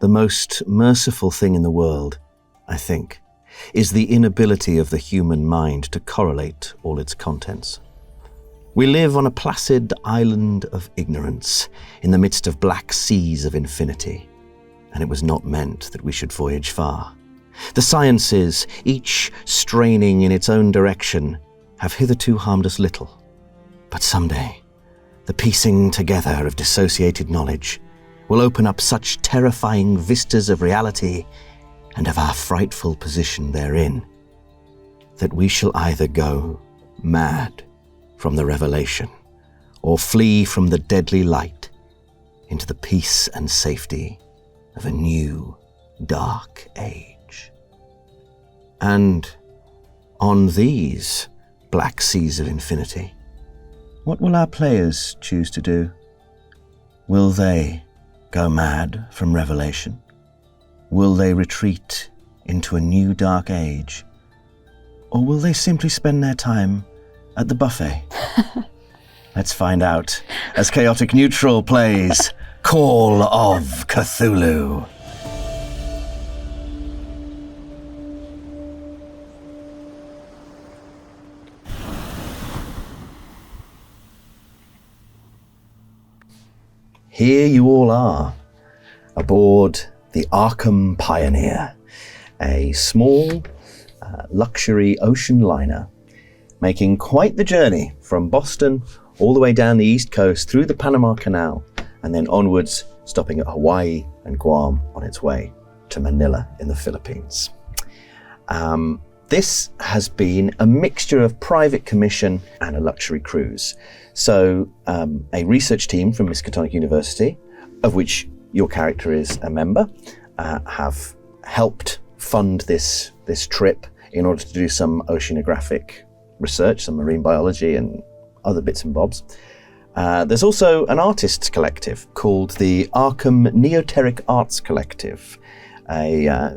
The most merciful thing in the world, I think, is the inability of the human mind to correlate all its contents. We live on a placid island of ignorance in the midst of black seas of infinity, and it was not meant that we should voyage far. The sciences, each straining in its own direction, have hitherto harmed us little. But someday, the piecing together of dissociated knowledge will open up such terrifying vistas of reality and of our frightful position therein, that we shall either go mad from the revelation, or flee from the deadly light into the peace and safety of a new, dark age. And on these black seas of infinity, what will our players choose to do? Will they go mad from revelation? Will they retreat into a new dark age? Or will they simply spend their time at the buffet? Let's find out as Chaotic Neutral plays Call of Cthulhu. Here you all are, aboard the Arkham Pioneer, a small luxury ocean liner, making quite the journey from Boston all the way down the East Coast through the Panama Canal and then onwards, stopping at Hawaii and Guam on its way to Manila in the Philippines. This has been a mixture of private commission and a luxury cruise. So a research team from Miskatonic University, of which your character is a member, have helped fund this trip in order to do some oceanographic research, some marine biology and other bits and bobs. There's also an artists collective called the Arkham Neoteric Arts Collective,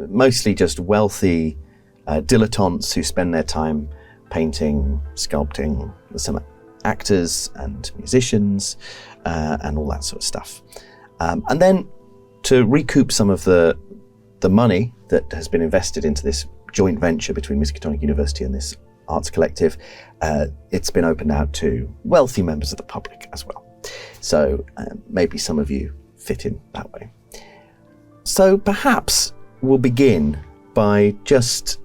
mostly just wealthy dilettantes who spend their time painting, sculpting. There's some actors and musicians and all that sort of stuff. And then to recoup some of the money that has been invested into this joint venture between Miskatonic University and this arts collective, it's been opened out to wealthy members of the public as well. So maybe some of you fit in that way. So perhaps we'll begin by just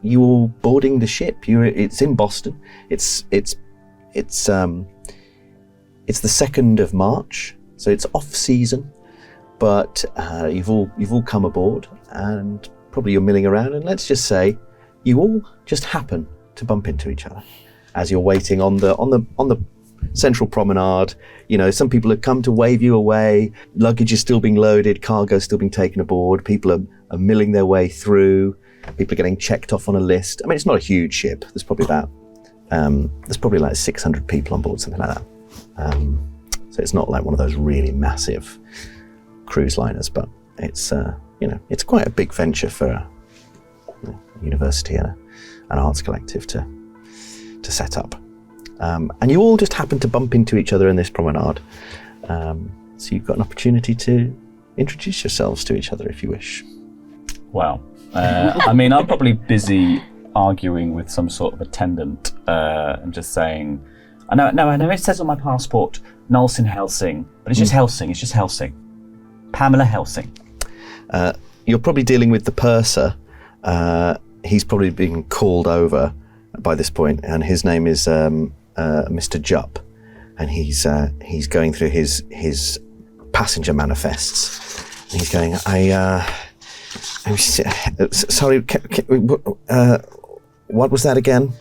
you all boarding the ship. It's in Boston. It's the 2nd of March, so it's off season, but you've all come aboard and probably you're milling around, and let's just say you all just happen to bump into each other as you're waiting on the central promenade. You know, some people have come to wave you away. Luggage is still being loaded, cargo still being taken aboard. People are milling their way through. People are getting checked off on a list. I mean, it's not a huge ship. There's probably like 600 people on board, something like that. So it's not like one of those really massive cruise liners, but it's it's quite a big venture for a university and an arts collective to set up. And you all just happen to bump into each other in this promenade. So you've got an opportunity to introduce yourselves to each other if you wish. Well, I mean, I'm probably busy arguing with some sort of attendant and just saying, I know it says on my passport, Nolson Helsing, but it's just Helsing, it's just Helsing. Pamela Helsing. You're probably dealing with the purser. He's probably been called over by this point, and his name is Mr. Jupp, and he's going through his passenger manifests. And he's going, sorry, what was that again?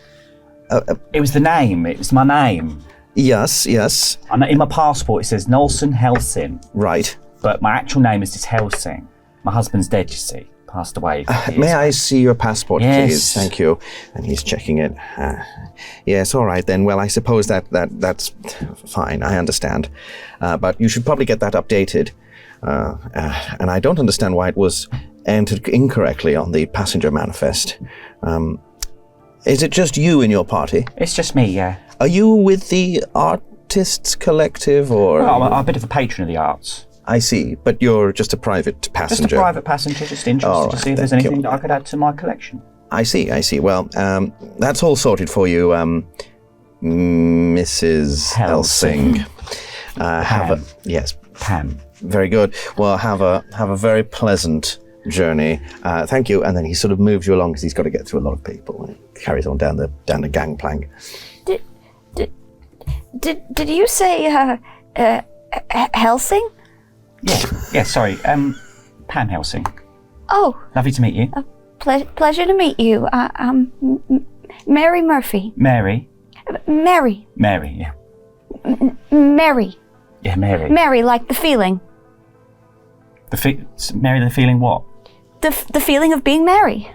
It was the name. It was my name. Yes. And in my passport, it says Nolson Helsing. Right. But my actual name is just Helsing. My husband's dead, you see. Passed away. May I see your passport, yes, please? Thank you. And he's checking it. Yes, all right then. Well, I suppose that's fine. I understand. But you should probably get that updated. And I don't understand why it was entered incorrectly on the passenger manifest. Is it just you in your party? It's just me, yeah. Are you with the artists collective, or? Well, I'm a bit of a patron of the arts. I see. But you're just a private passenger. Just a private passenger, just interested to see if there's anything that I could add to my collection. I see. Well, that's all sorted for you, Mrs. Helsing. Pam. Very good. Well, have a very pleasant journey. Thank you. And then he sort of moves you along because he's got to get through a lot of people. And he carries on down the gangplank. Did you say Helsing? Yeah. Sorry. Pan Helsing. Oh. Lovely to meet you. Pleasure to meet you. I'm Mary Murphy. Mary. Mary. Yeah. Mary. Yeah, Mary. Mary, like the feeling. Mary, the feeling what? The feeling of being Mary.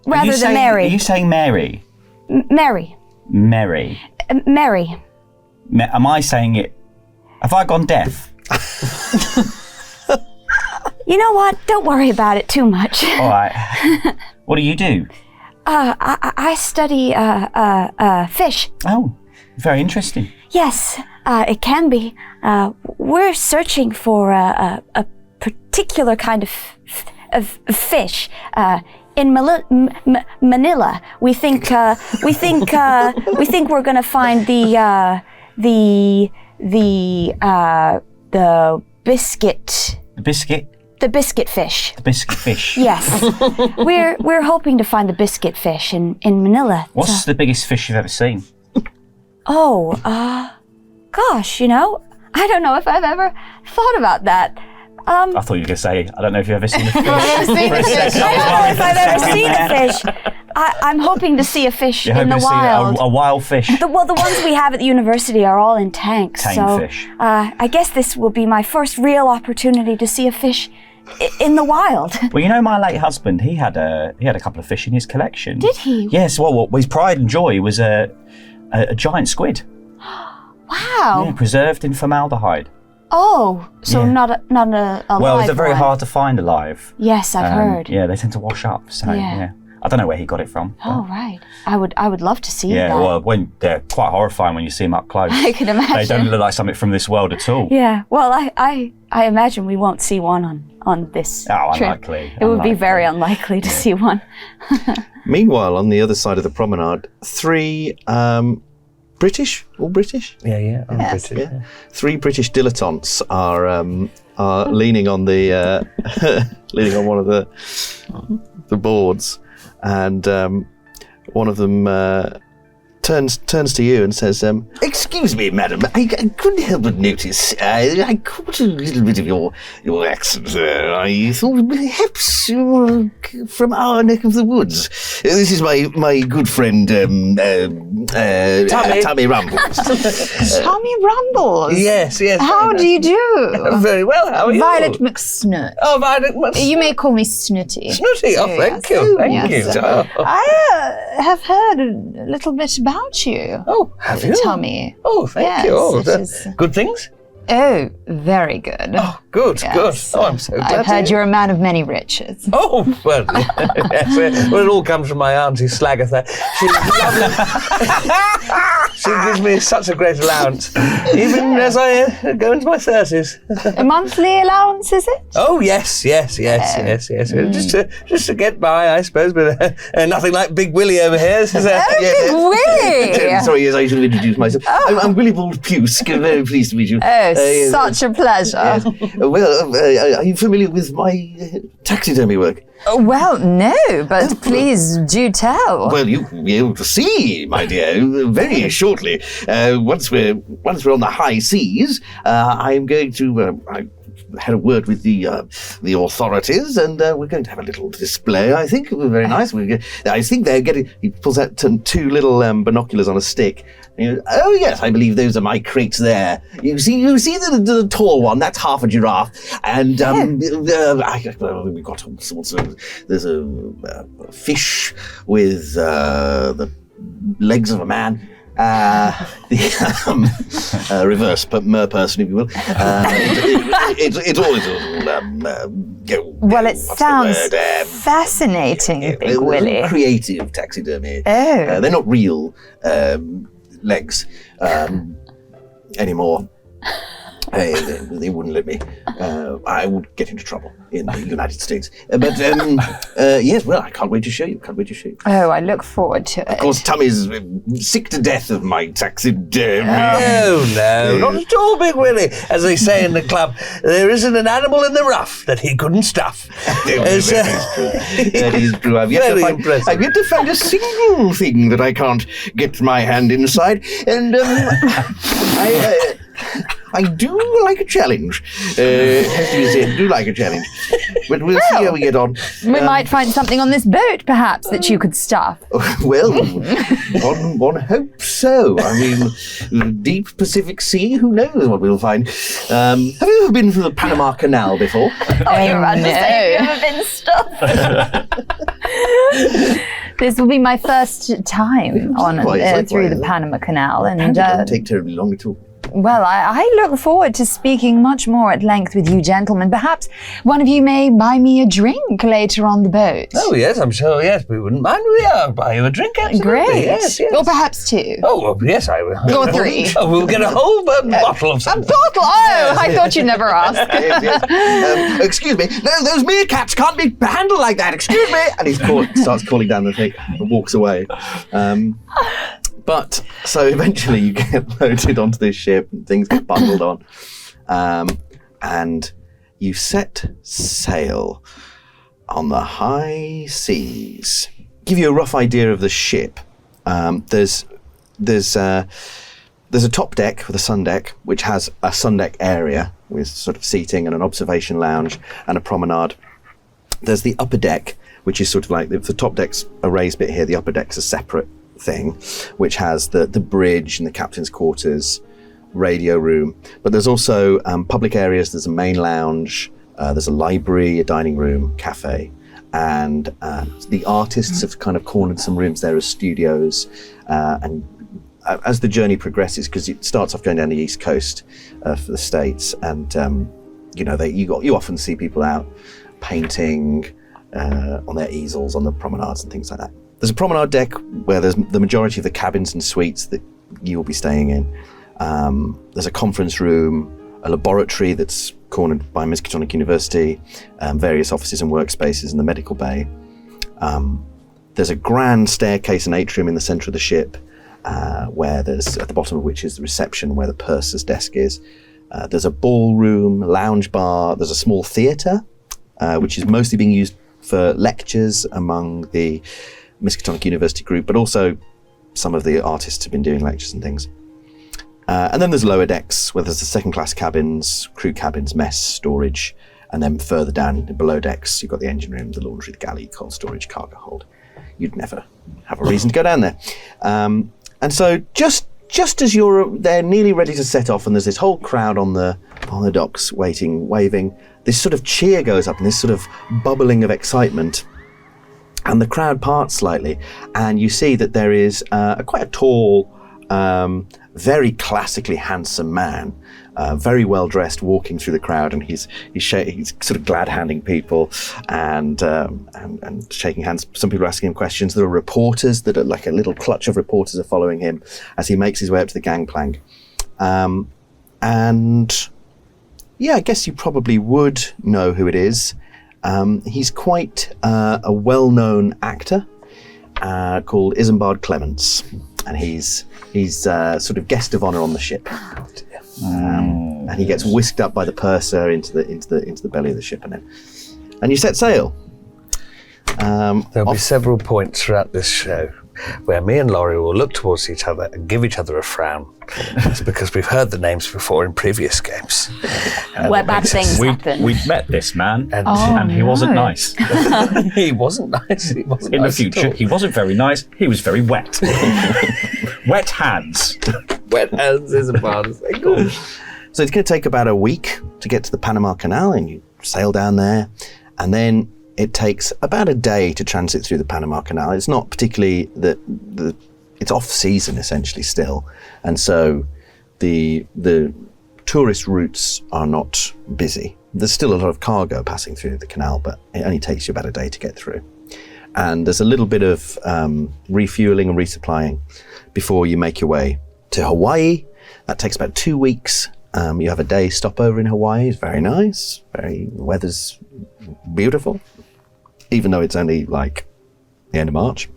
Rather than Mary. Are you saying Mary? Mary. Mary. Mary. Am I saying it? Have I gone deaf? You know what? Don't worry about it too much. All right. What do you do? I study fish. Oh, very interesting. Yes, it can be. We're searching for a particular kind of fish. In Manila, we think we're gonna find the biscuit. The biscuit. The biscuit fish. The biscuit fish. Yes, we're hoping to find the biscuit fish in Manila. What's the biggest fish you've ever seen? Gosh, I don't know if I've ever thought about that. I thought you were going to say, I don't know if you've ever seen a fish. I don't know if I've ever seen a fish. I'm hoping to see a fish in the wild. A wild fish. The ones we have at the university are all in tanks. Tame fish. I guess this will be my first real opportunity to see a fish in the wild. Well, my late husband, he had a couple of fish in his collection. Did he? Yes. Well, his pride and joy was a giant squid. Wow. Yeah, preserved in formaldehyde. Oh, so not a alive Well, they're very one. hard to find alive. Yes, I've heard. Yeah, they tend to wash up. So yeah. I don't know where he got it from. Oh, right. I would love to see that. Yeah, well, they're quite horrifying when you see them up close. I can imagine. They don't look like something from this world at all. Yeah, well, I imagine we won't see one on this trip. Unlikely. It would be very unlikely to see one. Meanwhile, on the other side of the promenade, three British? All British? Yeah, I'm British. Yeah. Three British dilettantes are leaning on the leaning on one of the boards, and one of them turns to you and says, "Excuse me, madam, I couldn't help but notice. I caught a little bit of your accent there. I thought perhaps you were from our neck of the woods. This is my good friend Tommy Rumbles." Tommy Rumbles. Yes. How do you do? Very well. How are you? Violet McSnut. Oh, Violet McSnut. You may call me Snooty. Snooty. Oh, thank you. Thank you. Oh. I have heard a little bit about you. Oh, have you? Tommy. Oh, thank you. Oh, it is- good things? Oh, very good. Oh, good. Yes. Oh, I'm so glad I've heard to hear. you're a man of many riches. Oh, well, yes. Well, it all comes from my auntie Slagathar. She's lovely. She gives me such a great allowance, even as I go into my 30s. A monthly allowance, is it? Oh, yes. Just to get by, I suppose, but nothing like Big Willie over here. Big Willie! Sorry, yes, I should have introduced myself. I'm Willie Bald-Puske. Very pleased to meet you. Oh, such a pleasure. Yes. Well, are you familiar with my taxidermy work? Well, no, but please do tell. Well, you'll be able to see, my dear, very shortly. Once we're on the high seas, I'm going to. I had a word with the authorities, and we're going to have a little display. I think very nice. I think they're getting. He pulls out two little binoculars on a stick. And he goes, "Oh yes, I believe those are my crates there. You see the tall one. That's half a giraffe, and we've got all sorts of. There's a fish with the legs of a man." The reverse person, if you will. It's all Well, it sounds fascinating, Big Willie. Creative taxidermy. Oh. They're not real legs anymore. They wouldn't let me. I would get into trouble in the United States. Yes, well, I can't wait to show you. Oh, I look forward to it. Of course, Tummy's sick to death of my taxidermy. No, not at all, Big Willie. As they say in the club, there isn't an animal in the rough that he couldn't stuff. That is true. I've yet to find a single thing that I can't get my hand inside, and I do like a challenge. Has to be said, do like a challenge. But we'll see how we get on. We might find something on this boat, perhaps, that you could stuff. Well, one hopes so. I mean, deep Pacific Sea, who knows what we'll find. Have you ever been through the Panama Canal before? Have you ever been stuffed? This will be my first time through the Panama Canal. And it doesn't take terribly long at all. Well, I look forward to speaking much more at length with you gentlemen. Perhaps one of you may buy me a drink later on the boat. Oh, yes, I'm sure, yes. We wouldn't mind. I'll buy you a drink, absolutely. Great. Yes. Or perhaps two. Oh, well, yes, I will. Or three. Oh, we'll get a whole bottle of something. A bottle? Oh, I thought you'd never ask. Yes. Excuse me. No, those meerkats can't be handled like that. Excuse me. And he starts calling down the thing and walks away. But so eventually you get loaded onto this ship and things get bundled on, and you set sail on the high seas. Give you a rough idea of the ship. There's a top deck with a sun deck, which has a sun deck area with sort of seating and an observation lounge and a promenade. There's the upper deck, which is sort of like the top deck's a raised bit here. The upper deck's a separate thing, which has the bridge and the captain's quarters, radio room. But there's also public areas. There's a main lounge, there's a library, a dining room, cafe, and the artists have kind of cornered some rooms there as studios. And as the journey progresses, because it starts off going down the east coast for the States, and you often see people out painting on their easels on the promenades and things like that. There's a promenade deck where there's the majority of the cabins and suites that you'll be staying in. There's a conference room, a laboratory that's cornered by Miskatonic University, various offices and workspaces in the medical bay. There's a grand staircase and atrium in the centre of the ship, where there's, at the bottom of which is the reception where the purser's desk is. There's a ballroom, lounge bar, there's a small theatre, which is mostly being used for lectures among the Miskatonic University group, but also some of the artists have been doing lectures and things. And then there's lower decks where there's the second class cabins, crew cabins, mess, storage, and then further down below decks you've got the engine room, the laundry, the galley, cold storage, cargo hold. You'd never have a reason to go down there. And so just as they're nearly ready to set off and there's this whole crowd on the docks waiting, waving, this sort of cheer goes up and this sort of bubbling of excitement. And the crowd parts slightly, and you see that there is quite a tall, very classically handsome man, very well dressed, walking through the crowd, and he's sort of glad handing people and shaking hands. Some people are asking him questions. There are reporters that are like a little clutch of reporters are following him as he makes his way up to the gangplank. And yeah, I guess you probably would know who it is. He's quite a well-known actor called Isambard Clements, and he's sort of guest of honor on the ship. And he gets whisked up by the purser into the belly of the ship, and you set sail. There'll be several points throughout this show where me and Laurie will look towards each other and give each other a frown. It's because we've heard the names before in previous games. Where bad things happen. We'd met this man, and he wasn't nice. He wasn't nice. In the future, he wasn't very nice. He was very wet. Wet hands. Wet hands is a bad thing. So it's going to take about a week to get to the Panama Canal, and you sail down there, and then it takes about a day to transit through the Panama Canal. It's not particularly it's off season essentially still, and so the tourist routes are not busy. There's still a lot of cargo passing through the canal, but it only takes you about a day to get through. And there's a little bit of refueling and resupplying before you make your way to Hawaii. That takes about 2 weeks, You have a day stopover in Hawaii. It's very nice. The weather's beautiful, even though it's only like the end of March.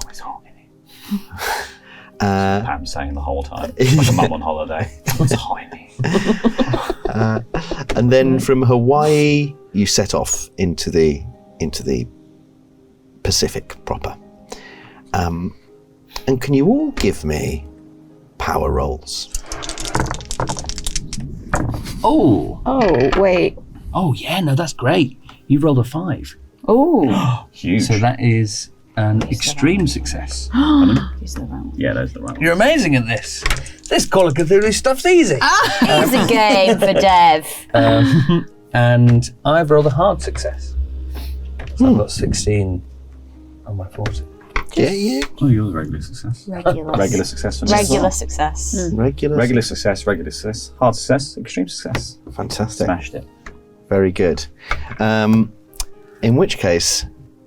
It's hot in here. Pam's saying the whole time, like a mum on holiday. It's hot in here. And then from Hawaii, you set off into the Pacific proper. And can you all give me power rolls? Oh, wait. oh yeah, no, that's great. You rolled a 5. Oh. Huge. So that is an extreme success. Use the right one. Yeah, there's the right one. You're amazing at this. This Call of Cthulhu stuff's easy. Easy game for Dev. And I've rolled a hard success. So I've got 16 on my 40. Yeah. Oh, you're the regular success. Regular success for me. Regular success. Regular success. Hard success, extreme success. Fantastic. Smashed it. Very good. In which case,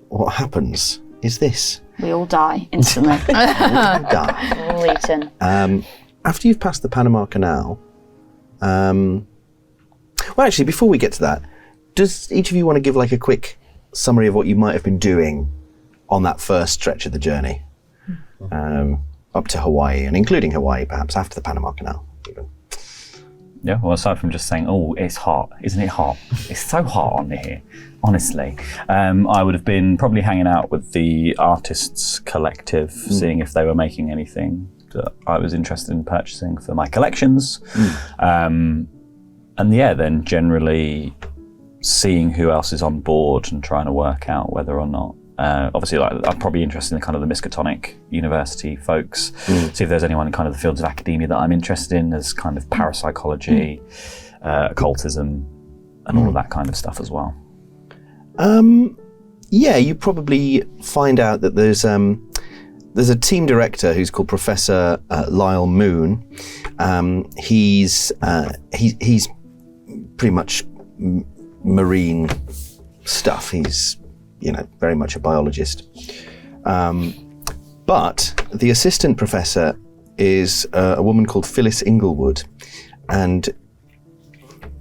what happens is this. We all die instantly. Die. All eaten. After you've passed the Panama Canal, well, actually, before we get to that, does each of you want to give like a quick summary of what you might have been doing on that first stretch of the journey up to Hawaii, and including Hawaii, perhaps after the Panama Canal, even? Yeah, well, aside from just saying, oh, it's hot, isn't it hot? It's so hot on here, honestly. I would have been probably hanging out with the Artists Collective, seeing if they were making anything that I was interested in purchasing for my collections. And yeah, then generally seeing who else is on board and trying to work out whether or not, obviously, like, I'm probably interested in kind of the Miskatonic University folks, see if there's anyone in kind of the fields of academia that I'm interested in. There's kind of parapsychology, occultism, and all of that kind of stuff as well. Yeah, you probably find out that there's a team director who's called Professor Lyle Moon. He's pretty much marine stuff. He's very much a biologist. But the assistant professor is a woman called Phyllis Englewood, and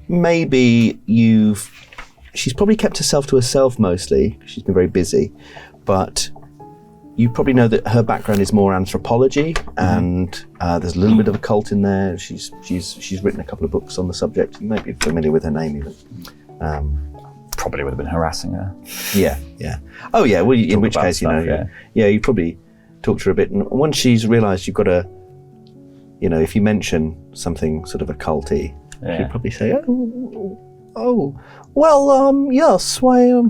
maybe she's probably kept herself to herself mostly. She's been very busy, but you probably know that her background is more anthropology, and there's a little bit of occult in there. She's written a couple of books on the subject. You might be familiar with her name even. Probably would have been harassing her. Yeah. Oh yeah, well, in which case, stuff, you probably talked to her a bit, and once she's realised you've got to, if you mention something sort of occulty, she'd probably say, yes, why,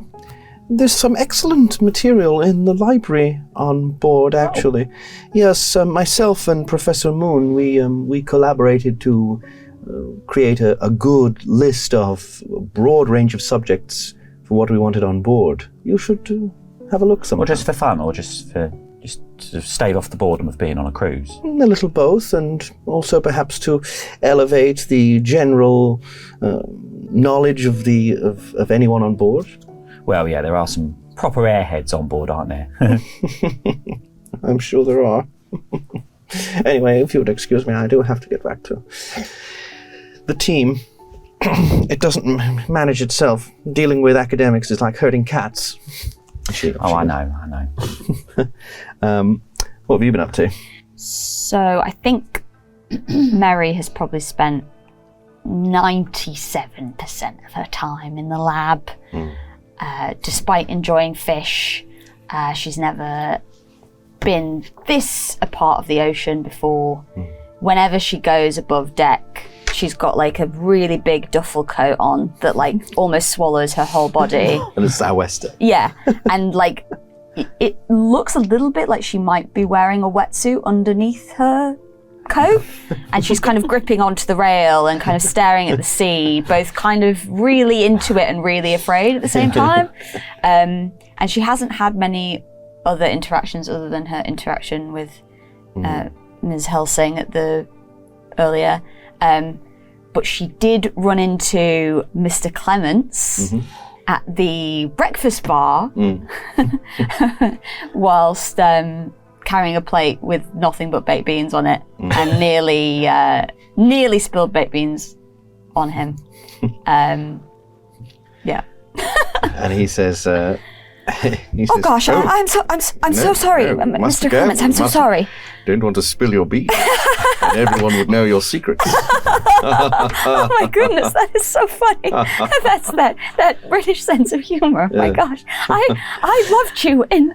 there's some excellent material in the library on board, actually. Yes, myself and Professor Moon, we collaborated to create a good list of a broad range of subjects for what we wanted on board. You should have a look sometime. Or just for fun, or just to stave off the boredom of being on a cruise? A little both, and also perhaps to elevate the general knowledge of anyone on board. Well, yeah, there are some proper airheads on board, aren't there? I'm sure there are. Anyway, if you would excuse me, I do have to get back to the team. It doesn't manage itself. Dealing with academics is like herding cats. I know. What have you been up to? So I think Mary has probably spent 97% of her time in the lab. Despite enjoying fish, she's never been this a part of the ocean before. Whenever she goes above deck, she's got like a really big duffel coat on that like almost swallows her whole body. And a sou'wester. Yeah, and like it looks a little bit like she might be wearing a wetsuit underneath her coat, and she's kind of gripping onto the rail and kind of staring at the sea, both kind of really into it and really afraid at the same time. And she hasn't had many other interactions other than her interaction with Ms. Helsing at the earlier. But she did run into Mr. Clements at the breakfast bar whilst carrying a plate with nothing but baked beans on it, and nearly spilled baked beans on him. Yeah. And he says, Oh gosh, I'm so sorry, Mr. Clements. I'm so sorry. Don't want to spill your beans. And everyone would know your secrets. Oh my goodness, that is so funny. That's that British sense of humor. Oh my gosh, I loved you in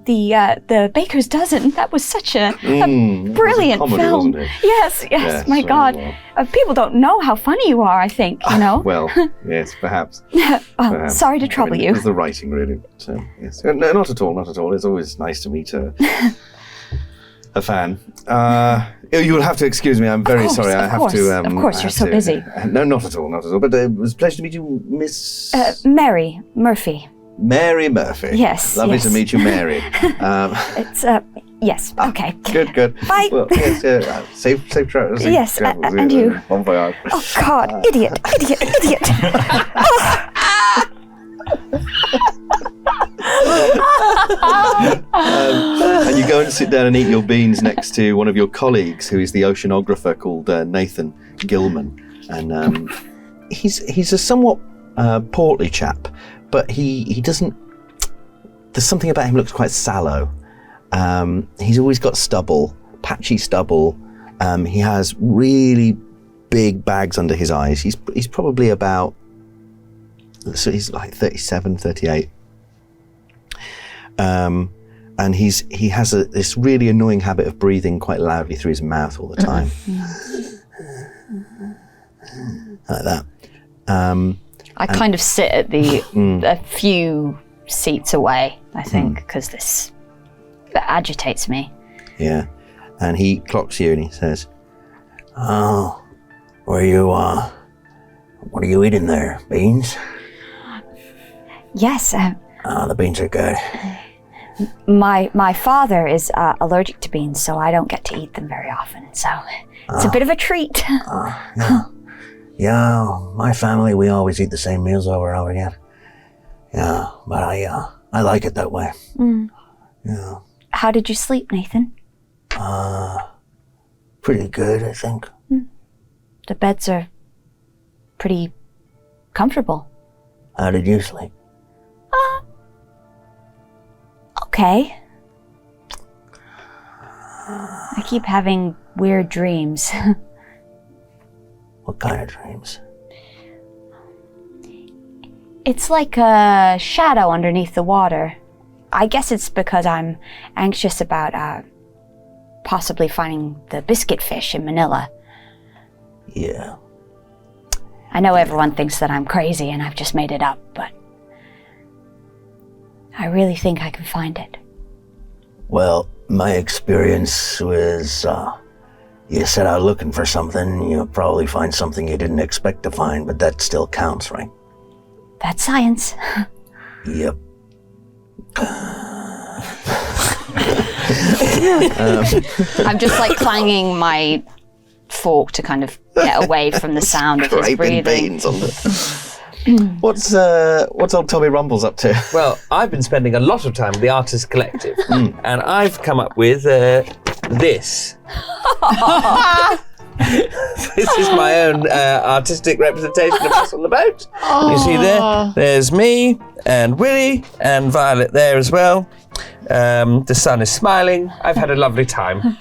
the Baker's Dozen. That was such a brilliant comedy, film. wasn't it? Yes, my God. People don't know how funny you are, I think, you know. Well, yes, perhaps. Perhaps. Sorry to trouble you. It was the writing, really. So, yes. No, not at all. It's always nice to meet a fan. You will have to excuse me. I'm very sorry. I have to. Of course, you're so busy. No, not at all. But it was a pleasure to meet you, Miss Mary Murphy. Mary Murphy. Yes. Lovely to meet you, Mary. It's yes. Okay. Good. Bye. Well, yes. Safe travels. Yes, travels, and you. Bon voyage. Oh God, idiot. And you go and sit down and eat your beans next to one of your colleagues, who is the oceanographer called Nathan Gilman, and he's a somewhat portly chap, but he doesn't. There's something about him looks quite sallow. He's always got stubble, patchy stubble. He has really big bags under his eyes. He's probably about. So he's like 37, 38. And he has this really annoying habit of breathing quite loudly through his mouth all the time. Like that. I kind of sit at a few seats away, I think, because this agitates me. Yeah. And he clocks you and he says, "Oh, what are you eating there? Beans?" Yes. The beans are good. My father is allergic to beans, so I don't get to eat them very often. So it's a bit of a treat. Yeah, my family, we always eat the same meals over and over again. Yeah, but I like it that way. Yeah. How did you sleep, Nathan? Pretty good, I think. The beds are pretty comfortable. How did you sleep? Okay. I keep having weird dreams. What kind of dreams? It's like a shadow underneath the water. I guess it's because I'm anxious about possibly finding the biscuit fish in Manila. Yeah. I know everyone thinks that I'm crazy and I've just made it up, but I really think I can find it. Well, my experience was, you set out looking for something, you'll probably find something you didn't expect to find, but that still counts, right? That's science. Yep. I'm just like clanging my fork to kind of get away from the sound of his breathing. Beans on What's old Tommy Rumbles up to? Well, I've been spending a lot of time with the Artist Collective, and I've come up with this. This is my own artistic representation of us on the boat. You see there's me and Willie and Violet there as well. The sun is smiling. I've had a lovely time.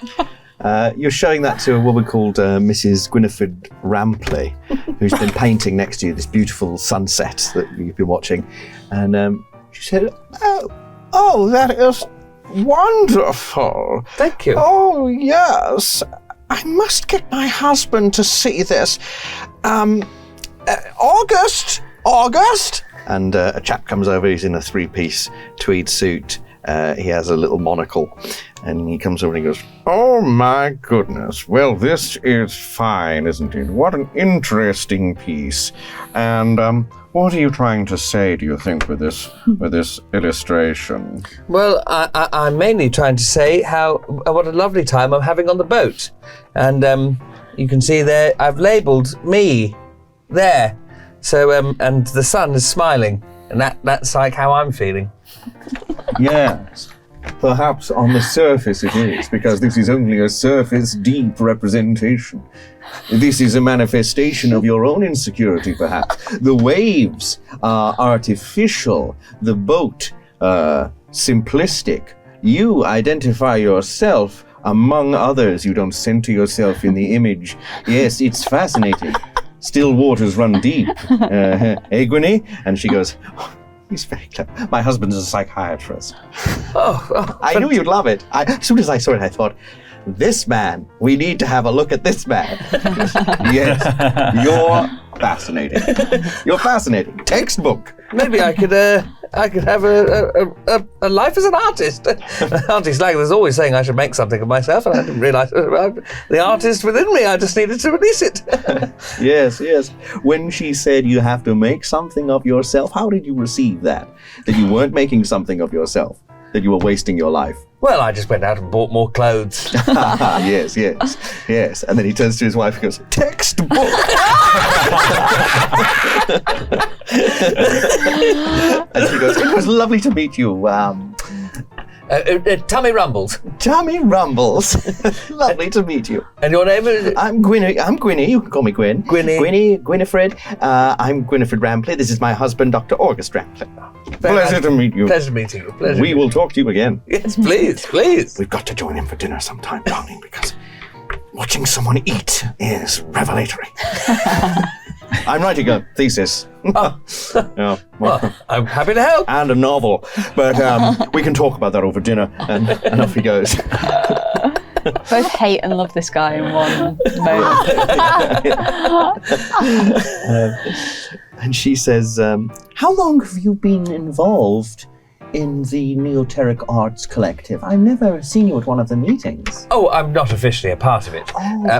You're showing that to a woman called Mrs. Gwynethford Rampley, who's been painting next to you this beautiful sunset that you've been watching. And she said, oh, that is wonderful. Thank you. Oh, yes. I must get my husband to see this. August! And a chap comes over, he's in a three-piece tweed suit. He has a little monocle, and he comes over and he goes, "Oh my goodness, well this is fine, isn't it? What an interesting piece. And what are you trying to say, do you think, with this illustration?" Well, I'm mainly trying to say what a lovely time I'm having on the boat. And you can see there, I've labelled me there. So, and the sun is smiling, and that's like how I'm feeling. Yes. Perhaps on the surface it is, because this is only a surface-deep representation. This is a manifestation of your own insecurity, perhaps. The waves are artificial, the boat simplistic. You identify yourself among others. You don't center yourself in the image. Yes, it's fascinating. Still waters run deep. Hey, Gwynnie? And she goes, oh, he's very clever. My husband's a psychiatrist. I knew you'd love it. As soon as I saw it, I thought, this man, we need to have a look at this man. Yes, you're fascinating. You're fascinating. Textbook. Maybe I could have a life as an artist. Auntie Slag was always saying I should make something of myself, and I didn't realise the artist within me. I just needed to release it. Yes. When she said you have to make something of yourself, how did you receive that? That you weren't making something of yourself? That you were wasting your life? Well, I just went out and bought more clothes. Yes. And then he turns to his wife and goes, textbook! And she goes, it was lovely to meet you. Tummy Rumbles. Tummy Rumbles. Lovely to meet you. And your name is? I'm Gwynnie. You can call me Gwyn. Gwynifred. I'm Gwynifred Rampley. This is my husband, Dr. August Rampley. Pleasure to meet you. Pleasure meeting you. We will talk to you again. Yes, please. We've got to join him for dinner sometime, darling, because watching someone eat is revelatory. I'm writing a thesis. Well, I'm happy to help. And a novel. But we can talk about that over dinner. And off he goes. Both hate and love this guy in one moment. And she says, how long have you been involved in the Neoteric Arts Collective? I've never seen you at one of the meetings. Oh, I'm not officially a part of it.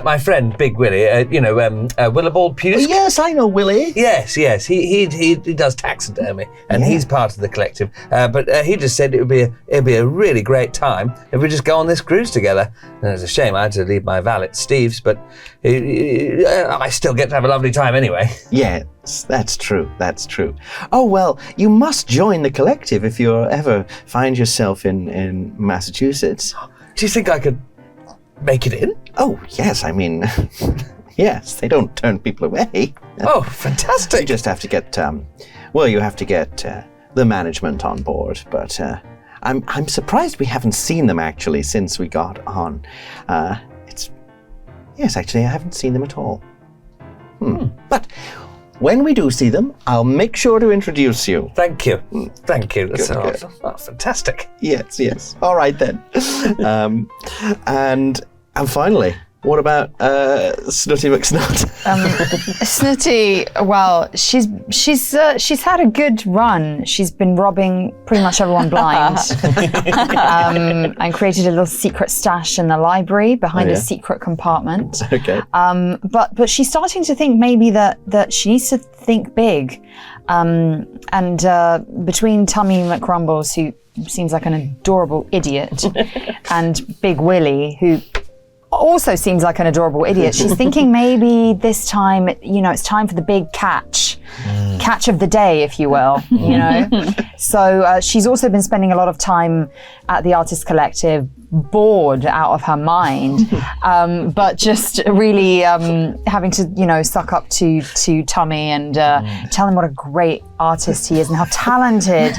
My friend, Big Willie, Willibald Pusk. Yes, I know Willie. Yes. He does taxidermy, and he's part of the collective. But he just said it'd be a really great time if we just go on this cruise together. And it's a shame I had to leave my valet, Steve's, but I still get to have a lovely time anyway. Yes, that's true. Oh, well, you must join the collective if you ever find yourself in Massachusetts. Do you think I could make it in? Oh, yes, I mean, yes, they don't turn people away. Oh, fantastic. You just have to get, you have to get the management on board, but I'm surprised we haven't seen them actually since we got on. Yes, actually, I haven't seen them at all. But when we do see them, I'll make sure to introduce you. Thank you. That's Good. fantastic. Yes. All right then. And finally, what about Snooty McSnut? Snooty, well, she's had a good run. She's been robbing pretty much everyone blind, and created a little secret stash in the library behind a secret compartment. Okay. But she's starting to think maybe that she needs to think big. And between Tummy McRumbles, who seems like an adorable idiot, and Big Willie, who also seems like an adorable idiot, she's thinking maybe this time, it's time for the big catch of the day, if you will, So she's also been spending a lot of time at the Artist Collective, bored out of her mind, but just really having to, suck up to Tummy and tell him what a great artist he is and how talented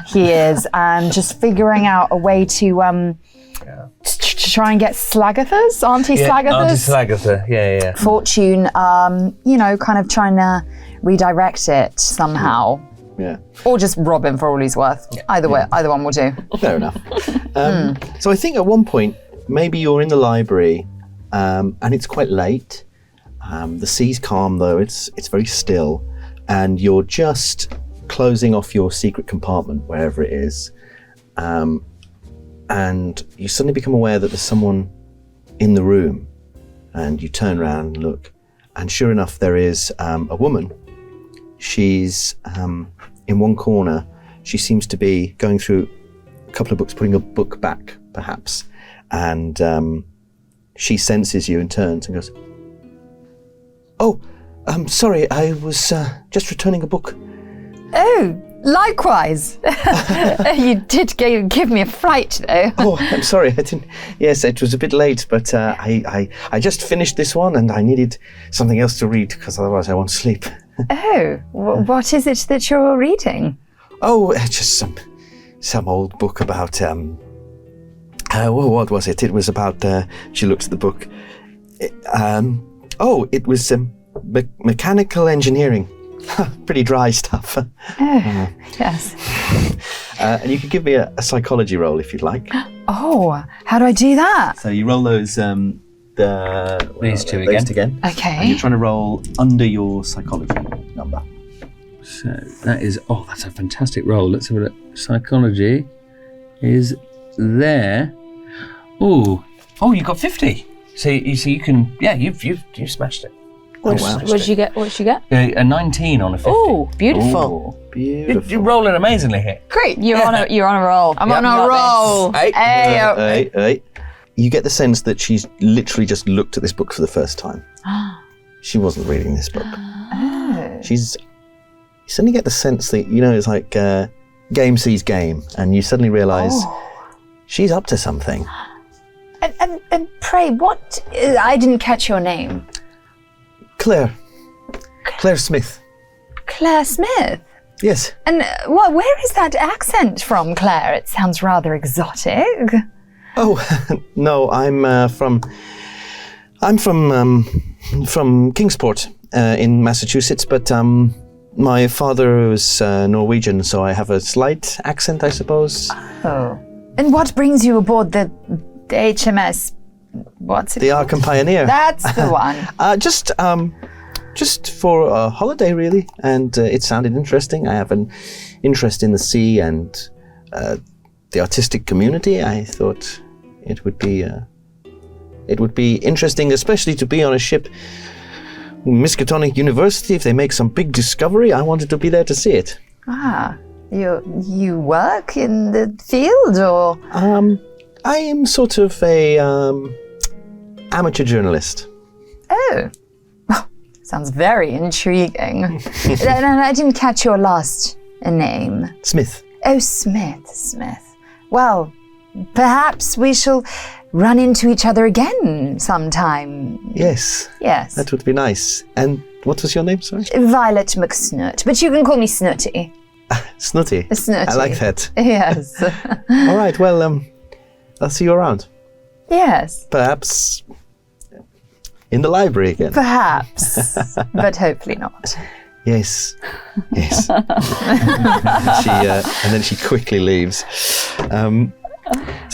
he is, and just figuring out a way to try and get Slagatha's, Auntie Slagatha's fortune, kind of trying to redirect it somehow. Yeah. Or just rob him for all he's worth. Either way, either one will do. Fair enough. So I think at one point, maybe you're in the library, and it's quite late. The sea's calm though, it's very still, and you're just closing off your secret compartment, wherever it is. And you suddenly become aware that there's someone in the room, and you turn around and look, and sure enough, there is a woman. She's in one corner. She seems to be going through a couple of books, putting a book back, perhaps, and she senses you and turns and goes, "Oh, sorry, I was just returning a book." Oh, Likewise. You did give me a fright, though. Oh, I'm sorry. I didn't. Yes, it was a bit late, but I just finished this one, and I needed something else to read because otherwise I won't sleep. Oh, what is it that you're reading? Oh, just some old book about what was it? It was about. She looks at the book. It was mechanical engineering. Pretty dry stuff. Oh, yes. And you could give me a psychology roll if you'd like. Oh, how do I do that? So you roll those These two again. Okay. And you're trying to roll under your psychology number. So that's a fantastic roll. Let's have a look. Psychology is there. Oh, you got 50. So you can, you smashed it. What'd you get? A 19 on a 50. Oh, beautiful. Oh, beautiful. You're rolling amazingly here. Great. You're on a roll. I'm on a roll. Hey. You get the sense that she's literally just looked at this book for the first time. She wasn't reading this book. You suddenly get the sense that, it's like game sees game, and you suddenly realise she's up to something. And pray, what? I didn't catch your name. Claire Smith. Claire Smith. Yes. And where is that accent from, Claire? It sounds rather exotic. Oh no, I'm from Kingsport in Massachusetts, but my father was Norwegian, so I have a slight accent, I suppose. Oh. And what brings you aboard the HMS? What's it The called? Arkham Pioneer. That's the one. Just for a holiday, really, and it sounded interesting. I have an interest in the sea and the artistic community. I thought it would be interesting, especially to be on a ship, Miskatonic University. If they make some big discovery, I wanted to be there to see it. You work in the field, or? I am sort of a amateur journalist. Oh, sounds very intriguing. I didn't catch your last name. Smith. Oh, Smith. Well, perhaps we shall run into each other again sometime. Yes. Yes. That would be nice. And what was your name, sorry? Violet McSnoot, but you can call me Snooty. Snooty. Snooty. I like that. Yes. All right, well, I'll see you around. Yes. Perhaps in the library again. Perhaps, but hopefully not. Yes. and then she quickly leaves. So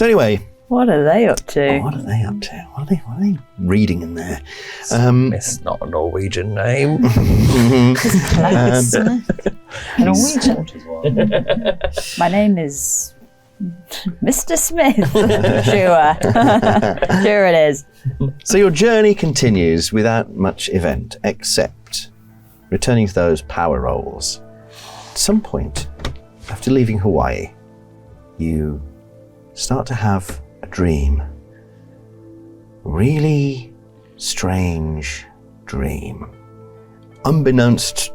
anyway. What are they up to? What are they up to? What are they reading in there? It's not a Norwegian name. Norwegian. My name is Mr. Smith. Sure it is. So your journey continues without much event, except returning to those power rolls. At some point, after leaving Hawaii, you start to have a dream. Really strange dream. Unbeknownst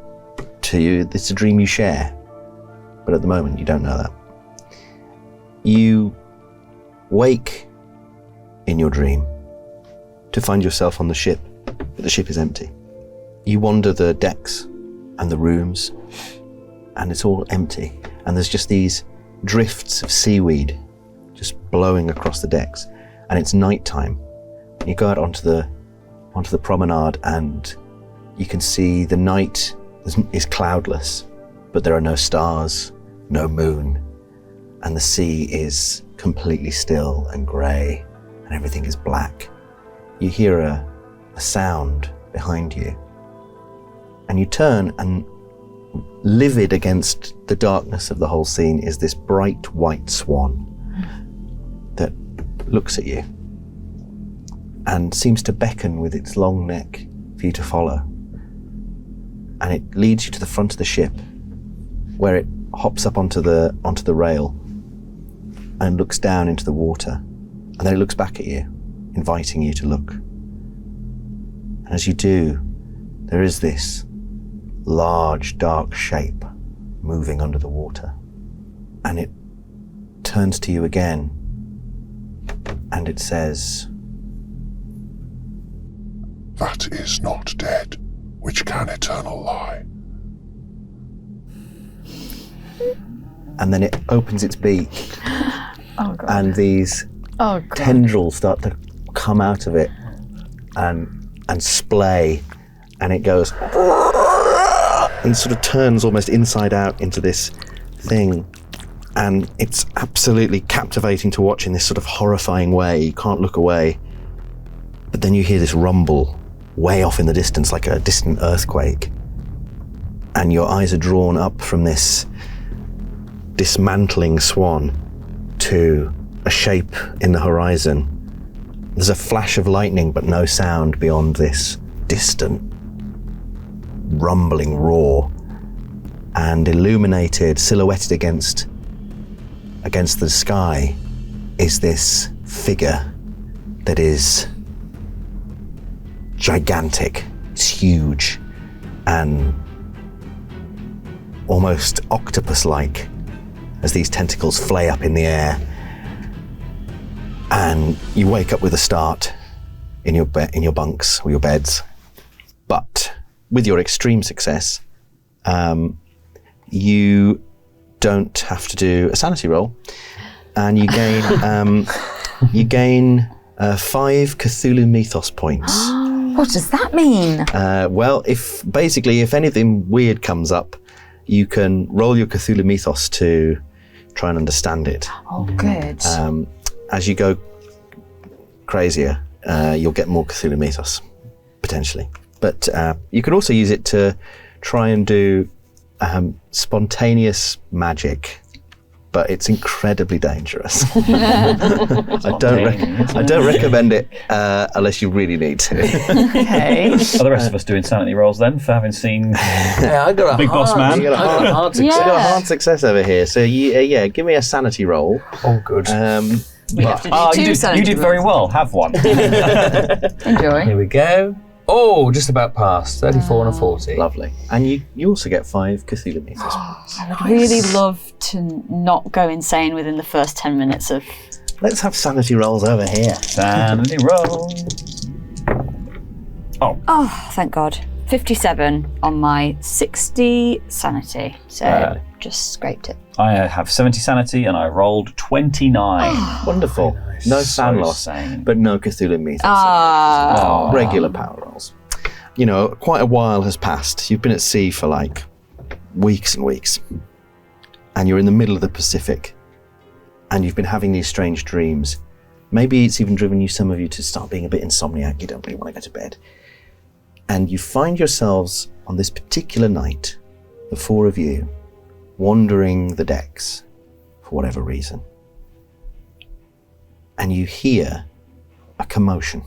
to you, it's a dream you share, but at the moment you don't know that. You wake in your dream to find yourself on the ship, but the ship is empty. You wander the decks and the rooms, and it's all empty. And there's just these drifts of seaweed just blowing across the decks. And it's nighttime. You go out onto the promenade, and you can see the night is cloudless, but there are no stars, no moon, and the sea is completely still and grey, and everything is black. You hear a sound behind you, and you turn, and livid against the darkness of the whole scene is this bright white swan that looks at you and seems to beckon with its long neck for you to follow. And it leads you to the front of the ship, where it hops up onto the rail and looks down into the water, and then it looks back at you, inviting you to look. And as you do, there is this large, dark shape moving under the water. And it turns to you again, and it says, That is not dead, which can eternal lie. and then it opens its beak, Oh god. and these Oh god. tendrils start to come out of it and splay, and it goes and sort of turns almost inside out into this thing, and it's absolutely captivating to watch in this sort of horrifying way. You can't look away, but then you hear this rumble way off in the distance, like a distant earthquake, and your eyes are drawn up from this dismantling swan to a shape in the horizon. There's a flash of lightning, but no sound beyond this distant, rumbling roar. And illuminated, silhouetted against the sky, is this figure that is gigantic. It's huge and almost octopus-like as these tentacles flay up in the air. And you wake up with a start in your bunks or your beds. But with your extreme success, you don't have to do a sanity roll, and you gain 5 Cthulhu mythos points. What does that mean? Well, if anything weird comes up, you can roll your Cthulhu mythos to try and understand it. Oh good. As you go crazier, you'll get more Cthulhu mythos, potentially. But you can also use it to try and do spontaneous magic, but it's incredibly dangerous. I don't recommend it unless you really need to. Okay. Are the rest of us doing sanity rolls then for having seen Yeah, I got a Big Boss Man? You got a hard success. Yeah. You got a hard success over here. So give me a sanity roll. Oh, good. We have to do Oh, two you sanity did very rolls. well. Have one. Enjoy. Here we go. Oh, just about passed. 34 and a 40. Lovely. And you also get 5 Cthulhu mythos. I would really love to not go insane within the first 10 minutes of... Let's have sanity rolls over here. Sanity roll. Oh, thank God. 57 on my 60 sanity. So just scraped it. I have 70 sanity and I rolled 29. Wonderful. No fan So loss, sane. but no Cthulhu mythos. Ah. Regular power rolls. You know, quite a while has passed. You've been at sea for like weeks and weeks. And you're in the middle of the Pacific. And you've been having these strange dreams. Maybe it's even driven some of you to start being a bit insomniac. You don't really want to go to bed. And you find yourselves on this particular night, the 4 of you, wandering the decks for whatever reason. And you hear a commotion.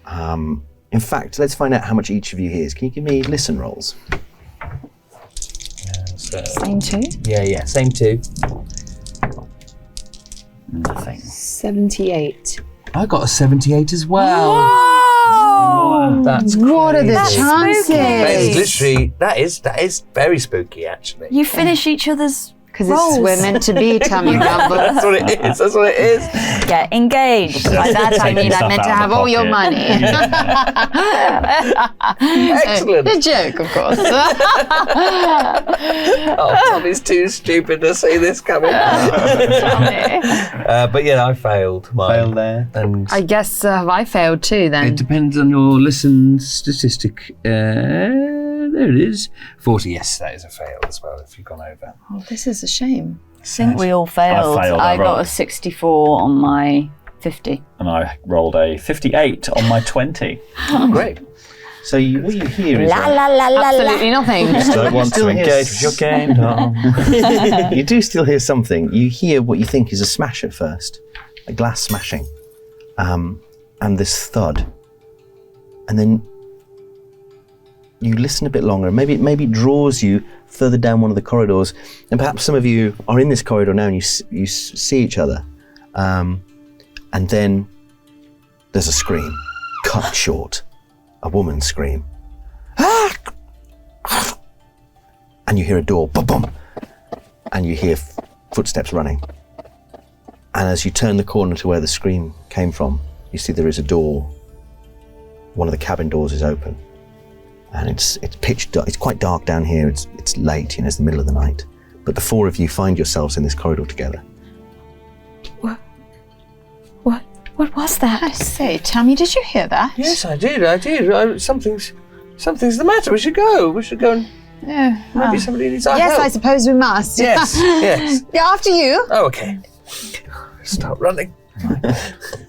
In fact, let's find out how much each of you hears. Can you give me listen rolls? Same two. Yeah, same two. Nothing. 78. I got a 78 as well. Oh! That's What are the crazy. chances? That is literally, that is very spooky, actually. You finish each other's Because rolls. we're meant to be tummy rumble. That's what it is. That's what it is. Get engaged. By that I mean I'm meant to have all your money. Excellent. A joke, of course. Oh, Tommy's too stupid to see this coming. But yeah, I failed mine. Failed there. And I guess have I failed too then? It depends on your listen statistic. There it is. 40, yes, that is a fail as well if you've gone over. Oh, this is a shame. I think we all failed. I failed, I I got rolled. a 64 on my 50. And I rolled a 58 on my 20. great. So what you hear is La la la la la. Absolutely nothing. Don't want to still hear engage with your game, doll. you do still hear something. You hear what you think is a smash at first, a glass smashing, and this thud, and then you listen a bit longer. Maybe it draws you further down one of the corridors, and perhaps some of you are in this corridor now, and you see each other, and then there's a scream, cut short, a woman's scream, and you hear a door, boom, boom, and you hear footsteps running. And as you turn the corner to where the scream came from, you see there is a door. One of the cabin doors is open, and it's pitch dark. It's quite dark down here. It's late, it's the middle of the night. But the four of you find yourselves in this corridor together. What was that? I say, Tammy, did you hear that? Yes, I did. Something's the matter. We should go. And maybe somebody needs our Yes, help. I suppose we must. Yes. Yeah, after you. Oh, okay. Start running.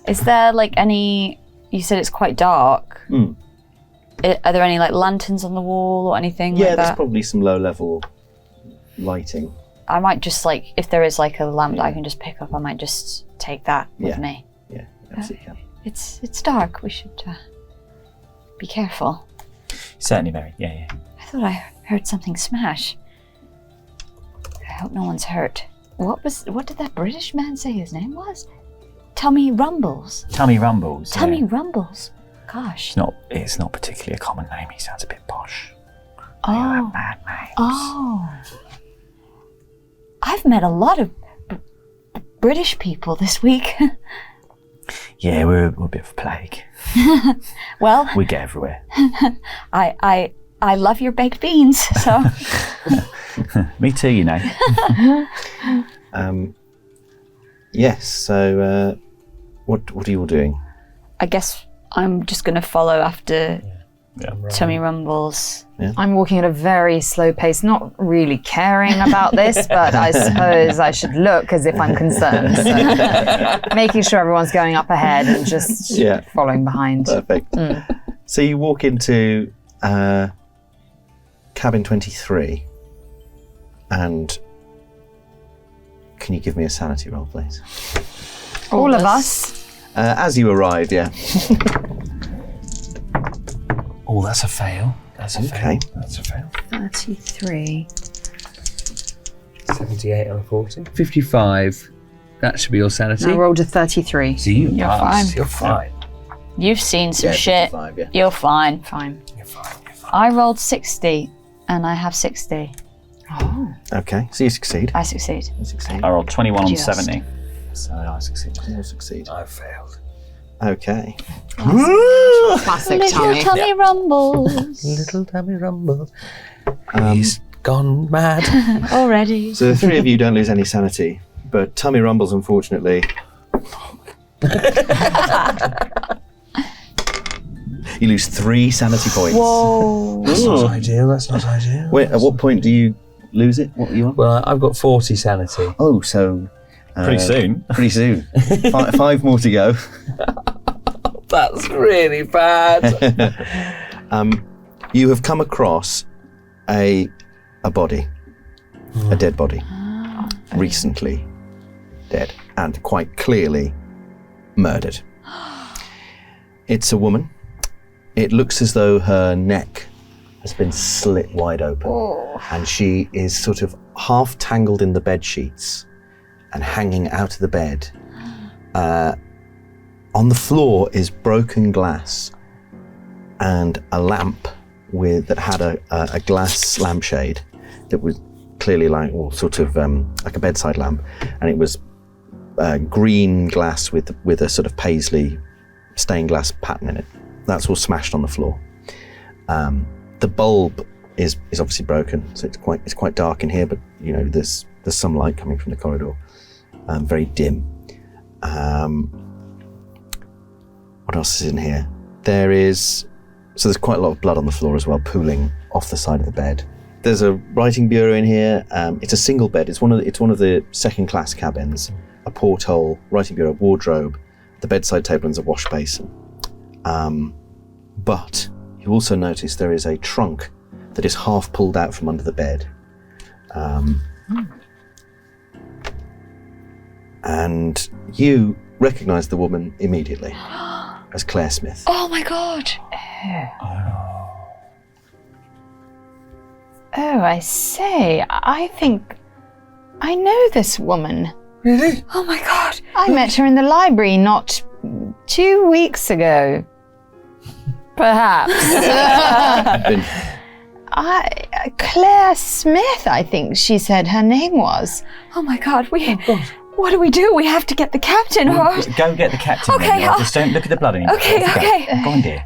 Is there any? You said it's quite dark. Are there any lanterns on the wall or anything like Yeah, there's that? probably some low-level lighting. I might just if there is a lamp that I can just pick up, I might just take that with me. Yeah, absolutely. Can. It's dark. We should be careful. Certainly, Mary. Yeah. I thought I heard something smash. I hope no one's hurt. What did that British man say his name was? Tummy Rumbles. Tummy Rumbles. Tummy yeah. Rumbles. Gosh. It's not particularly a common name. He sounds a bit posh. Oh. You have mad names. Oh. I've met a lot of British people this week. Yeah, we're a bit of a plague. Well, We get everywhere. I love your baked beans. So Me too, Yes. So, what are you all doing? I guess I'm just going to follow after Yeah. Tummy Rumbles. I'm walking at a very slow pace, not really caring about this, but I suppose I should look as if I'm concerned. So making sure everyone's going up ahead and just following behind. Perfect. So you walk into cabin 23, and can you give me a sanity roll, please? All of us. As you arrive, yeah. Oh, that's a fail. That's a fail. Okay. That's a fail. 33. 78 on 40. 55. That should be your sanity. I rolled a 33. So you You're pass. fine. You're fine. You've seen some shit. 55, yeah. You're fine. Fine. You're fine. You're fine. I rolled 60 and I have 60. Okay, so you succeed. I succeed. You succeed. I rolled 21 on Just. 70. So I succeeded. You succeed. I failed. Okay. Classic Little Tommy. Tummy Rumbles Little Tummy Rumble. Um, He's gone mad. already. So the three of you don't lose any sanity, but Tummy Rumbles, unfortunately. You lose 3 sanity points. Whoa. That's not ideal. That's not ideal. Wait, at what point do you lose it? What are you on? Well, I've got 40 sanity. Oh, so... Pretty soon. Pretty soon. 5 more to go. That's really bad. You have come across a body, a dead body, recently dead, and quite clearly murdered. It's a woman. It looks as though her neck has been slit wide open, and she is sort of half tangled in the bed sheets and hanging out of the bed. On the floor is broken glass and a lamp that had a glass lampshade that was clearly like a bedside lamp, and it was green glass with a sort of paisley stained glass pattern in it. That's all smashed on the floor. The bulb is obviously broken, so it's quite dark in here, but there's some light coming from the corridor. Very dim. What else is in here? There's quite a lot of blood on the floor as well, pooling off the side of the bed. There's a writing bureau in here. It's a single bed. It's one of the second-class cabins. A porthole, writing bureau, wardrobe, the bedside table, and a wash basin. But you also notice there is a trunk that is half pulled out from under the bed. And you recognise the woman immediately as Claire Smith. Oh my god. Oh, I say, I think I know this woman. Really? Oh my god. I met her in the library not 2 weeks ago. Perhaps. Claire Smith, I think she said her name was. Oh my God, what do we do? We have to get the captain. Or... Go get the captain. Okay, then. Just don't look at the blood anymore. Okay. Go on, dear.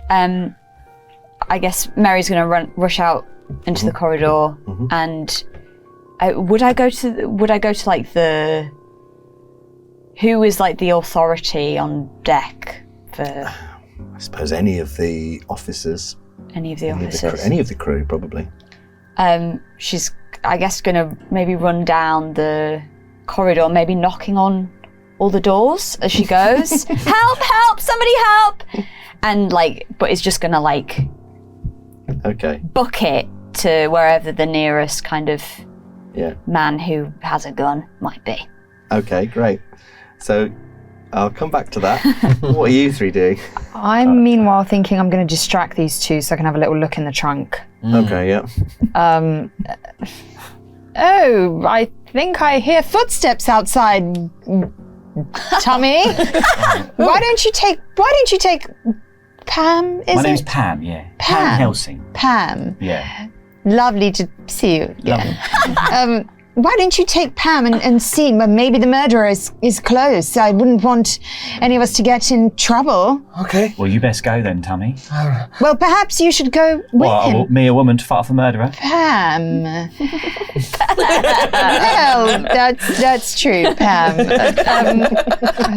I guess Mary's going to rush out into the corridor, and would I go to like the... Who is like the authority on deck for... I suppose any of the officers. Any of the officers? Any of the crew, probably. She's, I guess, going to maybe run down the corridor, maybe knocking on all the doors as she goes. Help, somebody help! And but it's just going to Okay. book it to wherever the nearest kind of Yeah. man who has a gun might be. Okay, great. So I'll come back to that. What are you three doing? I'm meanwhile thinking I'm going to distract these two so I can have a little look in the trunk. Okay, yeah. Oh, I think I hear footsteps outside. Tommy, why don't you take Pam? My name's Pam. Yeah. Pam. Helsing. Pam. Yeah. Lovely to see you again. Why don't you take Pam and see? Maybe the murderer is close. I wouldn't want any of us to get in trouble. Okay. Well, you best go then, Tommy. Well, perhaps you should go with him. Me, a woman, to fight off a murderer? Pam. Well, that's true, Pam.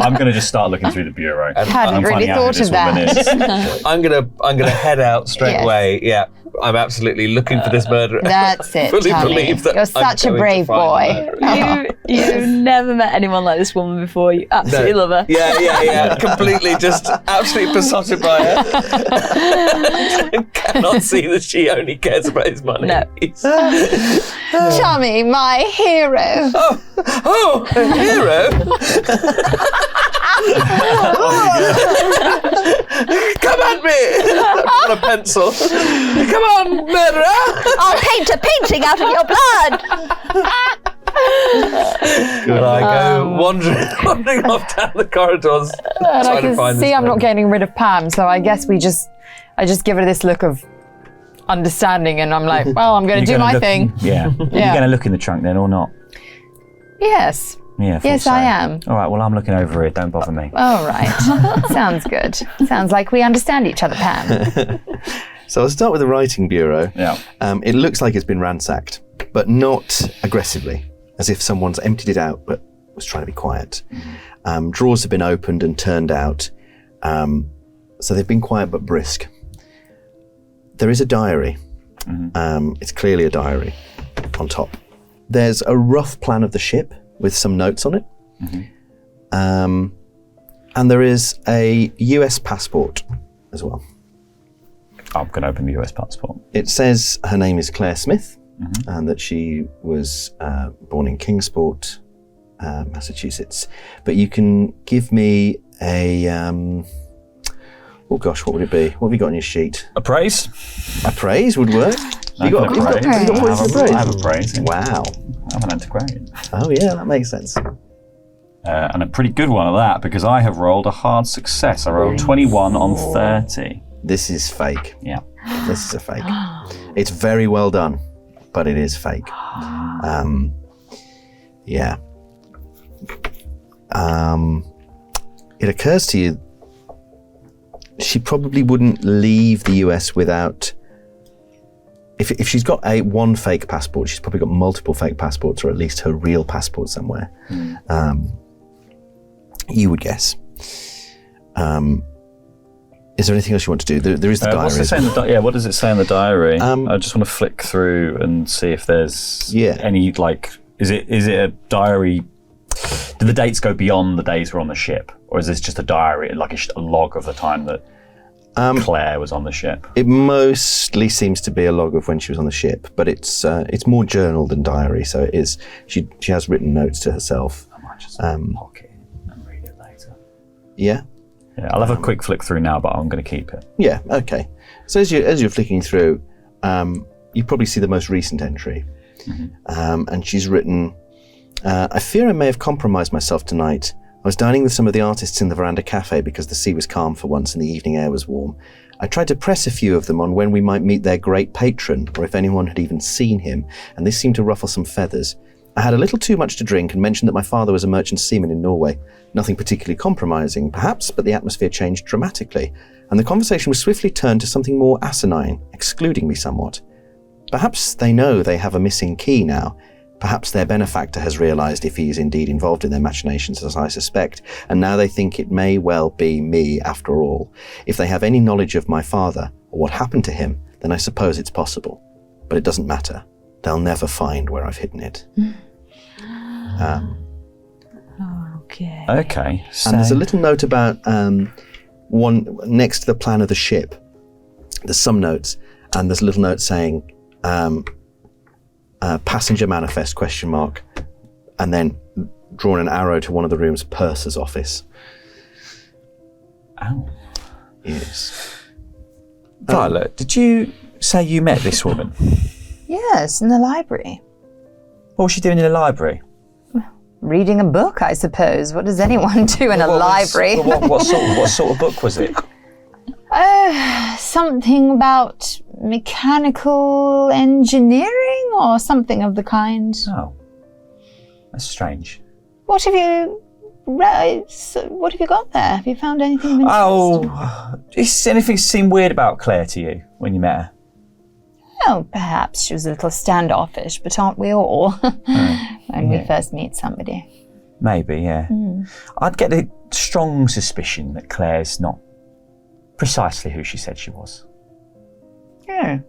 I'm going to just start looking through the bureau. Hadn't really thought of that. I'm gonna head out straight Yes. away. Yeah, I'm absolutely looking for this murderer. That's it, Fully Tommy. believe that You're I'm such a going to brave find the boy. murderer. You've never met anyone like this woman before. You absolutely love her. Yeah. Completely just absolutely besotted by her. I cannot see that she only cares about his money. No. Tommy, my hero. Oh, a hero? Come at me! I've got a pencil. Come on, murderer! I'll paint a painting out of your blood. And I go wandering off down the corridors, And I trying to can find see this I'm not murderer. getting rid of Pam, so I guess I just give her this look of understanding, and I'm like, well, I'm going to do my thing. Yeah. You're going to look in the trunk then, or not? Yes. Yeah. I thought Yes, so. I am. All right. Well, I'm looking over it. Don't bother me. All right. Sounds good. Sounds like we understand each other, Pam. So I'll start with the writing bureau. Yeah. It looks like it's been ransacked, but not aggressively, as if someone's emptied it out but was trying to be quiet. Drawers have been opened and turned out, so they've been quiet but brisk. There is a diary. It's clearly a diary on top. There's a rough plan of the ship with some notes on it. And there is a US passport as well. I'm going to open the US passport. It says her name is Claire Smith and that she was born in Kingsport, Massachusetts. But you can give me a... oh gosh, what would it be? What have you got on your sheet? Appraise? Appraise would work. You got appraise. points for appraise? I have appraise. Wow. I'm an antiquarian. Oh yeah, that makes sense. And a pretty good one at that, because I have rolled a hard success. I rolled 21 on 30. This is fake. Yeah. This is a fake. It's very well done, but it is fake. Yeah. It occurs to you she probably wouldn't leave the US without... If she's got one fake passport, she's probably got multiple fake passports, or at least her real passport somewhere. You would guess. Is there anything else you want to do? There is the diary. What's it say in the what does it say in the diary? I just want to flick through and see if there's any, is it a diary? Do the dates go beyond the days we're on the ship? Or is this just a diary, like a log of the time that Claire was on the ship? It mostly seems to be a log of when she was on the ship, but it's more journal than diary. So it is. She has written notes to herself. I might just pocket it and read it later. Yeah. Yeah, I'll have a quick flick through now, but I'm going to keep it. Yeah. Okay. So as you're flicking through, you probably see the most recent entry, and she's written, "I fear I may have compromised myself tonight. I was dining with some of the artists in the veranda cafe because the sea was calm for once and the evening air was warm. I tried to press a few of them on when we might meet their great patron, or if anyone had even seen him, and this seemed to ruffle some feathers. I had a little too much to drink and mentioned that my father was a merchant seaman in Norway. Nothing particularly compromising, perhaps, but the atmosphere changed dramatically, and the conversation was swiftly turned to something more asinine, excluding me somewhat. Perhaps they know they have a missing key now. Perhaps their benefactor has realised if he is indeed involved in their machinations, as I suspect, and now they think it may well be me after all. If they have any knowledge of my father, or what happened to him, then I suppose it's possible. But it doesn't matter. They'll never find where I've hidden it. Okay. Okay. So And there's a little note about one next to the plan of the ship. There's some notes, and there's a little note saying, passenger manifest, ? And then drawn an arrow to one of the rooms, purser's office. Oh. Yes. Violet, did you say you met this woman? Yes, in the library. What was she doing in the library? Reading a book, I suppose. What does anyone do in a library? What sort of book was it? Something about mechanical engineering or something of the kind. Oh. That's strange. What have you read? What have you got there? Have you found anything of interest? Oh, does anything seem weird about Claire to you when you met her? Oh, perhaps she was a little standoffish, but aren't we all when we first meet somebody? Maybe, yeah. I'd get a strong suspicion that Claire's not precisely who she said she was. Oh.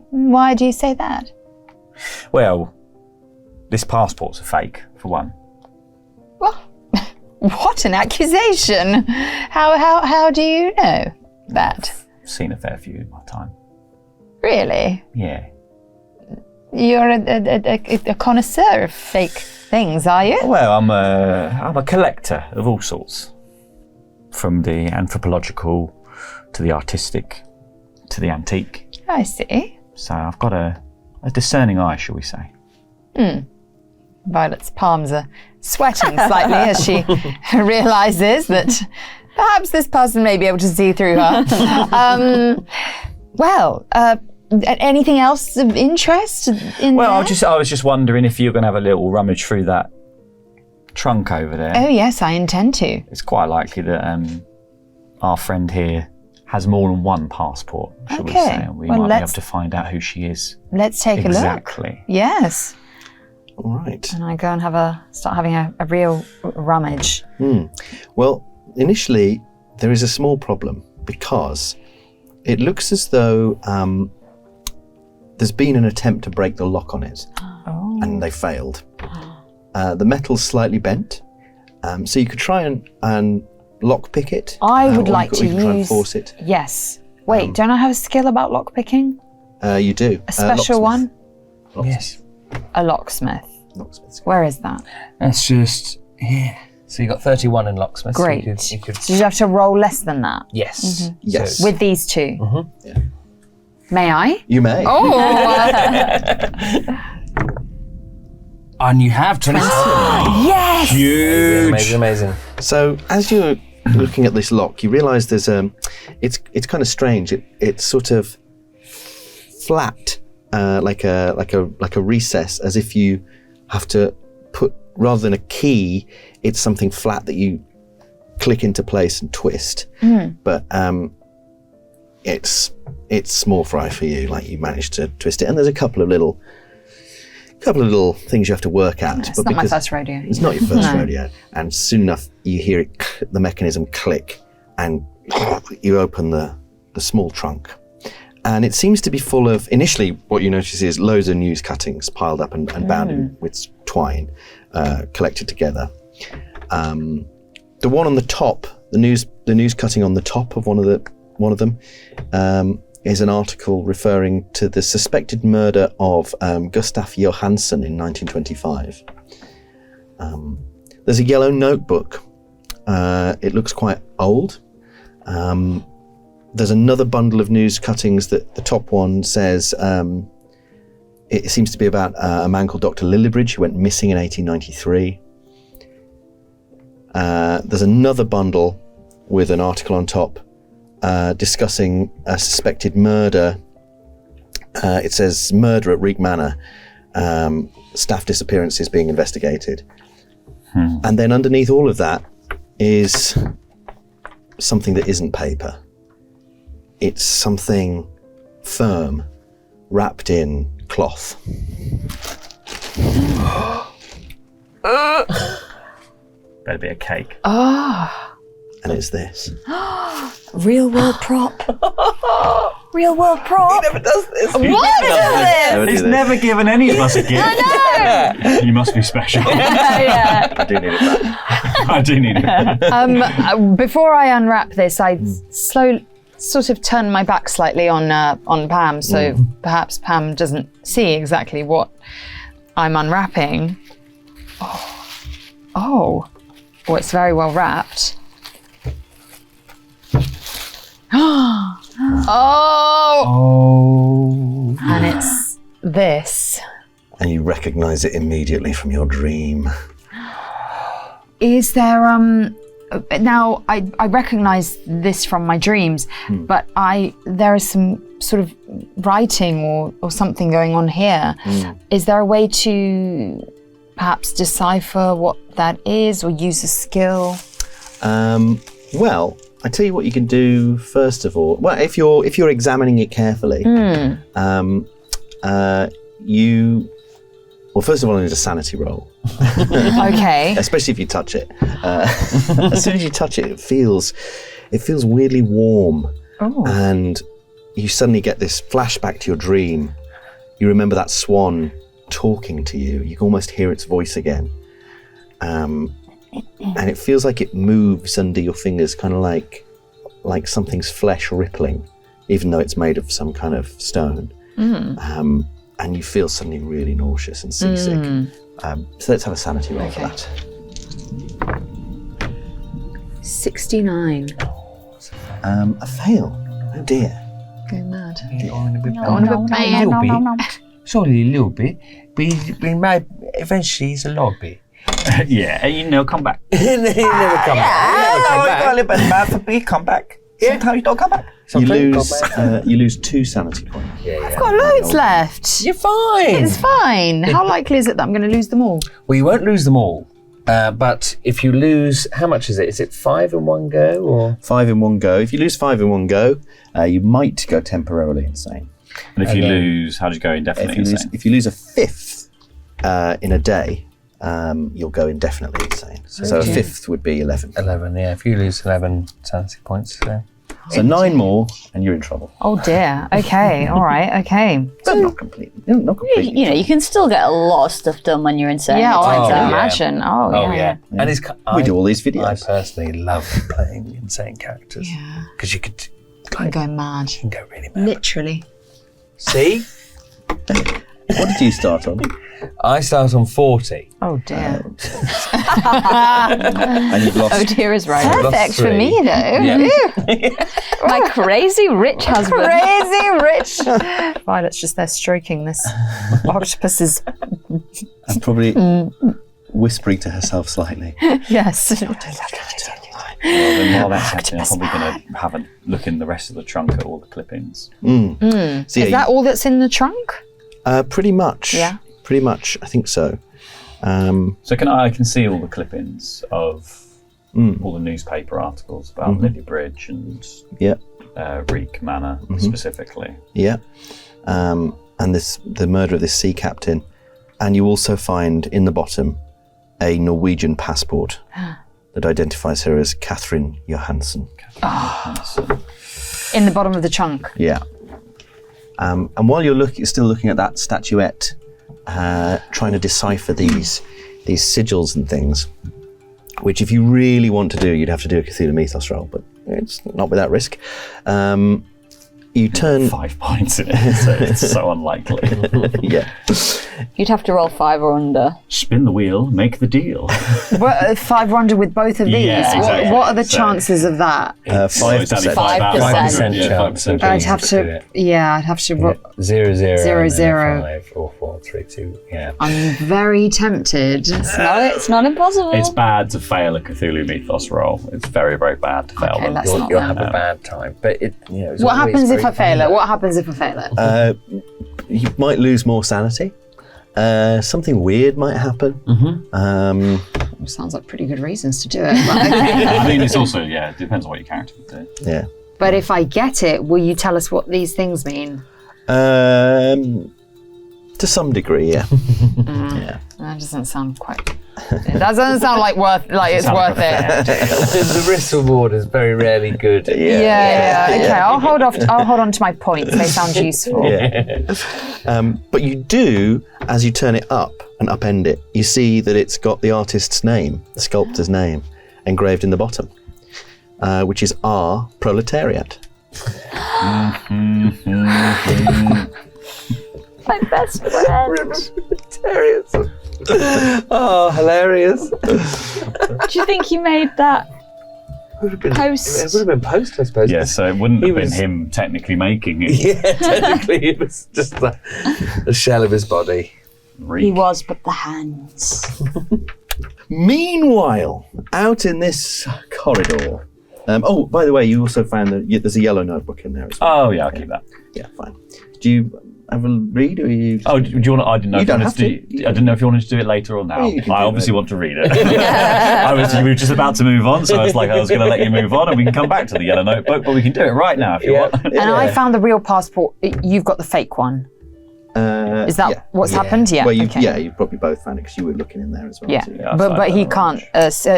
Why do you say that? Well, this passport's a fake, for one. Well, what an accusation! How do you know that? I've seen a fair few in my time. Really? Yeah. You're a connoisseur of fake things, are you? Well, I'm a collector of all sorts. From the anthropological to the artistic to the antique. I see. So I've got a discerning eye, shall we say. Violet's palms are sweating slightly as she realises that perhaps this person may be able to see through her. Anything else of interest in Well, there? I was just wondering if you're going to have a little rummage through that trunk over there. Oh, yes, I intend to. It's quite likely that our friend here has more than one passport, shall we say, and we might be able to find out who she is. Let's take a look. Exactly. Yes. All right. And I go and start having a real rummage. Well, initially, there is a small problem because it looks as though there's been an attempt to break the lock on it, and they failed. The metal's slightly bent, so you could try and lockpick it. I would or like you to could try and use... force it. Yes. Wait, don't I have a skill about lockpicking? You do. A special one? Yes. A locksmith. Locksmith. Where is that? That's just here. So you got 31 in locksmith. Great. So you could Did you have to roll less than that? yes. Yes. With these two? Yeah. May I? You may. Oh! And you have 27. Yes! Huge. Amazing. So as you're looking at this lock, you realise there's it's kind of strange. It's sort of flat, like a recess, as if you have to put, rather than a key, it's something flat that you click into place and twist. But it's small fry for you. Like you managed to twist it, and there's a couple of little things you have to work at. It's not my first rodeo. It's not your first rodeo. And soon enough, you hear it, the mechanism click, and you open the small trunk. And it seems to be full of, initially, what you notice is loads of news cuttings piled up and bound in with twine, collected together. The one on the top, the news cutting on the top of one of them, is an article referring to the suspected murder of Gustaf Johansson in 1925. There's a yellow notebook. It looks quite old. There's another bundle of news cuttings that the top one says, it seems to be about a man called Dr. Lillibridge who went missing in 1893. There's another bundle with an article on top discussing a suspected murder. It says murder at Reek Manor. Staff disappearances being investigated. And then underneath all of that is something that isn't paper. It's something firm, wrapped in cloth. Better be a cake. And it's this. Real world prop. Real world prop. Never does this. What is this? Never do He's this. never given any of us a gift. I You must be special. know. Yeah. I do need it back. I do need it. Before I unwrap this, I slowly sort of turn my back slightly on Pam, so perhaps Pam doesn't see exactly what I'm unwrapping. Oh, it's very well wrapped. Oh. And it's this. And you recognise it immediately from your dream. Is there now I recognise this from my dreams, but there is some sort of writing or something going on here. Is there a way to perhaps decipher what that is or use a skill? Well, I tell you what you can do first of all. Well, if you're examining it carefully, well, first of all, I need a sanity roll. Okay. Especially if you touch it. As soon as you touch it, it feels weirdly warm. And you suddenly get this flashback to your dream. You remember that swan talking to you. You can almost hear its voice again. And it feels like it moves under your fingers, kind of like something's flesh rippling, even though it's made of some kind of stone. And you feel suddenly really nauseous and seasick. So let's have a sanity roll for that. 69. A fail. Oh dear. Go mad. Sorry, a little bit. But eventually it's a lot bit. Yeah, and come back. He never come back. Come back. Sometimes you don't come back. You lose 2 sanity points. I've got loads left. You're fine. It's fine. How likely is it that I'm going to lose them all? Well, you won't lose them all. But if you lose, how much is it? Is it 5 in one go or 5 in one go. If you lose 5 in one go, you might go temporarily insane. And if you lose, how do you go indefinitely insane? If you lose a 5th in a day, you'll go indefinitely insane. So a 5th would be 11. 11? Yeah, if you lose 11 sanity points, So 9 more, and you're in trouble. Oh dear. Okay. All right. Okay. But not completely. Not completely. You can still get a lot of stuff done when you're insane. Yeah, I Turns can out. imagine. Oh, yeah. And it's, We do all these I videos. personally love playing insane characters. Yeah. Because you could I'm going mad. you can go really mad. Literally. See? What did you start on? I start on 40. Oh dear. And you've lost. Oh dear is right. Perfect for three. me though. Yeah. My crazy rich husband. Crazy rich. Violet's just there stroking this octopus's. And probably whispering to herself slightly. Yes. Well, then while that's happening, I'm probably going to have a look in the rest of the trunk at all the clippings. So, Is that all that's in the trunk? pretty much. Yeah. Pretty much. I think so. So I can see all the clippings of all the newspaper articles about Lily Bridge and Yeah. Reek Manor specifically. Yeah. And the murder of this sea captain. And you also find in the bottom a Norwegian passport that identifies her as Catherine Johansson. In the bottom of the trunk. Yeah. And while you're still looking at that statuette, trying to decipher these sigils and things, which if you really want to do, you'd have to do a Cthulhu Mythos roll, but it's not without risk. You turn 5 points in it, so it's so unlikely. yeah. You'd have to roll 5 or under. Spin the wheel, make the deal. 5 or under with both of these. Yeah, exactly. What are the So- chances of that? 5%. 5%. chance. I'd have to. Yeah, I'd have to. 0, 0, Zero, and then zero. 5, 4, 4, 3, 2. Yeah. I'm very tempted. It's not impossible. It's bad to fail a Cthulhu Mythos roll. It's very, very bad to fail Okay, them. let's not You'll then. have a bad time, but it. You know, it's What always happens if very I fail fun. it? What happens if I fail it? You might lose more sanity. Something weird might happen. Sounds like pretty good reasons to do it. But, okay. I mean, it's also, it depends on what your character would do. Yeah. But if I get it, will you tell us what these things mean? To some degree, yeah. Yeah. That doesn't sound quite. That doesn't sound like it's sound worth like it. The risk reward is very rarely good. Yeah. Okay, I'll hold on to my points. They sound useful. Yeah. But you do, as you turn it up and upend it, you see that it's got the artist's name, the sculptor's name, engraved in the bottom, which is R. Proletariat. My best friend. Oh, hilarious. Do you think he made that post? It would have been post, I suppose. Yeah, so it wouldn't He have been was- him technically making it. Yeah, technically it was just the shell of his body. He was but the hands. Meanwhile, out in this corridor. By the way, you also found that there's a yellow notebook in there as well. Oh, yeah, I'll keep that. Yeah, fine. Do you have a read, or are you? Oh, do you want to? I didn't know. You if don't wanted have to. I didn't know if you wanted to do it later or now. Yeah, you can I do it obviously later. want to read it. We were just about to move on, so I was going to let you move on, and we can come back to the yellow notebook, but we can do it right now if you want. And I found the real passport. You've got the fake one. Is that what's happened? Yeah. Well, you probably both found it because you were looking in there as well. Yeah. too. Yeah, But he I've can't.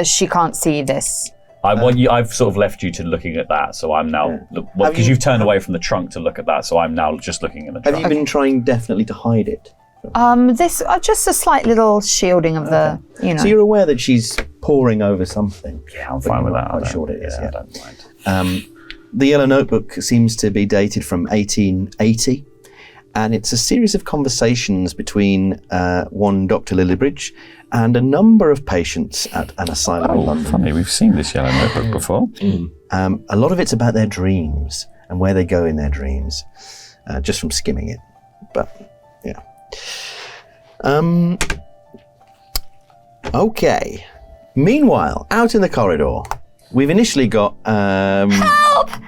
She can't see this. I've sort of left you to looking at that, so I'm now because you've turned away from the trunk to look at that, so I'm now just looking in the Have trunk. you been trying definitely to hide it? This just a slight little shielding of the. So you're aware that she's poring over something. Yeah, I'm but fine you're with not that. quite sure what it is I yet. don't mind. The yellow notebook seems to be dated from 1880, and it's a series of conversations between one Dr. Lillibridge and a number of patients at an asylum in London. Funny, we've seen this yellow notebook before. A lot of it's about their dreams and where they go in their dreams, just from skimming it. But, yeah. Okay. Meanwhile, out in the corridor, we've initially got Mary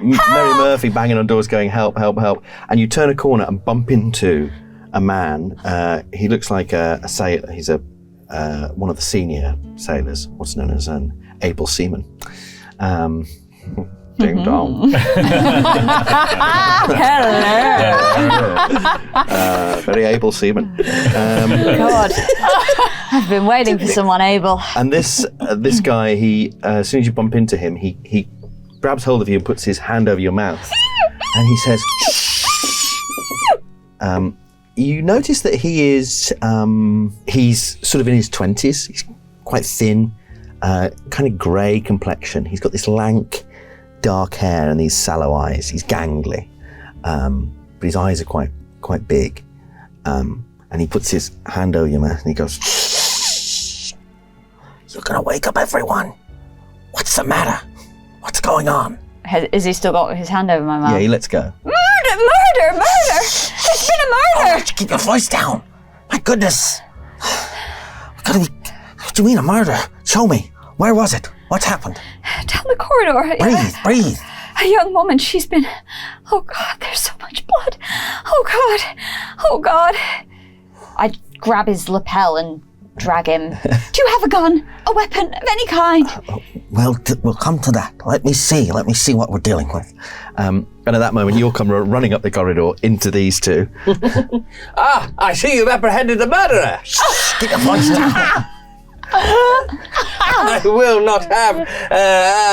Murphy banging on doors going, help, help, help. And you turn a corner and bump into a man. He looks like a sailor. He's one of the senior sailors, what's known as an able seaman. Ding dong. Very able seaman. God, I've been waiting for someone able. And this guy, he as soon as you bump into him, he grabs hold of you and puts his hand over your mouth, and he says, you notice that he's sort of in his 20s. He's quite thin, kind of grey complexion. He's got this lank, dark hair and these sallow eyes. He's gangly, but his eyes are quite big. And he puts his hand over your mouth and he goes, "Shh, you're gonna wake up everyone. What's the matter? What's going on?" Has he still got his hand over my mouth? Yeah, he lets go. Murder! It's been a murder! Keep your voice down. My goodness. What do you mean a murder? Show me. Where was it? What happened? Down the corridor. Breathe. A young woman, she's been... Oh God, there's so much blood. Oh God. I grab his lapel and drag him. Do you have a gun? A weapon of any kind? Well, we'll come to that. Let me see what we're dealing with. And at that moment, you'll come running up the corridor into these two. I see you've apprehended the murderer. Keep your voice down. I will not have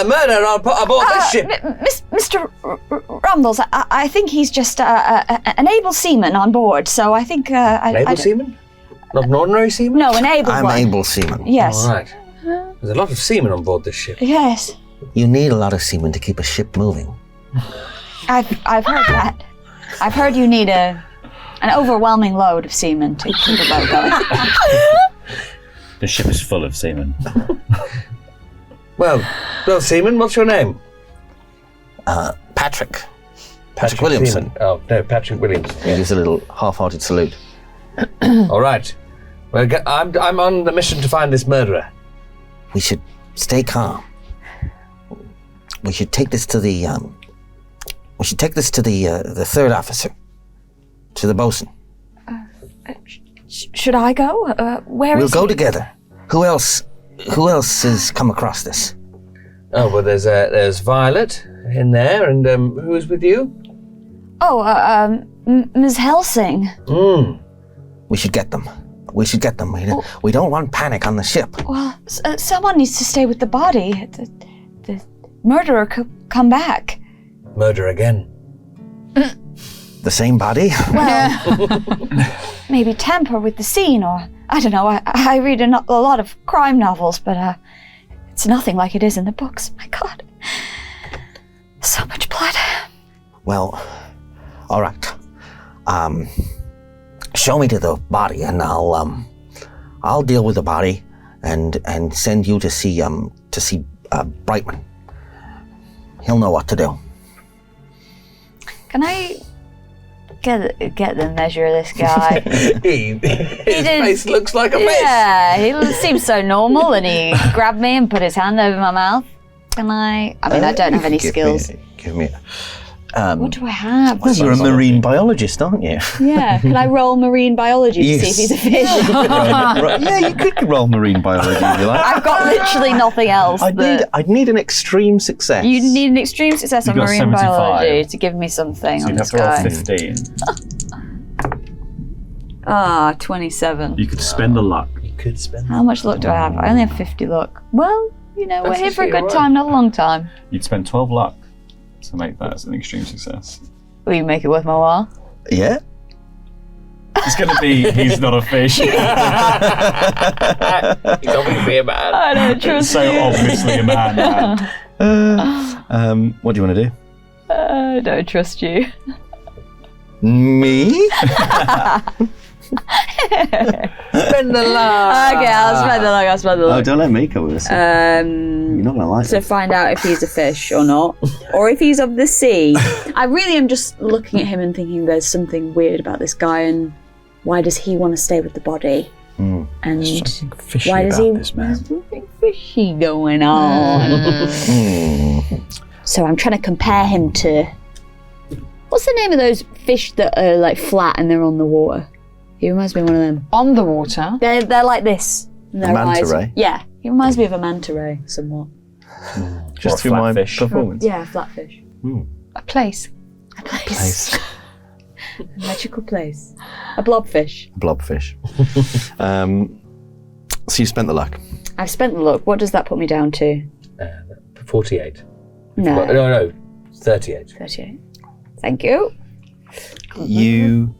murder aboard this ship. Mr. Rumbles, I think he's just an able seaman on board, so I think... An able seaman? Not an ordinary seaman? No, an able I'm one. able seaman. Yes. All right. There's a lot of seamen on board this ship. Yes. You need a lot of seamen to keep a ship moving. I've heard that. I've heard you need a an overwhelming load of semen to keep the boat going. The ship is full of seamen. Well, Seaman, what's your name? Patrick. Patrick Williamson. Seaman. Oh, no, Patrick Williams. He gives a little half-hearted salute. All right. Well, I'm on the mission to find this murderer. We should stay calm. We should take this to the the third officer, to the bosun. Should I go? Where We'll is go he? together. Who else has come across this? Oh, well, there's Violet in there, and who is with you? Oh, Ms. Helsing. We should get them. We don't want panic on the ship. Well, someone needs to stay with the body. The murderer could come back. Murder again. The same body? Well, maybe tamper with the scene, or I don't know. I read a lot of crime novels, but it's nothing like it is in the books. My God, so much blood. Well, all right. Show me to the body, and I'll deal with the body, and send you to see Brightman. He'll know what to do. Can I get the measure of this guy? His face looks like a face. Yeah, he seems so normal, and he grabbed me and put his hand over my mouth. Can I mean, I don't have any skills. Give me. What do I have? Well, you're a marine biologist, aren't you? Yeah, can I roll marine biology to see if he's a fish? Yeah, you could roll marine biology if you like. I've got literally nothing else. I'd need an extreme success. You need an extreme success on You've got marine 75. biology to give me something So on you'd have this to roll guy. 15. 27. You could spend the luck. How much luck do I have? I only have 50 luck. Well, we're here for a good alright. time, not a long time. You'd spend 12 luck to make that as an extreme success. Will you make it worth my while? Yeah. It's going to be, he's not a fish. He's obviously a man. I don't trust So you. obviously a man. What do you want to do? I don't trust you. Me? Spend the luck. Okay, I'll spend the luck. Oh, don't let me go with this. You're not gonna like To this. find out if he's a fish or not, or if he's of the sea. I really am just looking at him and thinking there's something weird about this guy, and why does he want to stay with the body? And Fishy why does he? this man. There's something fishy going on. So I'm trying to compare him to. What's the name of those fish that are like flat and they're on the water? He reminds me of one of them. On the water. They're like this. And their manta eyes- ray? Yeah, he reminds me of a manta ray somewhat. Just Or through my flatfish. performance. Yeah, flatfish. A place. A place. A magical place. A blobfish. Blobfish. So you spent the luck. I've spent the look. What does that put me down to? 48. No. No, 38. 38. Thank you. You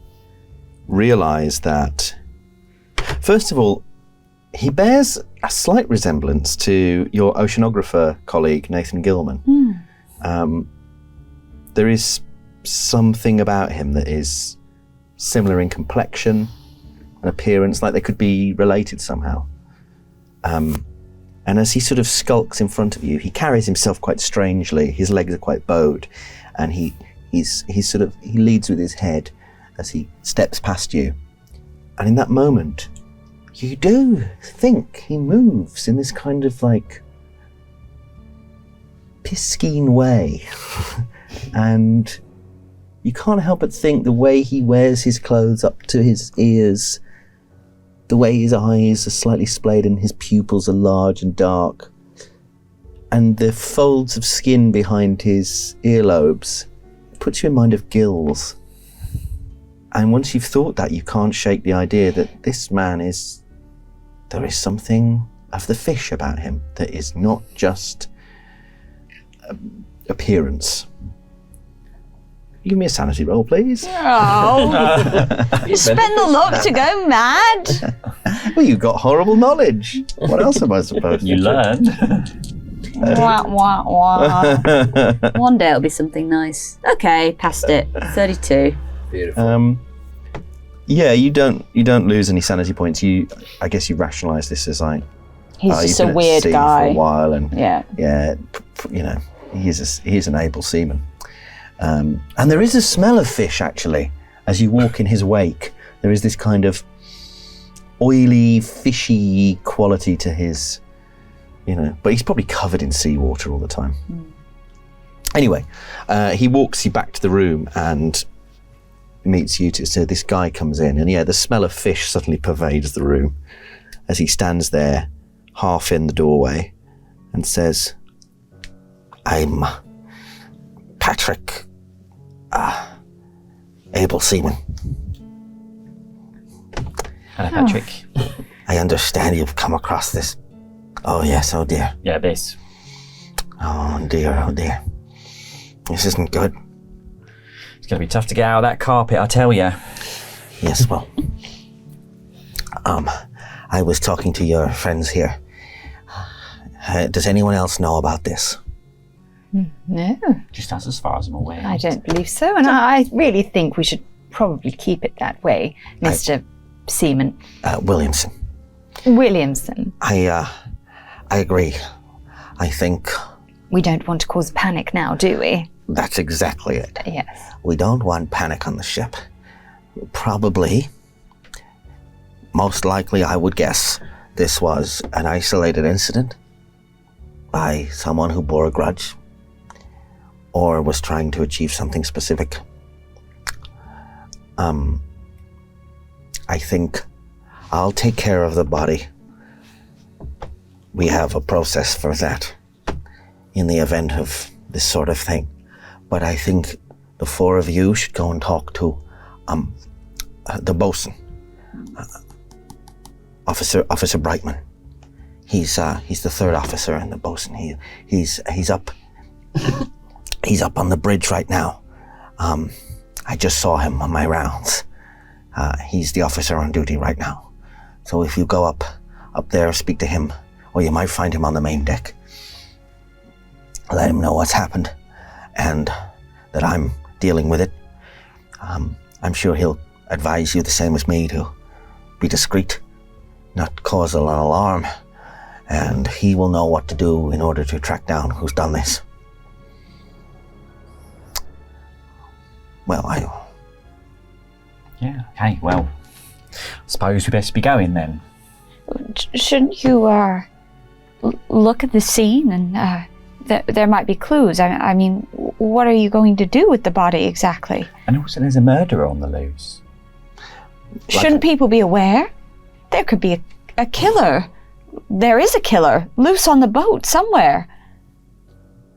realise that, first of all, he bears a slight resemblance to your oceanographer colleague, Nathan Gilman. There is something about him that is similar in complexion and appearance, like they could be related somehow. And as he sort of skulks in front of you, he carries himself quite strangely. His legs are quite bowed, and he leads with his head as he steps past you. And in that moment, you do think he moves in this kind of like piscine way. And you can't help but think the way he wears his clothes up to his ears, the way his eyes are slightly splayed and his pupils are large and dark, and the folds of skin behind his earlobes puts you in mind of gills. And once you've thought that, you can't shake the idea that this man there is something of the fish about him that is not just appearance. Give me a sanity roll, please. Oh. You spend the luck to go mad. Well, you got horrible knowledge. What else am I supposed to You do? learned. Wah, wah, wah. One day it'll be something nice. Okay, past it. 32. Beautiful. Yeah, you don't lose any sanity points. I guess you rationalise this as He's just you've a been at weird sea guy. for a while, and Yeah. he is an able seaman. And there is a smell of fish actually as you walk in his wake. There is this kind of oily, fishy quality to his, but he's probably covered in seawater all the time. Anyway, he walks you back to the room and meets you two. So this guy comes in, and the smell of fish suddenly pervades the room as he stands there, half in the doorway, and says, "I'm Patrick, able seaman. Hello, Patrick. I understand you've come across this. Oh yes, oh dear. Yeah, this. Oh dear. This isn't good. It's going to be tough to get out of that carpet, I tell you. Yes, well, I was talking to your friends here. Does anyone else know about this? No, Just as far as I'm aware. I don't believe so. And I really think we should probably keep it that way, Mr. Seaman. Williamson. Williamson. I agree. I think We don't want to cause panic now, do we? that's exactly it. Yes. We don't want panic on the ship. Probably, most likely, I would guess, this was an isolated incident by someone who bore a grudge or was trying to achieve something specific. I think I'll take care of the body. We have a process for that in the event of this sort of thing. But I think the four of you should go and talk to the bosun, Officer Brightman. He's the third officer in the bosun. He's up he's up on the bridge right now. I just saw him on my rounds. He's the officer on duty right now. So if you go up there, speak to him, or you might find him on the main deck. Let him know what's happened and that I'm dealing with it. I'm sure he'll advise you the same as me to be discreet, not cause an alarm, and he will know what to do in order to track down who's done this. Well, Yeah, okay, well, suppose we best be going then. Shouldn't you look at the scene and there might be clues? I mean, what are you going to do with the body exactly? And also there's a murderer on the loose. Shouldn't people be aware? There could be a killer. There is a killer loose on the boat somewhere.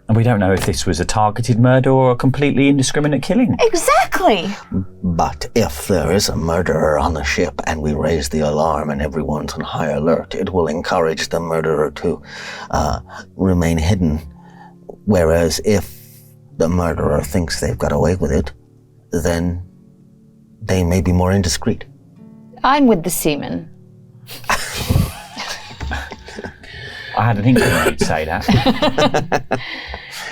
And we don't know if this was a targeted murder or a completely indiscriminate killing. Exactly. but if there is a murderer on the ship and we raise the alarm and everyone's on high alert, it will encourage the murderer to remain hidden. Whereas if the murderer thinks they've got away with it, then they may be more indiscreet. I'm with the seaman. I had an inkling you'd say that.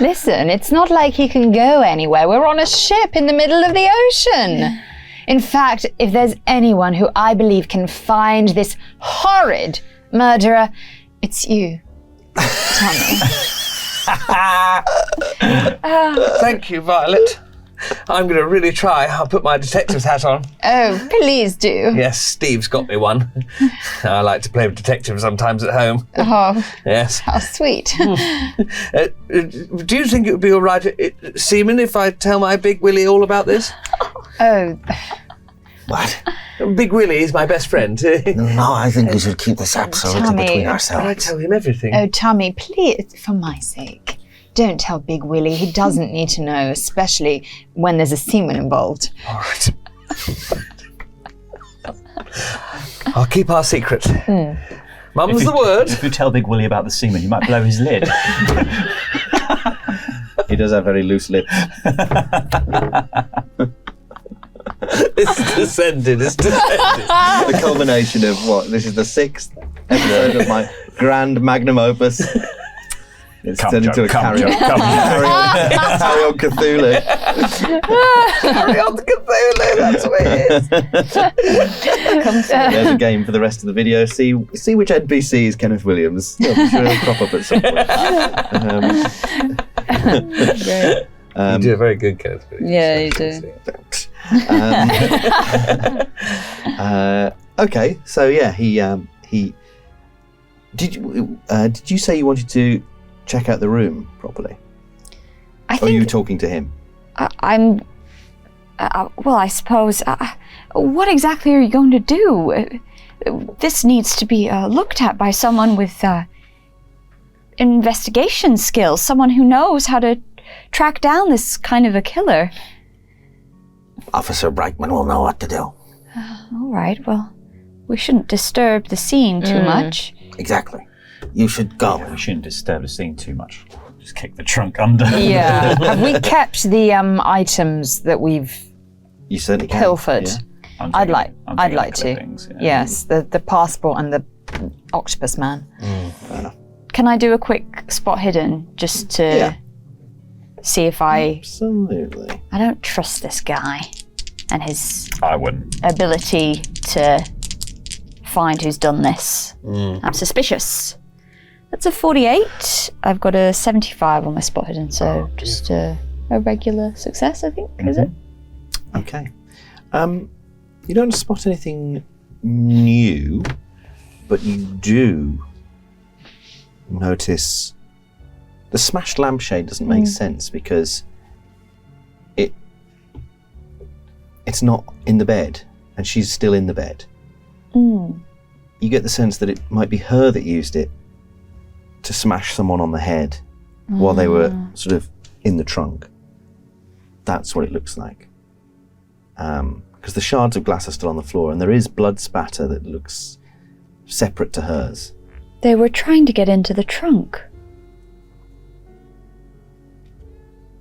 Listen, it's not like he can go anywhere. We're on a ship in the middle of the ocean. In fact, if there's anyone who I believe can find this horrid murderer, it's you, Tommy. Thank you, Violet. I'm going to really try. I'll put my detective's hat on. Oh, please do. Yes, Steve's got me one. I like to play with detectives sometimes at home. Oh, Yes. how sweet. Do you think it would be all right, Seaman, if I tell my Big Willie all about this? Oh, What? Big Willie is my best friend. No, I think we should keep this absolutely Tommy. between I ourselves. tell him everything. oh, Tommy, please, for my sake, don't tell Big Willie. He doesn't need to know, especially when there's a seaman involved. All right. I'll keep our secret. Mum's the word. If you tell Big Willie about the seaman, you might blow his lid. He does have very loose lips. It's descended. The culmination of what? This is the 6th episode of my grand magnum opus. It's Come, turned into Joe, a come, carry Joe, on. come. Carry on Cthulhu. Carry on the Cthulhu, that's what it is. There's a game for the rest of the video. See which NPC is Kenneth Williams. I'm sure he'll crop up at some point. You do a very good Kenneth Williams. Yeah, you do. Okay, so yeah, he. Did you say you wanted to check out the room properly? I Or are you think talking to him? I'm. Well, I suppose. What exactly are you going to do? This needs to be looked at by someone with investigation skills, someone who knows how to track down this kind of a killer. Officer Brightman will know what to do. All right, well, we shouldn't disturb the scene too much. Exactly. You should go. We shouldn't disturb the scene too much. Just kick the trunk under. Yeah. Have we kept the items that we've You certainly can. pilfered? Yeah. I'm I'd taking- like I'm I'd taking like the to. clippings, yeah. Yes, the passport and the octopus man. Can I do a quick spot hidden just to see if I Absolutely. don't trust this guy and his I wouldn't. ability to find who's done this. I'm suspicious. That's a 48. I've got a 75 on my spot hidden, so just a regular success, I think, is it? Okay. You don't spot anything new, but you do notice the smashed lampshade doesn't make sense because it's not in the bed, and she's still in the bed. You get the sense that it might be her that used it to smash someone on the head while they were sort of in the trunk. That's what it looks like. Because the shards of glass are still on the floor, and there is blood spatter that looks separate to hers. They were trying to get into the trunk.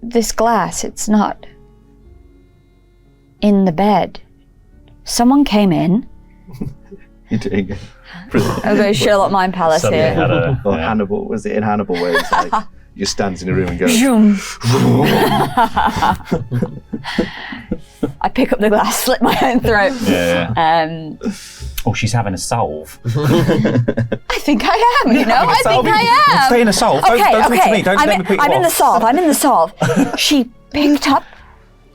This glass, it's not in the bed. Someone came in. You're doing I'll go Sherlock Mind Palace Suddenly here. had a- or yeah. Hannibal, was it in Hannibal where he's like, he just stands in a room and goes, Zoom. I pick up the glass, slit my own throat. Yeah. Oh, she's having a solve. I think I am, you know? I think I am. Stay in a solve. Don't talk to me. Don't let me put you I'm in the off. solve. I'm in the solve. She picked up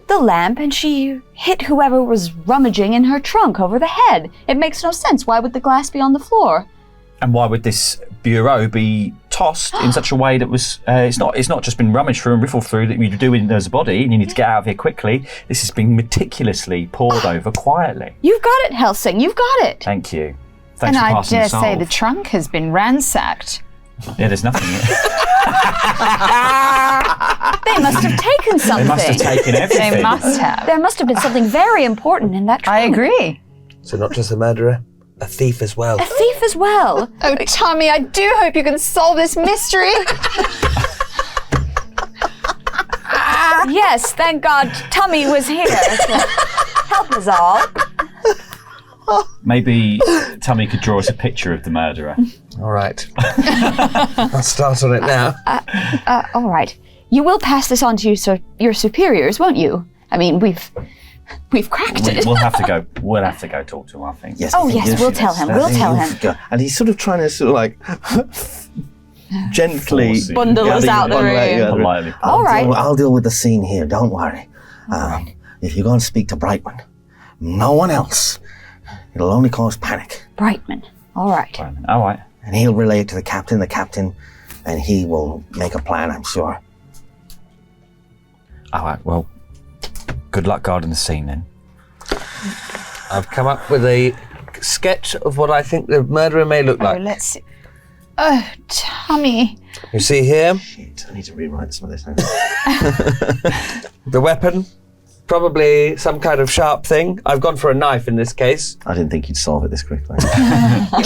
the lamp and she hit whoever was rummaging in her trunk over the head. It makes no sense. Why would the glass be on the floor? And why would this bureau be tossed in such a way that was? It's not just been rummaged through and riffled through that you do it as a body and you need to get out of here quickly. This has been meticulously poured over quietly. You've got it, Helsing. You've got it. Thank you. Thanks And for I passing dare the say solve. the trunk has been ransacked. Yeah, there's nothing. They must have taken something. They must have taken everything. They must have. There must have been something very important in that trunk. I agree. So not just a murderer, a thief as well. A thief as well. Oh, Tommy, I do hope you can solve this mystery. Yes, thank God Tummy was here to help us all. Maybe Tummy could draw us a picture of the murderer. All right. I'll start on it now. All right. You will pass this on to your superiors, won't you? I mean, we've cracked it. We'll have to go. We'll have to go talk to him, I think. yes. Oh, I think yes, you we'll should. tell him, we'll tell him. Go. And he's sort of trying to sort of like gently Force it. Bundle us out the bundle room. out the Politely. All right. I'll deal with the scene here. Don't worry. If you're going to speak to Brightman, no one else. It'll only cause panic. Brightman. All right. All right. And he'll relay it to the captain, and he will make a plan, I'm sure. All right. Well, good luck guarding the scene then. I've come up with a sketch of what I think the murderer may look Oh, like. let's see. Oh, Tommy. You see here, Shit, I need to rewrite some of this. the weapon, probably some kind of sharp thing. I've gone for a knife in this case. I didn't think you'd solve it this quickly.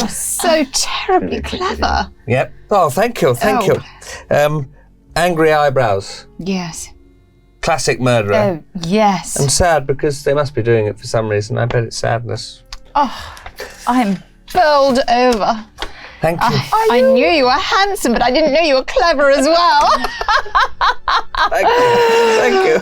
So terribly clever. Yep. Oh, thank you, thank you. Angry eyebrows. Yes. Classic murderer. Oh, yes. I'm sad because they must be doing it for some reason. I bet it's sadness. I'm bowled over. Thank you. I knew you were handsome, but I didn't know you were clever as well. Thank you.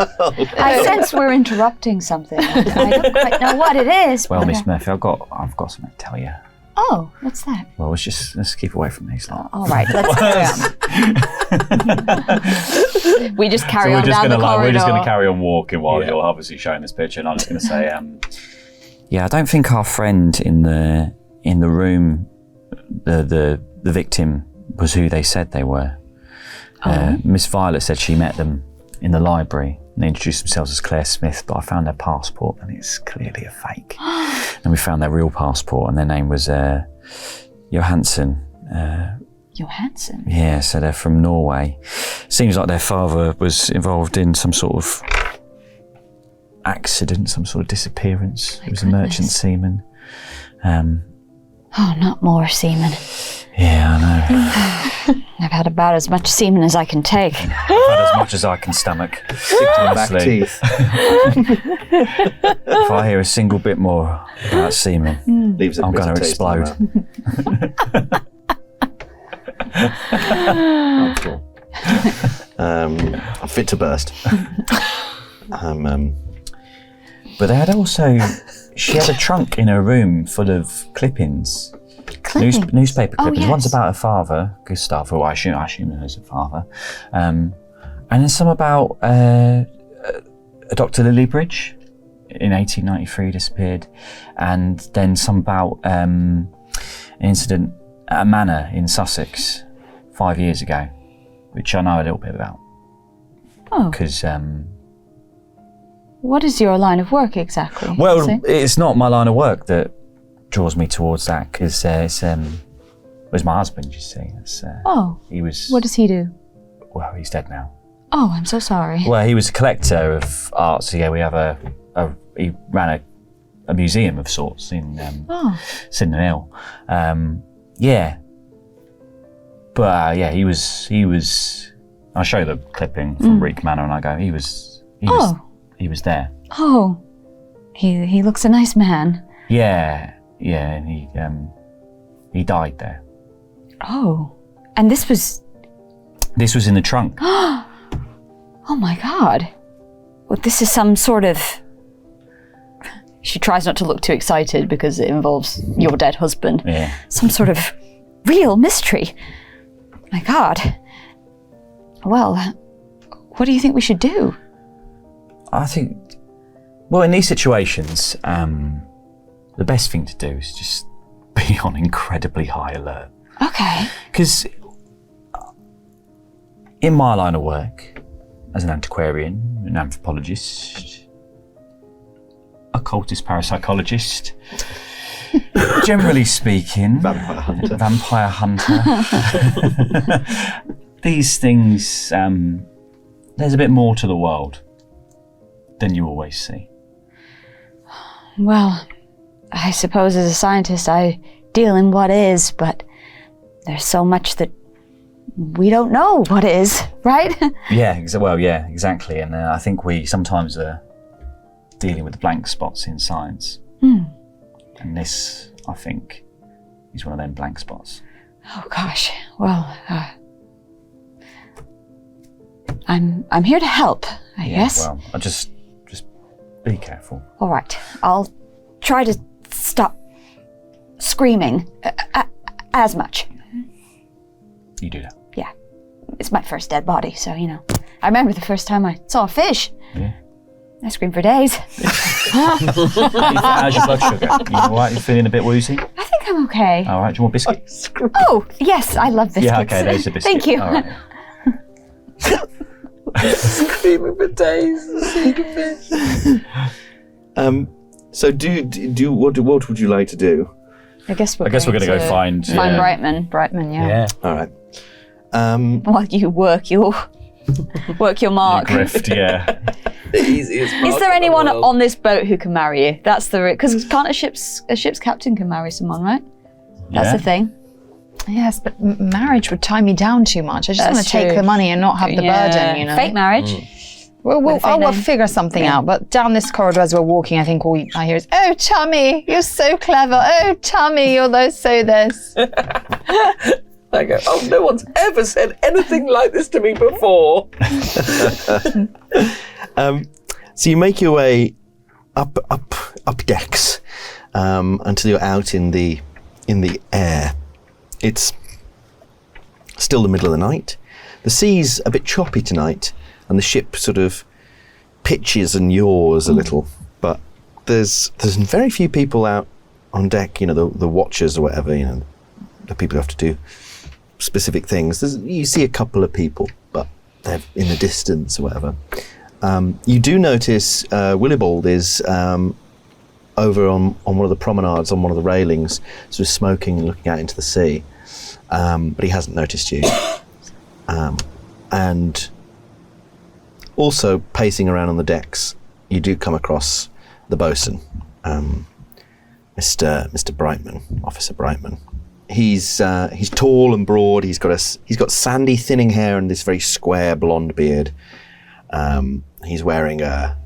I sense we're interrupting something. I don't quite know what it is. Well, but, Miss Murphy, I've got something to tell you. Oh, what's that? Well, let's keep away from these lot. All right, let's carry on. We just carry on down the corridor. We're just going to carry on walking while you're obviously showing this picture, and I'm just going to say, yeah, I don't think our friend in the room, the victim, was who they said they were. Miss Violet said she met them in the library. And they introduced themselves as Claire Smith, but I found their passport and it's clearly a fake. And we found their real passport and their name was Johansson. Johansson? Yeah, so they're from Norway. Seems like their father was involved in some sort of accident, some sort of disappearance. He was a merchant seaman. Oh, not more semen. Yeah, I know. I've had about as much semen as I can take. I've had as much as I can stomach. Back Honestly. teeth. If I hear a single bit more about semen, Leaves a I'm bitter going to taste in explode. I'm fit to burst. But they had also, she had a trunk in her room full of clippings. Newspaper clippings. yes. One's about her father, Gustav, who I assume knows her father. And then some about Dr. Lillybridge in 1893 disappeared. And then some about an incident at a manor in Sussex 5 years ago, which I know a little bit about. Oh. Because... What is your line of work exactly? well, See? it's not my line of work that draws me towards that, because it was my husband, you see. He was... What does he do? Well, he's dead now. Oh, I'm so sorry. Well, he was a collector of art, so yeah, we have he ran a museum of sorts in Sydenham Hill. Yeah. But yeah, he was. I show the clipping from Reek Manor, and I go, he was there. Oh, he looks a nice man. Yeah, and he died there. Oh, and this was in the trunk. Oh my God. Well, this is some sort of... She tries not to look too excited because it involves your dead husband. Yeah. Some sort of real mystery. My God. Well, what do you think we should do? I think, well, in these situations, the best thing to do is just be on incredibly high alert. Okay. Because in my line of work, as an antiquarian, an anthropologist, occultist, parapsychologist, generally speaking, vampire hunter, these things, there's a bit more to the world than you always see. Well, I suppose as a scientist I deal in what is, but there's so much that we don't know what is, right? Yeah, exactly. And I think we sometimes are dealing with the blank spots in science. And this, I think, is one of them blank spots. Oh gosh. Well, I'm here to help, I guess. Well, I just be careful. All right. I'll try to stop screaming as much. You do that. Yeah. It's my first dead body, so, you know. I remember the first time I saw a fish. Yeah. I screamed for days. How's your blood sugar? You all right? You feeling a bit woozy? I think I'm okay. All right. Do you want biscuit? Oh, yes, I love biscuits. Yeah. Okay. There's a biscuit. Thank you. All right. Screaming for days. So what would you like to do? I guess we're going to go find Brightman. Brightman, yeah. Yeah. All right. While you work your mark. Grift. Yeah. The easiest part Is there of the anyone world. on this boat who can marry you? That's the because can't a ship's captain can marry someone, right? That's the thing. Yes, but marriage would tie me down too much. I just That's want to take true. the money and not have the burden, you know? Fake marriage. We'll figure something out. But down this corridor as we're walking, I think all I hear is, "Oh, Tommy, you're so clever. Oh, Tommy, you're so this." I go, oh, no one's ever said anything like this to me before. So you make your way up decks until you're out in the air. It's still the middle of the night. The sea's a bit choppy tonight, and the ship sort of pitches and yaws a little. But there's very few people out on deck. You know, the watchers or whatever. You know, the people who have to do specific things. You see a couple of people, but they're in the distance or whatever. You do notice Willie is over on one of the promenades, on one of the railings, sort of smoking and looking out into the sea. But he hasn't noticed you. And also pacing around on the decks, you do come across the bosun, Mr. Brightman, Officer Brightman. He's tall and broad. He's got sandy, thinning hair and this very square blonde beard. He's wearing a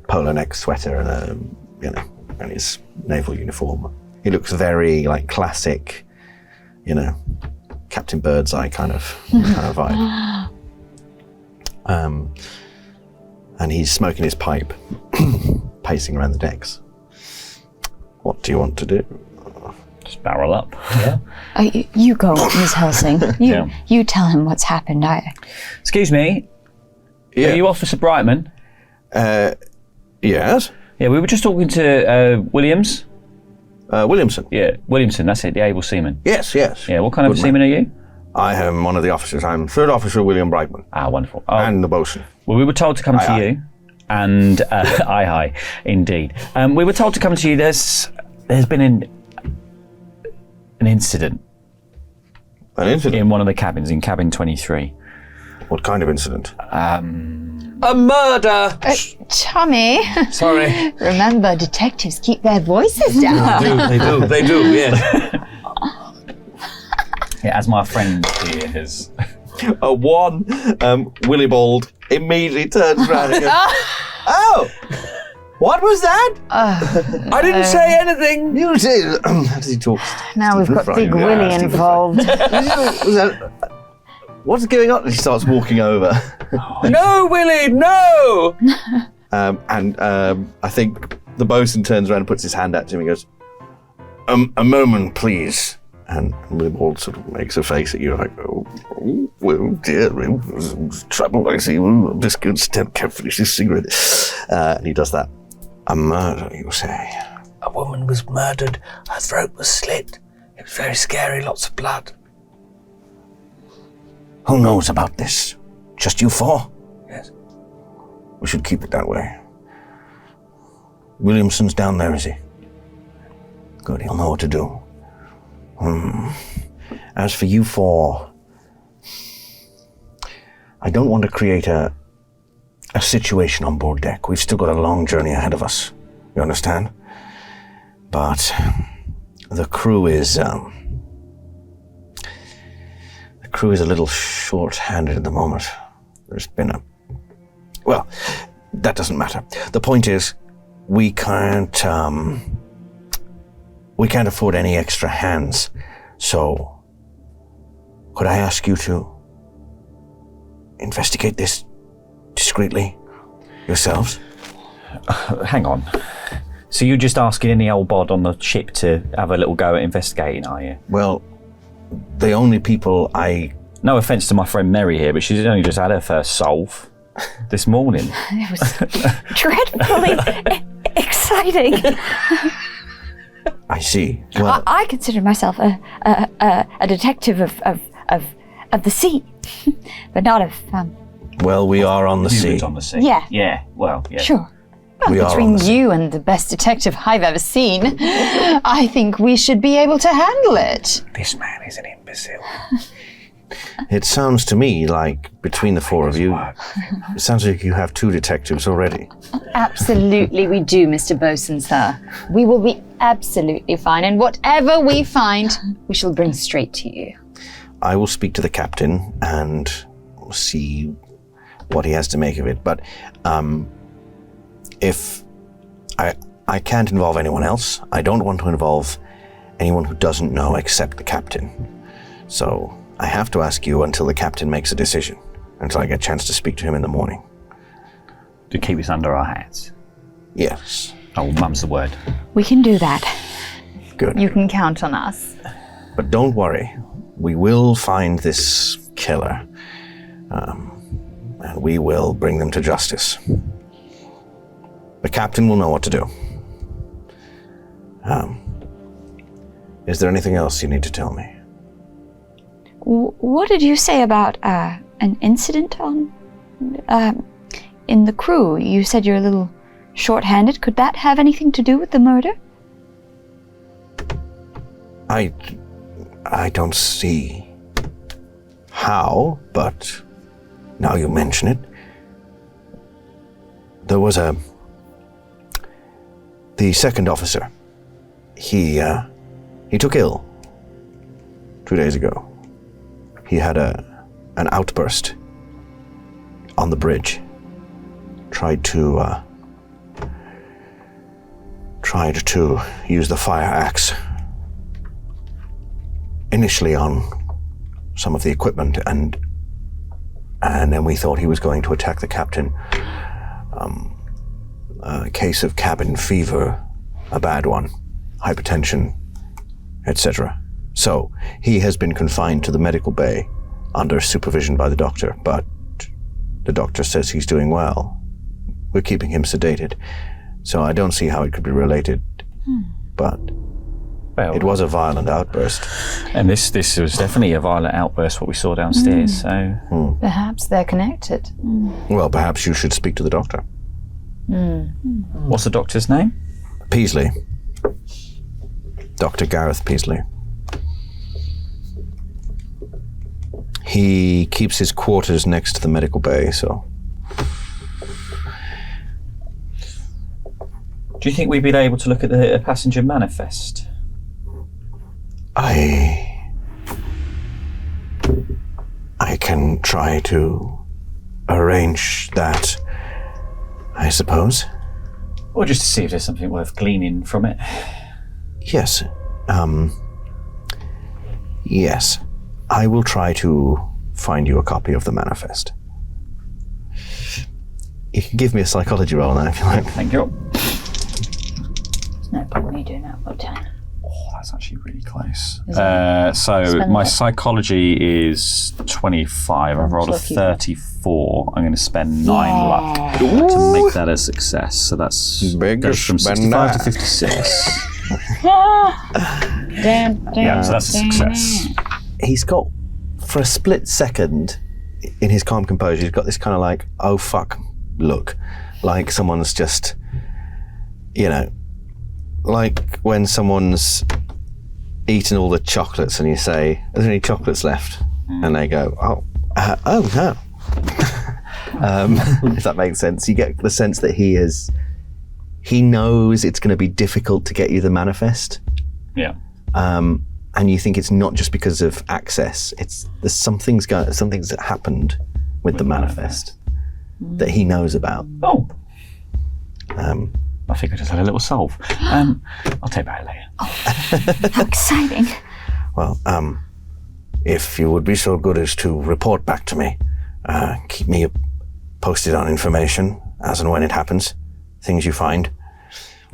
polo neck sweater and his naval uniform. He looks very like classic, Captain Birdseye kind of vibe. And he's smoking his pipe, pacing around the decks. What do you want to do? Just barrel up. Yeah. You go, Miss Helsing. You tell him what's happened. Excuse me. Yeah. Are you Officer Brightman? Yes. Yeah, we were just talking to Williams. Williamson. Yeah, Williamson. That's it. The able seaman. Yes. Yeah. What kind of seaman are you? I am one of the officers. I'm Third Officer William Brightman. Ah, wonderful. And the bosun. Well, we were told to come to you, and aye, indeed. We were told to come to you. There's been an incident. An incident? In one of the cabins, in cabin 23. What kind of incident? A murder! Tommy. Sorry. Remember, detectives keep their voices down. They do, yes. Yeah, as my friend here has... Willie Bald immediately turns around and goes, "Oh! What was that?" I didn't say anything. You say, how does he talk? Now we've got Big Willie involved. What's going on? He starts walking over. No, Willie, no! I think the bosun turns around and puts his hand out to him and goes, "A moment, please." And Willie Bald sort of makes a face at you like, "Oh, well, dear, trouble, I see. Well, I'm just going to can't finish this cigarette." And he does that. A murder, you say? A woman was murdered. Her throat was slit. It was very scary, lots of blood. Who knows about this? Just you four? Yes. We should keep it that way. Williamson's down there, is he? Good, he'll know what to do. As for you four, I don't want to create a situation on board deck. We've still got a long journey ahead of us. You understand? But the crew is a little short-handed at the moment. There's been well, that doesn't matter. The point is, we can't afford any extra hands. So, could I ask you to investigate this discreetly yourselves? Hang on. So you're just asking any old bod on the ship to have a little go at investigating, are you? Well, the only people No offence to my friend Mary here, but she's only just had her first solve this morning. It was dreadfully exciting. I see. Well, I consider myself a detective of the sea, but not of. well, we are on the sea. Humans on the sea. Yeah. Yeah. Well, yeah. Sure. We are on Between the sea. you and the best detective I've ever seen, I think we should be able to handle it. This man is an imbecile. It sounds to me like between the four of you, it sounds like you have two detectives already. Absolutely we do, Mr. Bosun, sir. We will be absolutely fine, and whatever we find, we shall bring straight to you. I will speak to the captain and see what he has to make of it. But if I can't involve anyone else, I don't want to involve anyone who doesn't know except the captain. So I have to ask you until the captain makes a decision, until I get a chance to speak to him in the morning. To keep this under our hats. Yes. Oh, mum's the word. We can do that. Good. You can count on us. But don't worry, we will find this killer, and we will bring them to justice. The captain will know what to do. Is there anything else you need to tell me? What did you say about an incident on in the crew? You said you're a little short-handed. Could that have anything to do with the murder? I don't see how, but now you mention it. There was the second officer. He took ill 2 days ago. He had an outburst on the bridge. Tried to use the fire axe initially on some of the equipment, and then we thought he was going to attack the captain. A case of cabin fever, a bad one, hypertension, etc. So he has been confined to the medical bay under supervision by the doctor, but the doctor says he's doing well. We're keeping him sedated, so I don't see how it could be related, but it was a violent outburst. And this was definitely a violent outburst, what we saw downstairs, so... Perhaps they're connected. Well, perhaps you should speak to the doctor. What's the doctor's name? Peasley. Dr. Gareth Peasley. He keeps his quarters next to the medical bay, so... Do you think we'd be able to look at the passenger manifest? I can try to arrange that, I suppose. Or just to see if there's something worth gleaning from it. Yes. Yes. I will try to find you a copy of the manifest. You can give me a psychology roll now if you like. Thank you. There's no point me doing that, but Oh, that's actually really close. So my psychology is 25. I've rolled a 34. I'm going to spend 9 luck to make that a success. So that's goes from 65 to 56. Yeah, so that's a success. He's got, for a split second, in his calm composure, he's got this kind of like, oh fuck look. Like someone's just, like when someone's eaten all the chocolates and you say, "Are there any chocolates left?" And they go, "Oh no." If that makes sense, you get the sense that he knows it's going to be difficult to get you the manifest. Yeah. And you think it's not just because of access; there's something's that happened with the manifest that he knows about. Oh. I think I just had a little solve. I'll take that later. Oh, how exciting. Well, if you would be so good as to report back to me, keep me posted on information as and when it happens, things you find.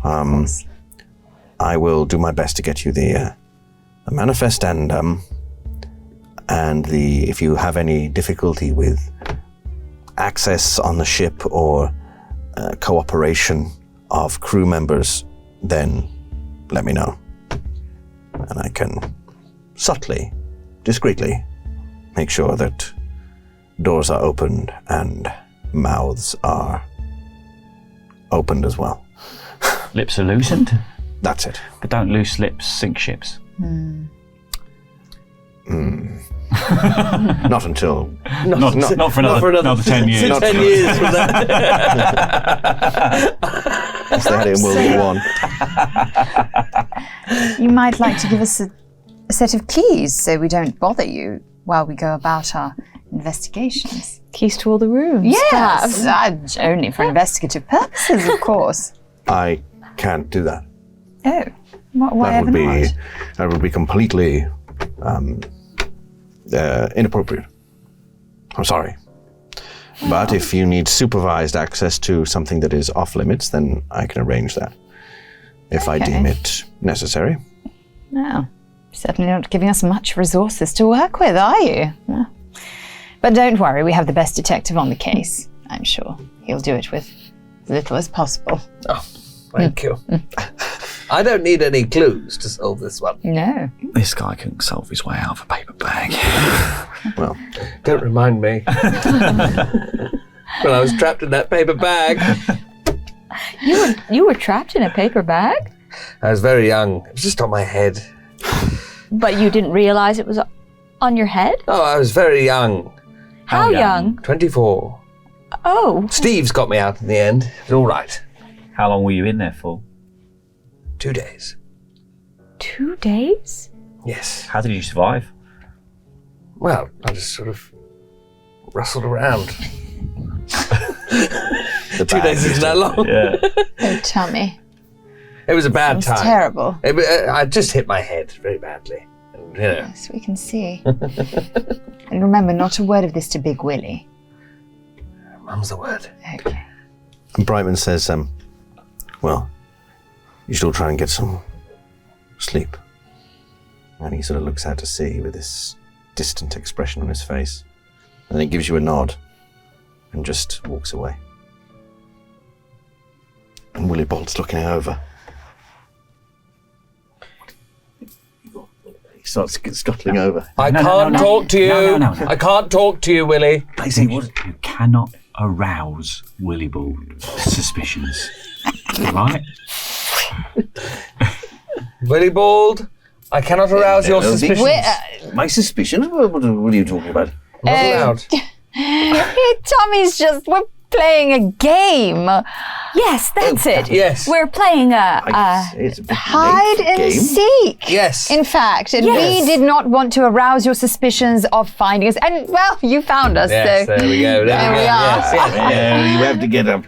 I will do my best to get you the manifest and if you have any difficulty with access on the ship or cooperation of crew members, then let me know. And I can subtly, discreetly make sure that doors are opened and mouths are opened as well. Lips are loosened? That's it. But don't loose lips sink ships. Not until... Not for another 10 years. 10 years from that. As they had it in World War I. You might like to give us a set of keys so we don't bother you while we go about our investigations. Keys to all the rooms. Yes, only for investigative purposes, of course. I can't do that. Oh, why That ever would be not? that would be completely inappropriate. I'm sorry. But if you need supervised access to something that is off limits, then I can arrange that. If I deem it necessary. No, certainly not giving us much resources to work with, are you? No. But don't worry, we have the best detective on the case. I'm sure he'll do it with as little as possible. Oh, thank you. I don't need any clues to solve this one. No. This guy couldn't solve his way out of a paper bag. Well, Don't remind me. When I was trapped in that paper bag. You were trapped in a paper bag? I was very young. It was just on my head. But you didn't realize it was on your head? Oh, I was very young. How young? 24. Oh. Steve's got me out in the end. It's all right. How long were you in there for? 2 days. 2 days? Yes. How did you survive? Well, I just sort of rustled around. the 2 days isn't that long. Yeah. Oh, tummy. It was a bad It's time. terrible. I just hit my head very badly. And, Yes, we can see. And remember, not a word of this to Big Willie. Mum's the word. Okay. And Brightman says, well, you should all try and get some sleep. And he sort of looks out to sea with this distant expression on his face. And then he gives you a nod and just walks away. And Willie Bolt's looking over. He starts scuttling over. I can't talk to you. No. I can't talk to you, Willie. I say you cannot arouse Willie Bald's suspicions. Right? Willie Bald, I cannot arouse your suspicions. My suspicions? What are you talking about? Not allowed. Tommy's we're playing a game. Yes, that's it. Yes. We're playing It's a bit Hide late for and game. seek. Yes. In fact, and Yes. we did not want to arouse your suspicions of finding us. And, well, you found us, Yes, so there we go. There we we go. are. Yes. You have to get up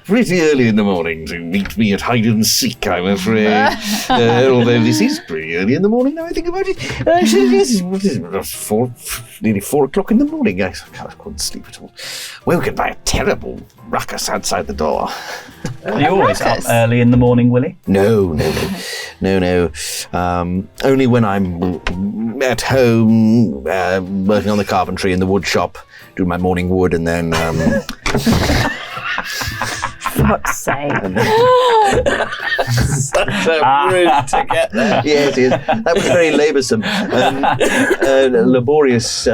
pretty early in the morning to meet me at hide and seek, I'm afraid. Although this is pretty early in the morning now I think about it. What is it? Nearly 4 o'clock in the morning. I couldn't sleep at all. Woken by a terrible ruckus outside the door. Are you always up early in the morning, Willie? No. Only when I'm at home, working on the carpentry in the wood shop, doing my morning wood, and then fuck's sake. Such a route to get there. yes, that was very laboursome, laborious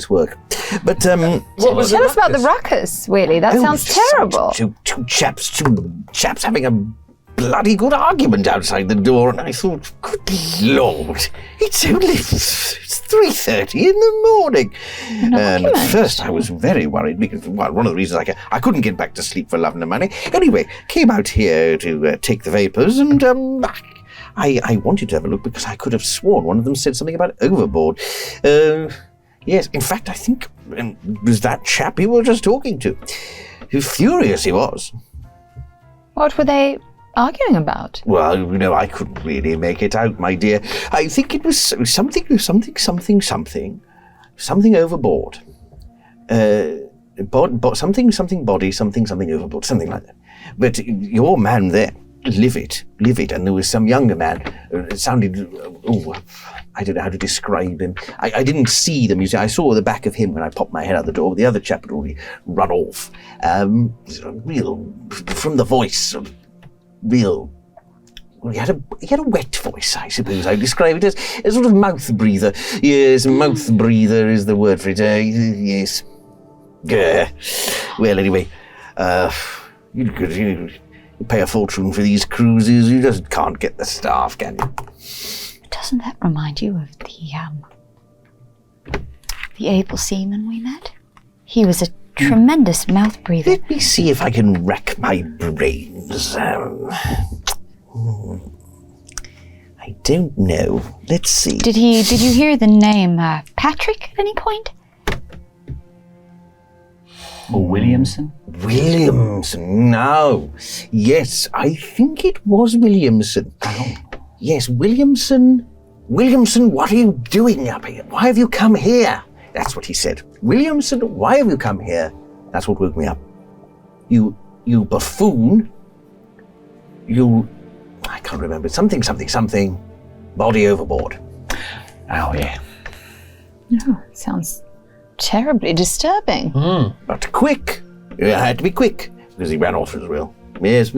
work. But What was Tell us about the ruckus, Willie. That sounds terrible. Two chaps having a bloody good argument outside the door, and I thought, good Lord, it's only 3:30 in the morning. And at first I was very worried because, well, one of the reasons I couldn't get back to sleep for love and money. Anyway, came out here to take the vapours, and I wanted to have a look because I could have sworn one of them said something about overboard. Yes, in fact, I think it was that chap you were just talking to. Furious he was. What were they arguing about? Well, I couldn't really make it out, my dear. I think it was something overboard. Something body, something overboard, something like that. But your man there, livid, and there was some younger man. It sounded, I don't know how to describe him. I didn't see them, you see. I saw the back of him when I popped my head out the door, but the other chap had already run off. From the voice, he had a wet voice, I suppose I'd describe it as a sort of mouth breather. Yes, mouth breather is the word for it. Yes. Well, anyway, you pay a fortune for these cruises. You just can't get the staff, can you? Doesn't that remind you of the able seaman we met? He was a tremendous mouth breather. Let me see if I can rack my brains. I I don't know. Let's see. Did you hear the name Patrick at any point? Or Williamson? Williamson, no. Yes, I think it was Williamson. Oh. Yes, Williamson. Williamson, what are you doing up here? Why have you come here? That's what he said. Williamson, why have you come here? That's what woke me up. You buffoon. I can't remember. Something. Body overboard. Oh, yeah. Oh, sounds terribly disturbing. But quick. I had to be quick because he ran off as well. Yes,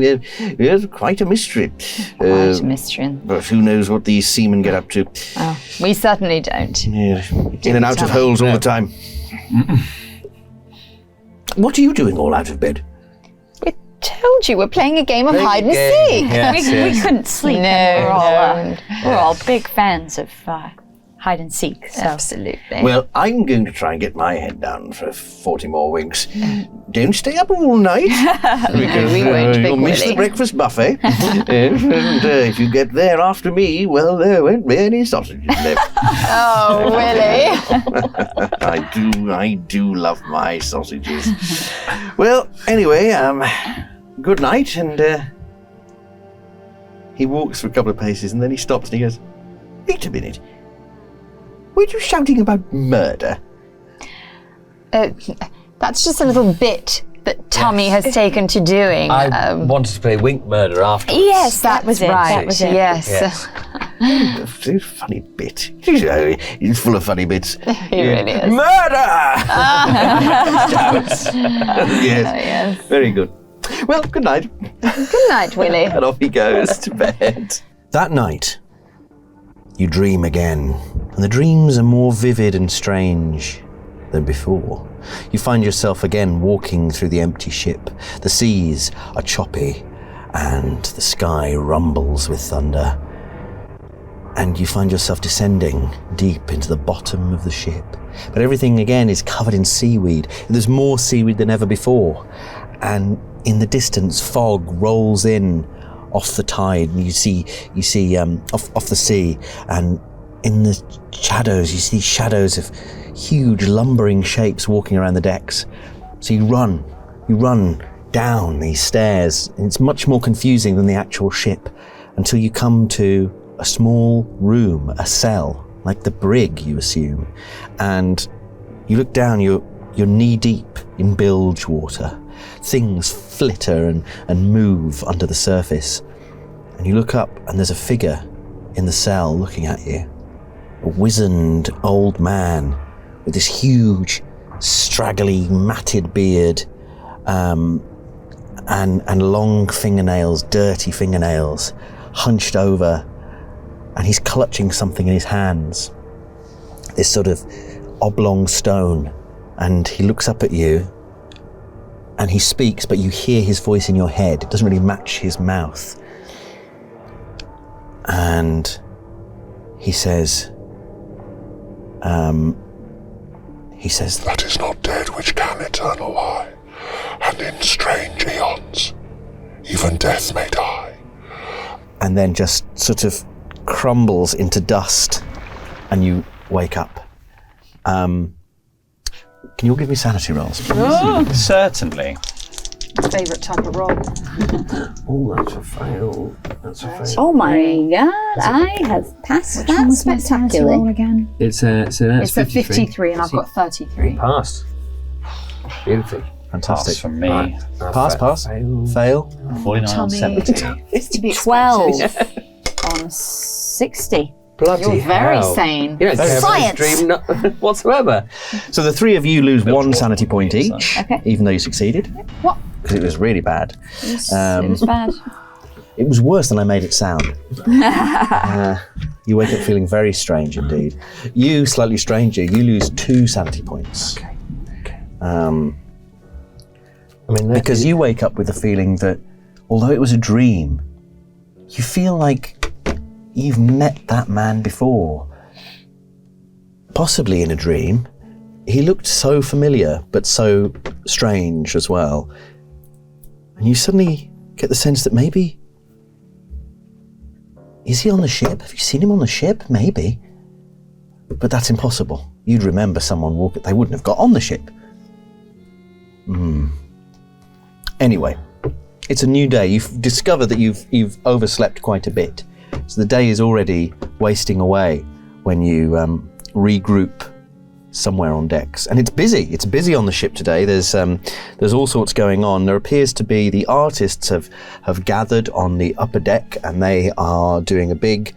quite a mystery. Quite a mystery. But who knows what these seamen get up to. Oh, we certainly don't. Yeah, in and out of holes all the time. What are you doing all out of bed? We told you we're playing a game of hide and seek. We couldn't sleep. No, We're all big fans of hide and seek. So. Absolutely. Well, I'm going to try and get my head down for 40 more winks. Don't stay up all night. Because we won't, Big you'll miss the Willie. breakfast buffet. And if you get there after me, well, there won't be any sausages left. Oh, Willie. I do love my sausages. Well, anyway, good night. And he walks for a couple of paces and then he stops and he goes, wait a minute. Were you shouting about murder? That's just a little bit that Tommy has taken to doing. I wanted to play Wink Murder after. Yes, that was it. Right. That was it. Yes. It's a funny bit. He's full of funny bits. He really is. Murder! Yes. Very good. Well, good night. Good night, Willie. And off he goes to bed. That night, you dream again, and the dreams are more vivid and strange than before. You find yourself again walking through the empty ship. The seas are choppy, and the sky rumbles with thunder. And you find yourself descending deep into the bottom of the ship. But everything again is covered in seaweed. There's more seaweed than ever before. And in the distance, fog rolls in off the tide, and you see off the sea, and in the shadows you see shadows of huge lumbering shapes walking around the decks. So you run down these stairs, and it's much more confusing than the actual ship until you come to a small room, a cell, like the brig, you assume, and you look down. You're knee deep in bilge water. Things flitter and move under the surface. And you look up and there's a figure in the cell looking at you. A wizened old man with this huge, straggly, matted beard and long fingernails, dirty fingernails, hunched over. And he's clutching something in his hands. This sort of oblong stone. And he looks up at you and he speaks, but you hear his voice in your head. It doesn't really match his mouth. And he says, that is not dead which can eternal lie, and in strange eons, even death may die. And then just sort of crumbles into dust, and you wake up. Can you all give me sanity rolls, please? Certainly. Favourite type of roll. Oh, that's a fail. Oh my god, I have passed that spectacularly. Again? It's a 53 and I've got 33. Passed. Beautifully. Fantastic. Pass from me. Pass. Fail. 49 on 70. It's to be 12 on 60. Bloody You're very hell. sane. You don't care about Science. this dream whatsoever. So the three of you lose one sanity point each, Okay. even though you succeeded. What? Because it was really bad. It was bad. It was worse than I made it sound. You wake up feeling very strange indeed. You, slightly stranger, you lose 2 sanity points. Okay. Because you wake up with the feeling that, although it was a dream, you feel like you've met that man before. Possibly in a dream. He looked so familiar, but so strange as well. And you suddenly get the sense that maybe Is he on the ship? Have you seen him on the ship? Maybe. But that's impossible. You'd remember someone walking. They wouldn't have got on the ship. Anyway, it's a new day. You've discovered that you've overslept quite a bit. So the day is already wasting away when you regroup somewhere on decks. And it's busy. It's busy on the ship today. There's all sorts going on. There appears to be the artists have gathered on the upper deck, and they are doing a big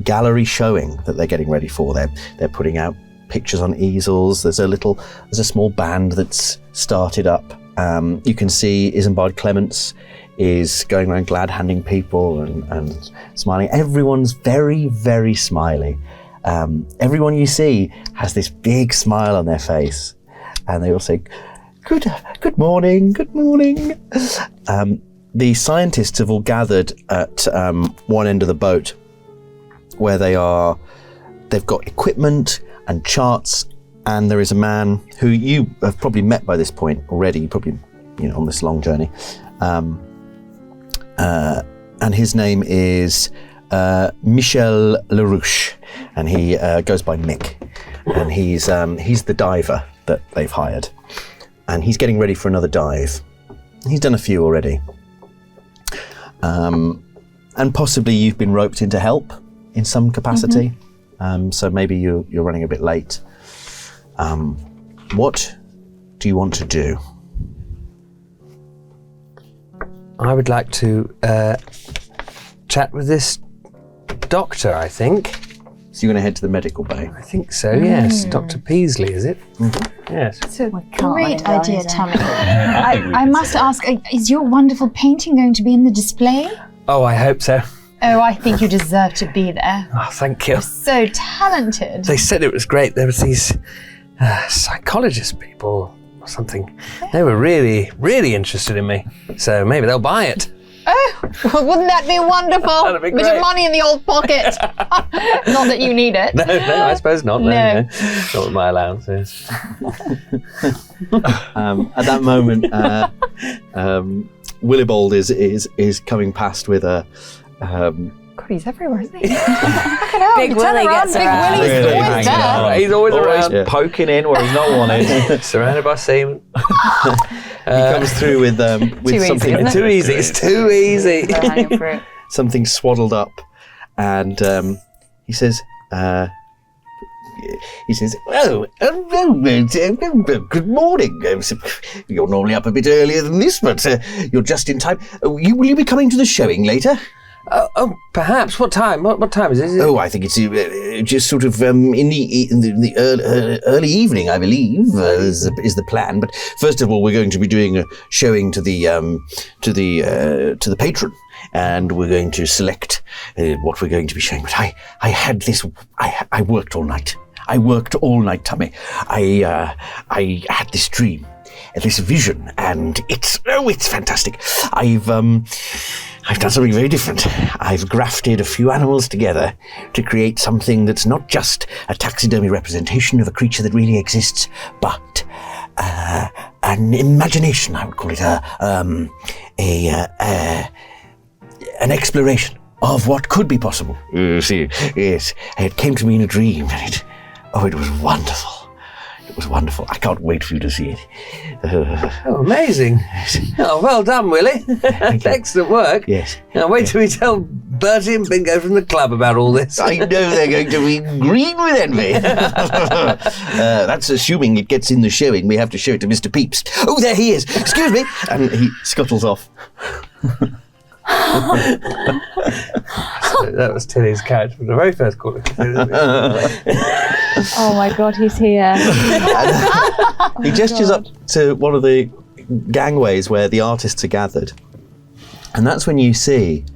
gallery showing that they're getting ready for. They're putting out pictures on easels. There's a small band that's started up. You can see Isambard Clements is going around glad handing people and smiling. Everyone's very, very smiley. Everyone you see has this big smile on their face, and they all say, good morning, good morning. The scientists have all gathered at one end of the boat where they've got equipment and charts, and there is a man who you have probably met by this point already, probably, on this long journey. And his name is Michel Larouche, and he goes by Mick, and he's the diver that they've hired, and he's getting ready for another dive. He's done a few already, and possibly you've been roped in to help in some capacity. So maybe you're running a bit late. What do you want to do? I would like to chat with this doctor, I think. So you're going to head to the medical bay? I think so, yes. Dr. Peasley, is it? Yes. It's a can't great let him idea, go, Tommy. I I must ask, is your wonderful painting going to be in the display? Oh, I hope so. Oh, I think you deserve to be there. Oh, thank you. So talented. They said it was great. There was these psychologist people or something. They were really, really interested in me. So maybe they'll buy it. Oh, well, wouldn't that be wonderful? That'd be Bit great. of money in the old pocket. Not that you need it. No, I suppose not. No. No. Not with my allowance is. At that moment, Willibald is coming past with a. God, he's everywhere, isn't he? Big Willie gets Big around. Willie's Really always hanging there. out. He's always around. Yeah. Poking in where he's not wanted. Surrounded by seamen. He comes through with easy, something isn't it? Too easy. It's too easy. Hanging fruit. something swaddled up, and he says, "Oh, good morning. You're normally up a bit earlier than this, but you're just in time. Will you be coming to the showing later?" Oh, perhaps. What time? What time is it? Oh, I think it's just sort of in the early evening, I believe, is the plan. But first of all, we're going to be doing a showing to the patron, and we're going to select what we're going to be showing. But I had this. I worked all night. Tommy. I had this dream, this vision, and it's fantastic. I've done something very different. I've grafted a few animals together to create something that's not just a taxidermy representation of a creature that really exists, but an imagination. I would call it an exploration of what could be possible. You see, yes, it came to me in a dream, and it was wonderful. It was wonderful. I can't wait for you to see it. Oh, amazing. Oh, well done, Willie. Excellent work. Yes. Now wait till we tell Bertie and Bingo from the club about all this. I know they're going to be green with envy. That's assuming it gets in the showing. We have to show it to Mr. Pepys. Oh, there he is. Excuse me. And he scuttles off. That was Tilly's character from the very first Call of Cthulhu. Oh my God, he's here. He gestures up to one of the gangways where the artists are gathered. And that's when you see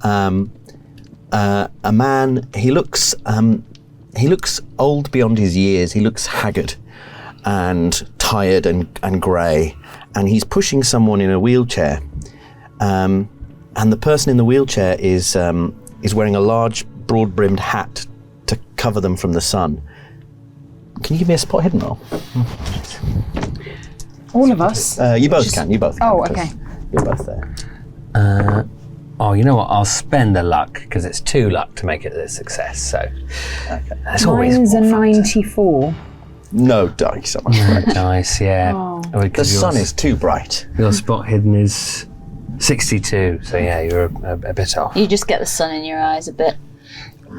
a man. He looks old beyond his years. He looks haggard and tired and grey. And he's pushing someone in a wheelchair. And the person in the wheelchair is wearing a large, broad-brimmed hat to cover them from the sun. Can you give me a spot hidden roll? All of us. You both can. You both can. Oh, because okay. You're both there. Oh, you know what? I'll spend the luck because it's 2 luck to make it a success. So that's always Mine's a one factor. 94. No dice, I'm afraid. Nice, yeah. Oh, The sun is too bright. Your spot hidden is 62. So yeah, you're a bit off. You just get the sun in your eyes a bit.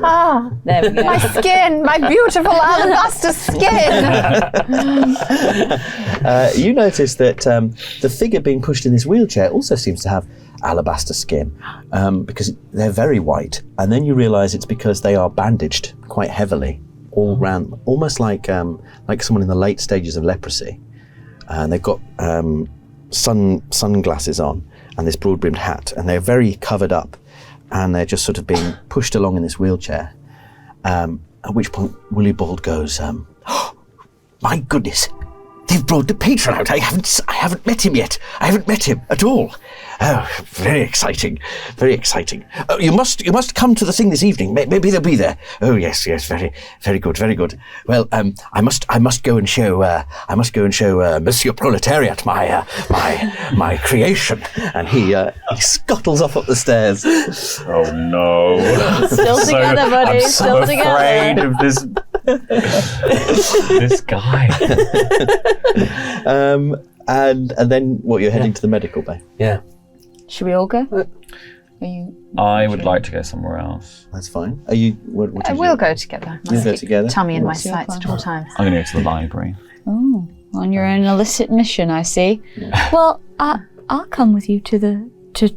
Ah, There we go. my skin, my beautiful alabaster skin. You notice that the figure being pushed in this wheelchair also seems to have alabaster skin because they're very white. And then you realise it's because they are bandaged quite heavily all round, almost like someone in the late stages of leprosy. And they've got sunglasses on and this broad-brimmed hat, and they're very covered up. And they're just sort of being pushed along in this wheelchair. At which point Willie Bald goes, oh, my goodness, they've brought the patron out. I haven't met him yet. I haven't met him at all. Oh, very exciting, very exciting. Oh, you must come to the thing this evening. Maybe they'll be there. Oh yes, very, very good, very good. Well, I must go and show Monsieur Proletariat my creation. And he scuttles up the stairs. Oh no! Still together, buddy. I'm so Still together. afraid of this. This guy. And then what? You're heading to the medical bay. Yeah. Should we all go? Are you? I would like to go somewhere else. That's fine. Are you? What did We'll you go together. You'll go together. Tummy in my What's your sights at all times. I'm going to go to the library. Oh, on your own illicit mission, I see. Well, I'll come with you to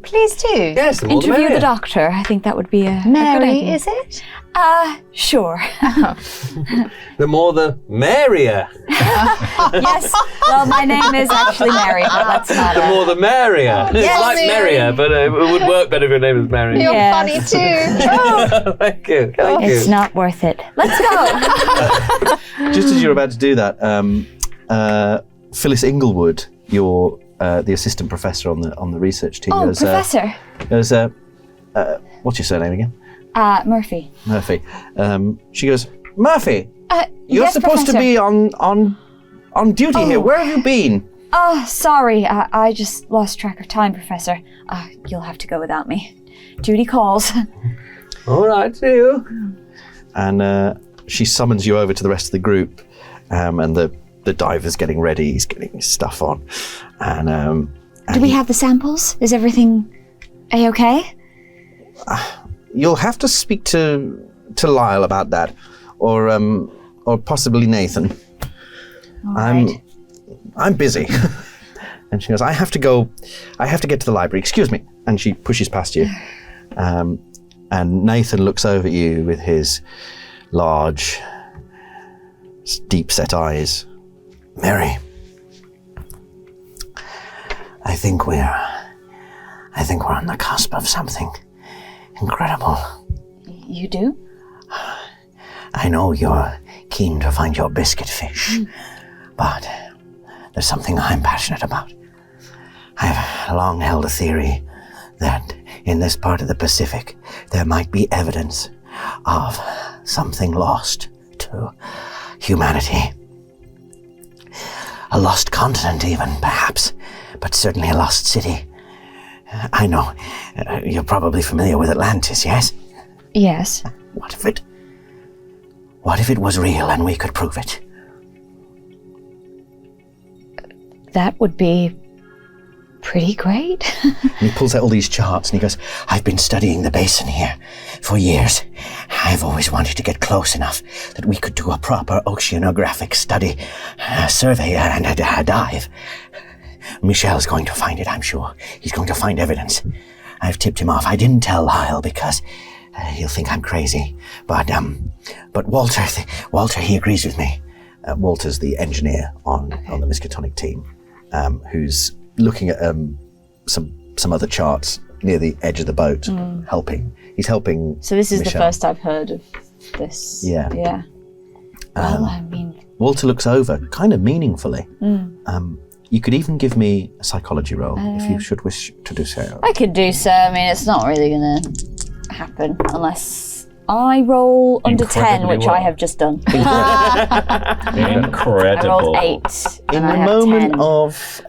Please do. Yes, the more the interview the merrier. doctor. I think that would be a good Mary, idea. is it? Sure. The more the merrier. Yes. Well, my name is actually Mary, but that's not The more the merrier. It's Yes, like Mary. merrier, but it would work better if your name was Mary. You're Yes. funny too. Thank you. Thank you. It's not worth it. Let's go. Just as you're about to do that, Phyllis Englewood, your the assistant professor on the research team, Oh, Professor. goes, what's your surname again? Murphy. Murphy. She goes, Murphy, you're yes, supposed to Professor. be on duty here. Where have you been? Oh, sorry. I just lost track of time, Professor. You'll have to go without me. Duty calls. All right, see you. And she summons you over to the rest of the group, and the diver's getting ready. He's getting his stuff on, and Do we have the samples? Is everything A-okay? you'll have to speak to Lyle about that, or possibly Nathan. I'm busy. And she goes, I have to get to the library. Excuse me. And she pushes past you. And Nathan looks over at you with his large, deep-set eyes. Mary, I think we're on the cusp of something incredible. You do? I know you're keen to find your biscuit fish, but there's something I'm passionate about. I've long held a theory that in this part of the Pacific, there might be evidence of something lost to humanity. A lost continent even, perhaps, but certainly a lost city. I know, you're probably familiar with Atlantis, yes? Yes. What if it was real and we could prove it? That would be pretty great. And he pulls out all these charts and he goes, I've been studying the basin here for years. I've always wanted to get close enough that we could do a proper oceanographic study, a survey and a dive. Michelle's going to find it, I'm sure. He's going to find evidence. I've tipped him off. I didn't tell Lyle because he'll think I'm crazy. But Walter, he agrees with me. Walter's the engineer on the Miskatonic team, who's looking at some other charts near the edge of the boat, helping. He's helping. So this is Michelle. the first I've heard of this. Yeah. Yeah. Well, I mean, Walter looks over, kind of meaningfully. You could even give me a psychology roll if you should wish to do so. I could do so. I mean, it's not really going to happen unless I roll under 10, Incredibly which well. I have just done. Incredible. I rolled 8. In and I a have moment 10. of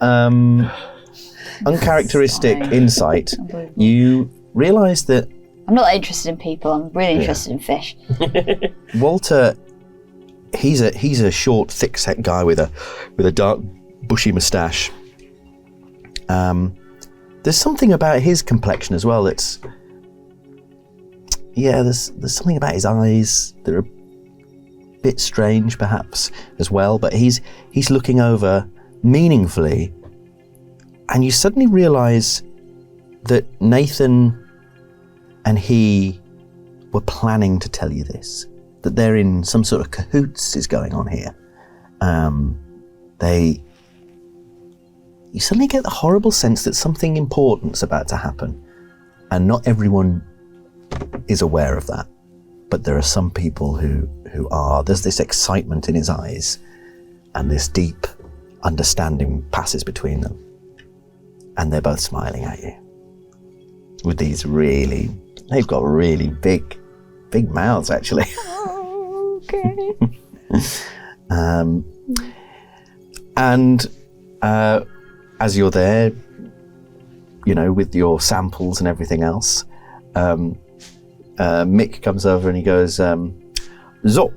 uncharacteristic Sorry. insight, Unbelievable. you realise that I'm not interested in people. I'm really interested in fish. Walter, he's a short, thick-set guy with a dark, bushy moustache. There's something about his complexion as well that's... Yeah, there's something about his eyes that are a bit strange, perhaps, as well. But he's looking over meaningfully, and you suddenly realise that Nathan and he were planning to tell you this, that they're in some sort of cahoots is going on here. You suddenly get the horrible sense that something important's about to happen, and not everyone is aware of that. But there are some people who are. There's this excitement in his eyes, and this deep understanding passes between them. And they're both smiling at you. With these they've got really big mouths, actually. Oh, okay. As you're there, with your samples and everything else, Mick comes over and he goes, so,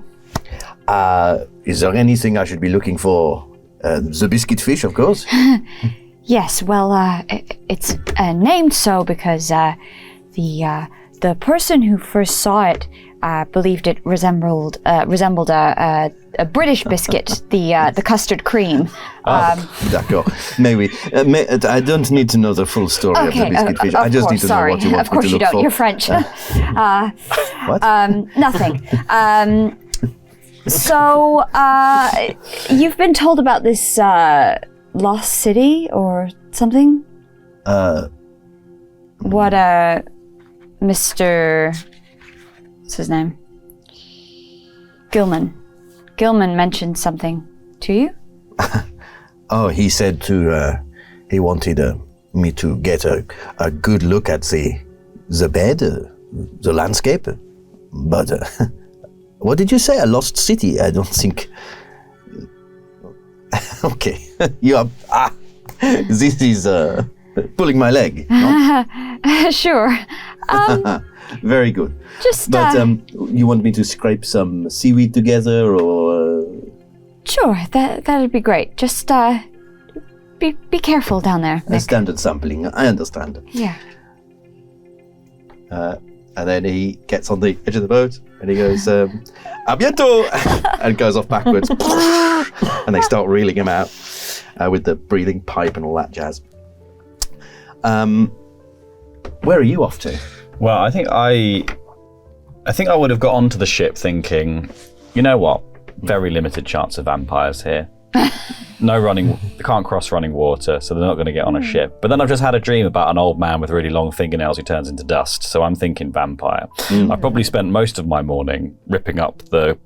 is there anything I should be looking for? The biscuit fish, of course. Yes, well, it's named so because the person who first saw it believed it resembled a British biscuit, the custard cream. D'accord. Maybe. I don't need to know the full story of the biscuit fish. I just need to know what you want of course me to you look don't. for. You're French. What? Nothing. So, you've been told about this lost city or something? What, Mr... What's his name? Gilman. Gilman mentioned something to you? Oh, he said he wanted me to get a good look at the bed, the landscape. But what did you say? A lost city? I don't think... Okay, you are... this is pulling my leg. No? Sure. Very good. Just, But you want me to scrape some seaweed together, or... Sure, that'd be great. Just, be careful down there, A Mick. standard sampling, I understand. Yeah. And then he gets on the edge of the boat and he goes, a bientôt! And goes off backwards. And they start reeling him out with the breathing pipe and all that jazz. Where are you off to? Well, I think I would have got onto the ship thinking, you know what? Very limited chance of vampires here. No running, they can't cross running water, so they're not going to get on a ship. But then I've just had a dream about an old man with really long fingernails who turns into dust, so I'm thinking vampire. I probably spent most of my morning ripping up the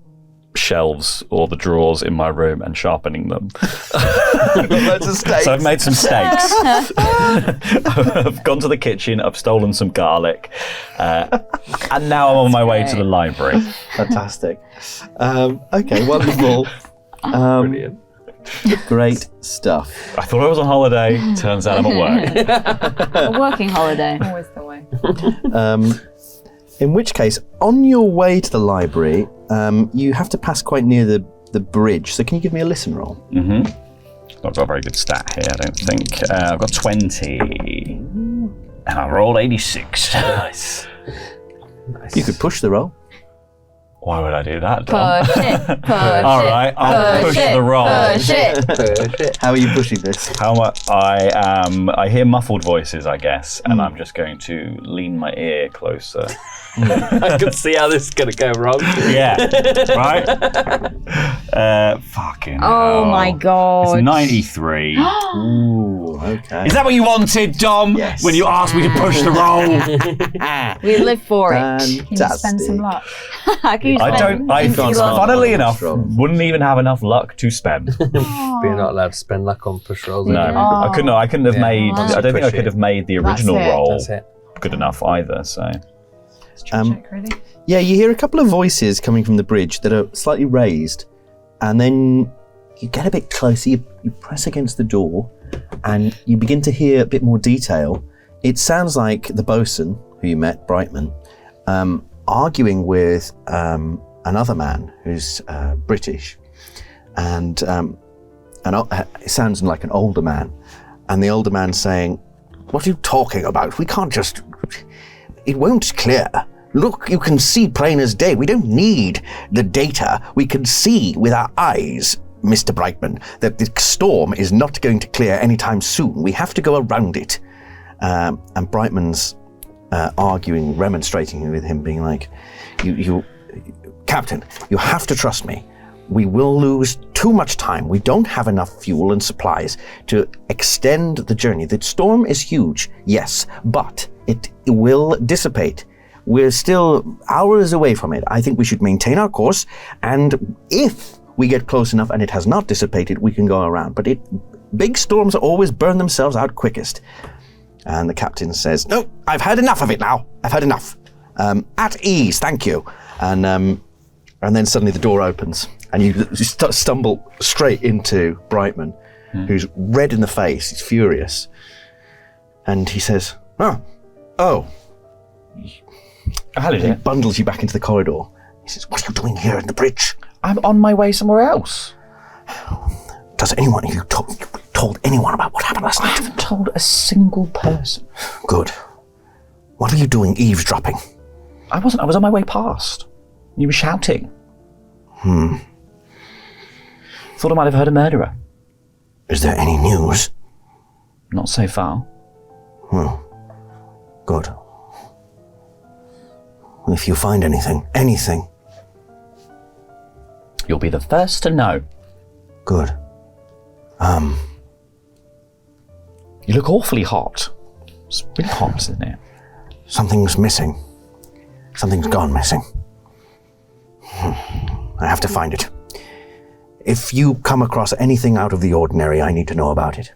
shelves or the drawers in my room and sharpening them. So I've made some steaks. I've gone to the kitchen, I've stolen some garlic, and now I'm on my way to the library. Fantastic. Okay, wonderful. Brilliant. Great stuff. I thought I was on holiday, turns out I'm at work. A working holiday. Always the way. In which case, on your way to the library, you have to pass quite near the bridge. So can you give me a listen roll? Mm-hmm. Not got a very good stat here, I don't think. I've got 20. And I rolled 86. Nice. You could push the roll. Why would I do that, Dom? Push it. All right, I'll push the roll. Push it. How are you pushing this? How much? I hear muffled voices, I guess, and I'm just going to lean my ear closer. I can see how this is going to go wrong. Yeah, right? Fucking Oh hell. my god. It's 93. Ooh, okay. Is that what you wanted, Dom? Yes. When you asked me to push the roll? We live for it. Fantastic. Can you spend some luck? Funnily enough, wouldn't even have enough luck to spend. But you're not allowed to spend luck on push rolls. No, are you? I couldn't have made. Wow. I don't think I Push could it. have made the original That's it. roll That's it. good enough either. So Check, really? Yeah, you hear a couple of voices coming from the bridge that are slightly raised, and then you get a bit closer, you press against the door, and you begin to hear a bit more detail. It sounds like the bosun, who you met, Brightman, arguing with another man who's British, and it sounds like an older man, and the older man saying, "What are you talking about? We can't just... It won't clear. Look, you can see plain as day. We don't need the data. We can see with our eyes, Mr. Brightman, that the storm is not going to clear anytime soon. We have to go around it." And Brightman's arguing, remonstrating with him, being like, "You, Captain, you have to trust me. We will lose too much time. We don't have enough fuel and supplies to extend the journey. The storm is huge, yes, but it will dissipate. We're still hours away from it. I think we should maintain our course, and if we get close enough and it has not dissipated, we can go around. But big storms always burn themselves out quickest." And the captain says, "No, I've had enough of it now. I've had enough. At ease, thank you." And then suddenly the door opens, and you stumble straight into Brightman, who's red in the face. He's furious. And he says, Oh. Hello, He dear. bundles you back into the corridor. He says, "What are you doing here in the bridge? I'm on my way somewhere else. Have you told anyone about what happened last I night?" haven't told a single person. "Good. What were you doing eavesdropping?" I wasn't. I was on my way past. You were shouting. Thought I might have heard a murderer. "Is there any news?" Not so far. Good. If you find anything, You'll be the first to know. good. You look awfully hot. It's really hot, isn't it? Something's missing. Something's gone missing. I have to find it. If you come across anything out of the ordinary, I need to know about it.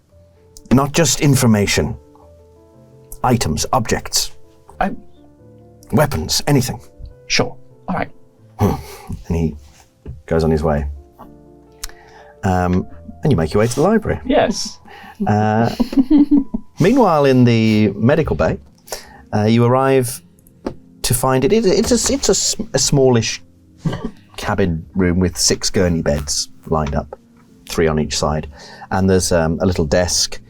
Not just information. Items, objects, weapons, anything. Sure. All right. And he goes on his way. And you make your way to the library. Yes. Meanwhile, in the medical bay, you arrive to find it. It's a smallish cabin room with 6 gurney beds lined up, 3 on each side, and there's a little desk,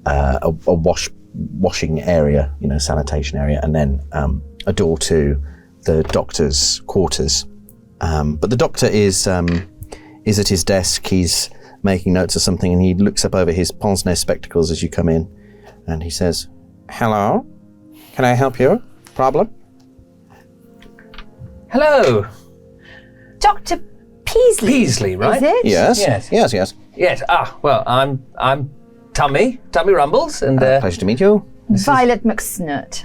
a washing area, sanitation area, and then a door to the doctor's quarters. But the doctor is at his desk. He's making notes of something, and he looks up over his pince-nez spectacles as you come in, and he says, "Hello, can I help you? Problem?" Hello, Dr. Peasley. Peasley, right? Is it? Yes. Yes. Well, I'm Tommy Rumbles, and Pleasure to meet you. Violet McSnurt.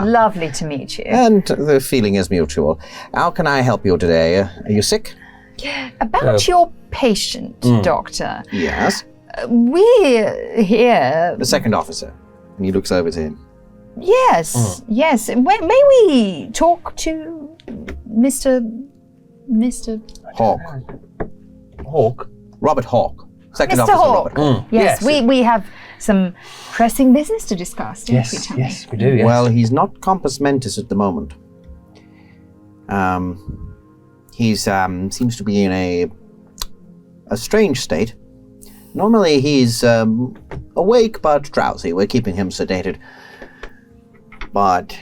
Lovely to meet you. And the feeling is mutual. How can I help you today? Are you sick? About your patient, Doctor. Yes. We here. The second officer. And he looks over to him. Yes. May we talk to Mr. Hawk. Robert Hawk. Second Mr. officer Hawk? Robert. Yes, Yes. we have some pressing business to discuss, don't we, Tommy? Yes, we do. Yes. Well, he's not compos mentis at the moment. He's seems to be in a strange state. Normally he's awake but drowsy. We're keeping him sedated. But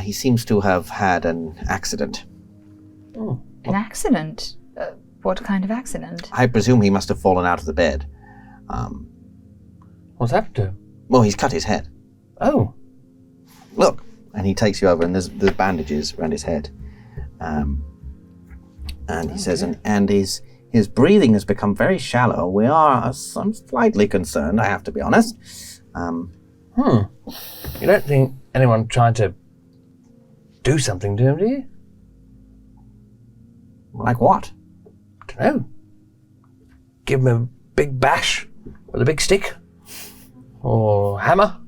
he seems to have had an accident. An accident? What kind of accident? I presume he must have fallen out of the bed. What's happened to him? Well, he's cut his head. Oh, Look. And he takes you over, and there's bandages around his head. And he says, and his breathing has become very shallow. We are I'm slightly concerned, I have to be honest. you don't think anyone tried to do something to him, do you? Like what? Don't know. Give him a big bash with a big stick, or hammer,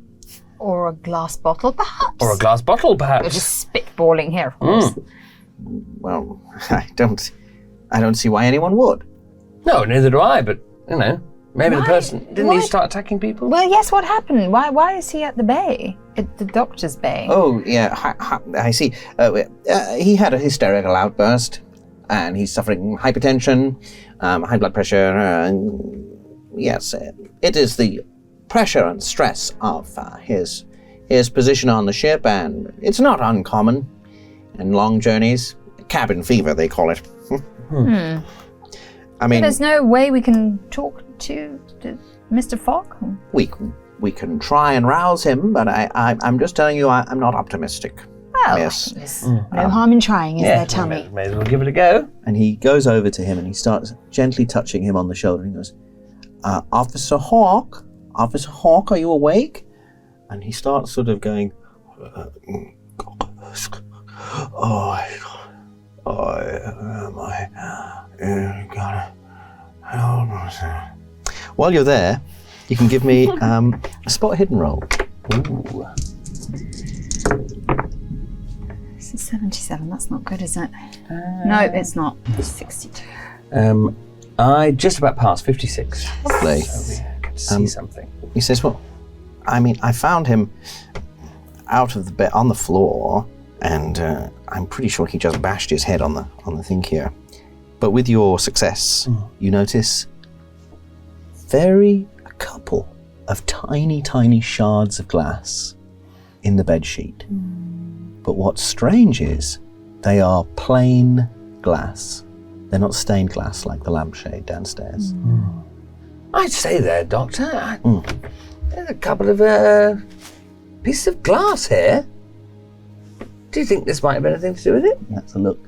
Or a glass bottle, perhaps? or a glass bottle, We're perhaps. just spitballing here, of course. Well, I don't see why anyone would. No, neither do I. But Maybe the Why? person... Didn't he What? start attacking people? Well, yes, what happened? Why is he at the bay? At the doctor's bay? Oh, yeah, I see. He had a hysterical outburst, and he's suffering hypertension, high blood pressure. Yes, it is the pressure and stress of his position on the ship, and it's not uncommon in long journeys. Cabin fever, they call it. I mean, There's no way we can talk to Mr. Fogg? we can try and rouse him, but I'm just telling you, I'm not optimistic. Well, Yes. there's no harm in trying, is there, Tommy? May as well give it a go. And he goes over to him and he starts gently touching him on the shoulder. And he goes, Officer Hawk, are you awake? And he starts sort of going, While you're there, you can give me a spot hidden roll. Ooh. This is 77. That's not good, is it? No, it's not. It's 62. I just about passed 56. Lovely. So we can see something. He says, well, I mean, I found him out of the bed on the floor, and I'm pretty sure he just bashed his head on the thing here. But with your success, you notice a couple of tiny shards of glass in the bed sheet. But what's strange is they are plain glass. They're not stained glass like the lampshade downstairs. I'd say there, Doctor. There's a couple of pieces of glass here. Do you think this might have anything to do with it? That's a look.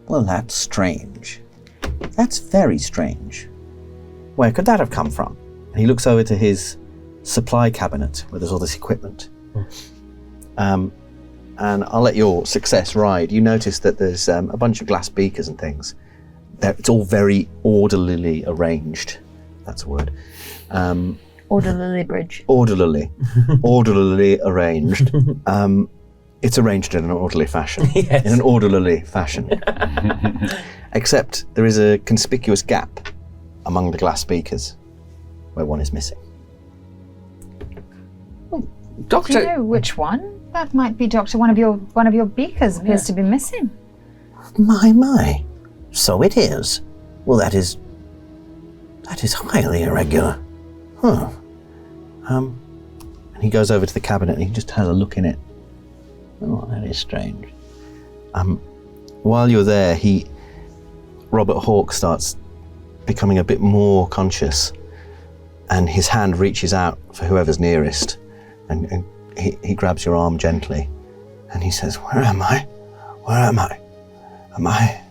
Well, that's strange. That's very strange. Where could that have come from? And he looks over to his supply cabinet where there's all this equipment. And I'll let your success ride. You notice that there's a bunch of glass beakers and things. It's all very orderly arranged. That's a word. Orderly bridge. Orderly arranged. It's arranged in an orderly fashion. Yes. In an orderly fashion. Except there is a conspicuous gap among the glass beakers where one is missing. Doctor... Do you know which one? That might be, Doctor. One of your beakers appears to be missing. My. So it is. Well, that is highly irregular. Huh. And he goes over to the cabinet and he just has a look in it. Oh, that is strange. While you're there, Robert Hawke starts becoming a bit more conscious, and his hand reaches out for whoever's nearest, and he grabs your arm gently, and he says, "Where am I? Where am I? Am I?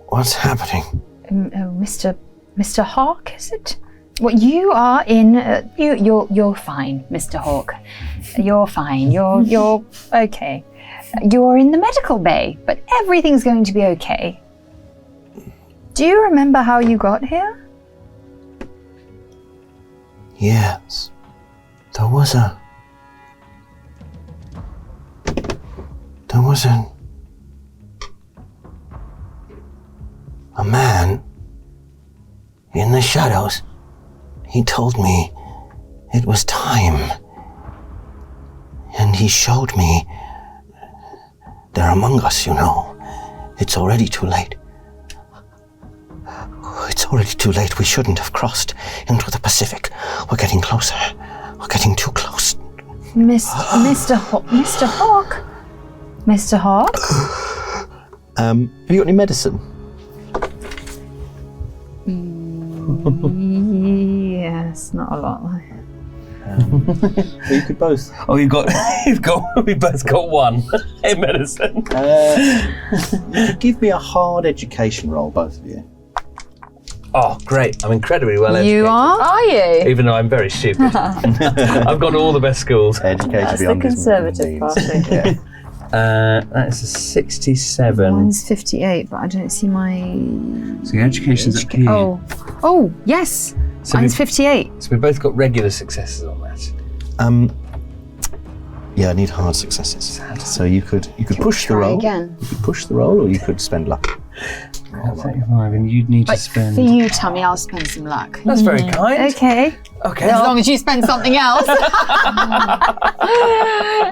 What's happening?" Mr. Hawke, is it? Well, you are in. You're fine, Mr. Hawke. You're fine. You're okay. You're in the medical bay, but everything's going to be okay. Do you remember how you got here? Yes. There was a man in the shadows. He told me it was time. And he showed me they're among us, you know. It's already too late. It's already too late. We shouldn't have crossed into the Pacific. We're getting closer. We're getting too close. Mr. Hawke? Mr. Hawke? Have you got any medicine? Yes, not a lot. You could both. Oh, we both got one in medicine. You could give me a hard education roll, both of you. Oh, great. I'm incredibly well educated. You are? Are you? Even though I'm very stupid. I've gone to all the best schools. Educated That's the beyond his Conservative means. Party. Yeah. That's a 67. Mine's 58, but I don't see my... So your education's up here. Oh, yes. So Mine's we- 58. So we both got regular successes on that. Yeah, I need hard successes. So you could push the Try roll. again. You could push the roll, or you could spend luck. 35, and you'd need to spend. For you, Tommy, I'll spend some luck. That's very kind. Okay. Okay. As long as you spend something else.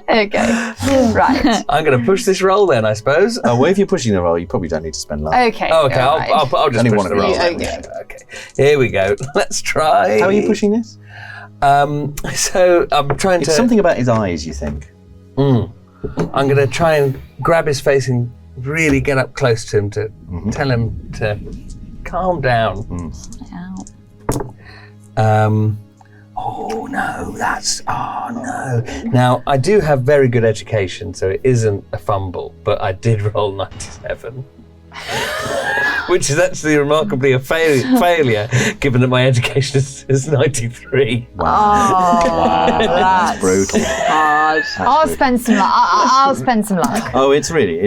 Okay. Right. I'm going to push this roll then, I suppose. Well, if you're pushing the roll, you probably don't need to spend luck. Okay. Oh, okay, all right. I'll just Only push one the of roll. these. Then. Okay. Here we go. Let's try. How are you pushing this? So I'm trying It's to. something about his eyes, you think. I'm going to try and grab his face and really get up close to him to tell him to calm down. Oh no, no. Now, I do have very good education, so it isn't a fumble, but I did roll 97. Which is actually remarkably a failure, given that my education is 93. That's Brutal. hard. I'll spend some luck. I'll spend some luck. Oh, it's really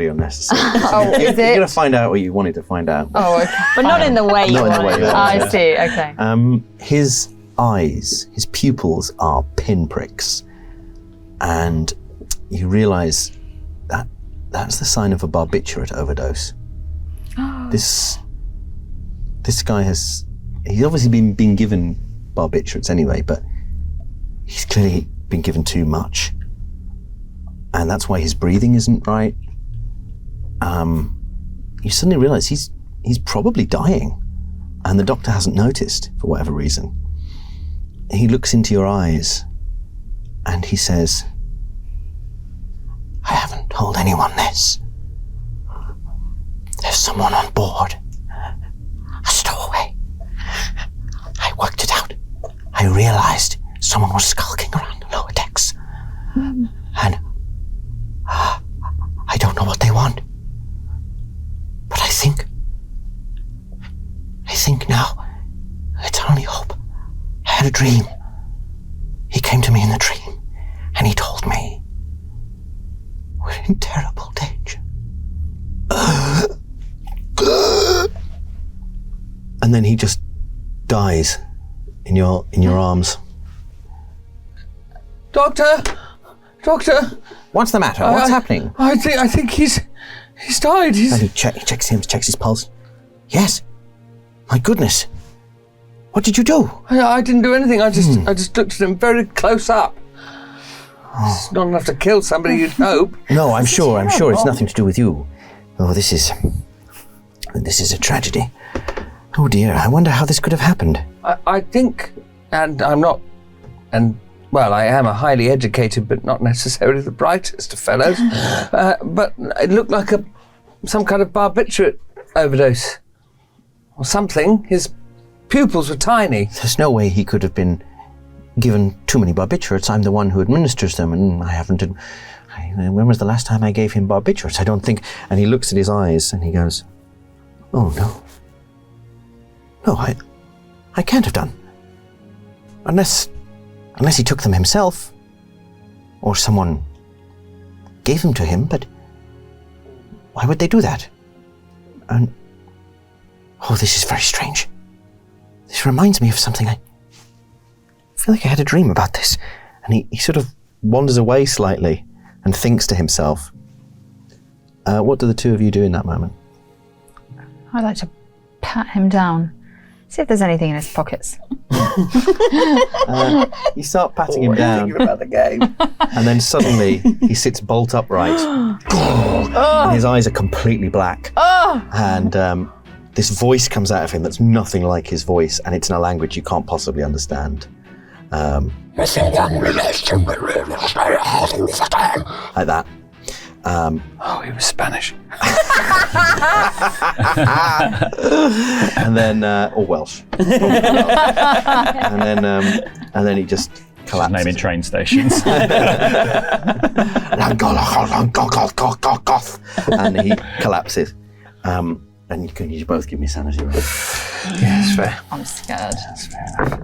unnecessary. Oh, is You're it? going to find out what you wanted to find out. Oh, okay. But not in the way you Not in the want way it. you want. I see. Okay. His eyes, his pupils are pinpricks, and you realise that that's the sign of a barbiturate overdose. This guy he's obviously been given barbiturates anyway, but he's clearly been given too much, and that's why his breathing isn't right. You suddenly realise he's probably dying, and the doctor hasn't noticed for whatever reason. He looks into your eyes and he says, "I haven't told anyone this. There's someone on board. A stowaway. I worked it out. I realized someone was skulking around the lower decks. And I don't know what they want. But I think now it's our only hope. I had a dream. He came to me in the dream and he told me we're in terrible danger." And then he just dies in your arms. Doctor! What's the matter? What's happening? I think he's died. And he checks his pulse. Yes. My goodness. What did you do? I didn't do anything. I just looked at him very close up. It's not enough to kill somebody, you'd hope. No, I'm sure it's nothing to do with you. Oh, this is a tragedy. Oh dear, I wonder how this could have happened. I think, and I'm not, well, I am a highly educated, but not necessarily the brightest of fellows. But it looked like some kind of barbiturate overdose. Or something. His pupils were tiny. There's no way he could have been given too many barbiturates. I'm the one who administers them, and I haven't. When was the last time I gave him barbiturates? I don't think. And he looks at his eyes and he goes, "Oh no. No, I can't have done. Unless he took them himself, or someone gave them to him. But why would they do that? And this is very strange. This reminds me of something. I feel like I had a dream about this." And he sort of wanders away slightly and thinks to himself. What do the two of you do in that moment? I'd like to pat him down. See if there's anything in his pockets. You start patting him down, Thinking about the game. and then suddenly he sits bolt upright, and his eyes are completely black. And this voice comes out of him that's nothing like his voice, and it's in a language you can't possibly understand. Like that. He was Spanish. And then, or Welsh. And then he just collapses. Naming train stations. And he collapses. And you both give me sanity, right? Yeah, it's fair. I'm scared. That's fair enough.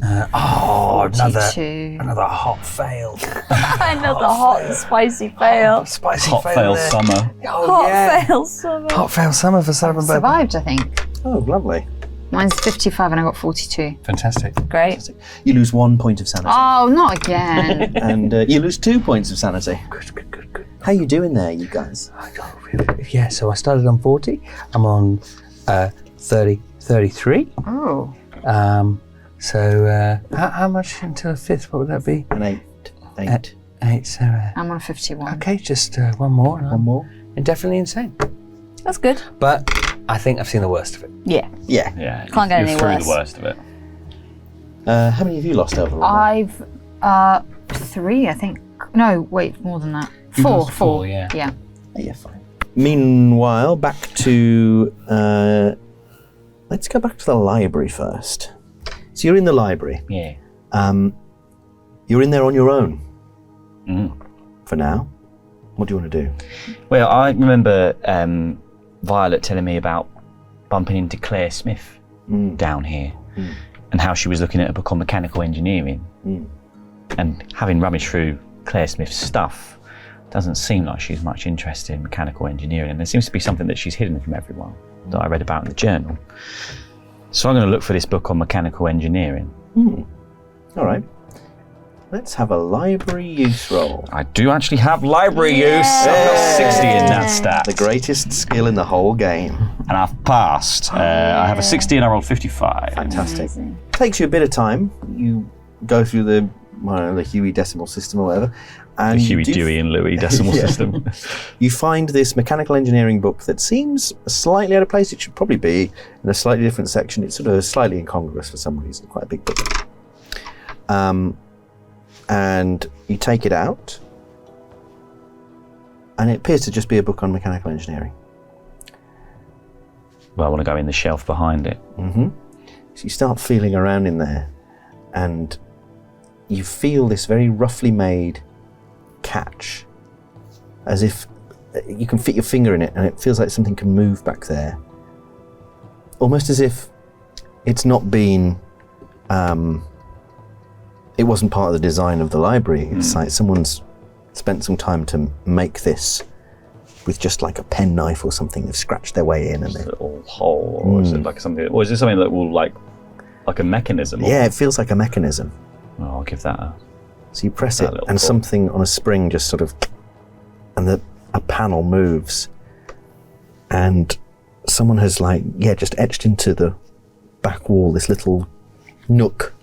Another 42. hot fail. Another hot, spicy fail. Spicy Hot fail there. summer. Oh, Hot yeah. fail summer. Hot fail summer for Simon Bob. Survived, I think. Oh, lovely. Mine's 55 and I got 42. Fantastic. Great. You lose 1 point of sanity. Oh, not again. And you lose 2 points of sanity. Good. How you doing there, you guys? Yeah, so I started on 40. I'm on 33. Oh. So how much into a fifth? What would that be? An 8. 8. So I'm on 51. okay, just one more. One more. And definitely insane. That's good. But I think I've seen the worst of it. Yeah. Yeah. Yeah. Can't get you're any through worse. the worst of it. How many have you lost over? I've 3, I think. No, wait, more than that. You 4. lost 4, yeah. Yeah. Yeah, fine. Meanwhile, back to... let's go back to the library first. So you're in the library. Yeah. You're in there on your own. Mm. For now. What do you want to do? Well, I remember Violet telling me about bumping into Claire Smith down here and how she was looking at a book on mechanical engineering. And having rummaged through Claire Smith's stuff, doesn't seem like she's much interested in mechanical engineering, and there seems to be something that she's hidden from everyone that I read about in the journal. So I'm going to look for this book on mechanical engineering. All right. Let's have a library use roll. I do actually have library use. I've got 60 in that stat. The greatest skill in the whole game. And I've passed. I have a 60 and I rolled 55. Fantastic. Takes you a bit of time. You go through the Huey decimal system or whatever. And The Huey, Dewey and Louie decimal system. You find this mechanical engineering book that seems slightly out of place. It should probably be in a slightly different section. It's sort of slightly incongruous for some reason. Quite a big book. And you take it out, and it appears to just be a book on mechanical engineering. Well, I want to go in the shelf behind it. So you start feeling around in there, and you feel this very roughly made catch, as if you can fit your finger in it, and it feels like something can move back there. Almost as if it's not been... it wasn't part of the design of the library. It's like someone's spent some time to make this with just like a pen knife or something. They've scratched their way in and Just they... a little hole, or is it like something? Or is it something that will like a mechanism? Yeah, it feels like a mechanism. Oh, I'll give that a... So you press That it little and pull. something on a spring just sort of... And a panel moves. And someone has just etched into the back wall this little nook.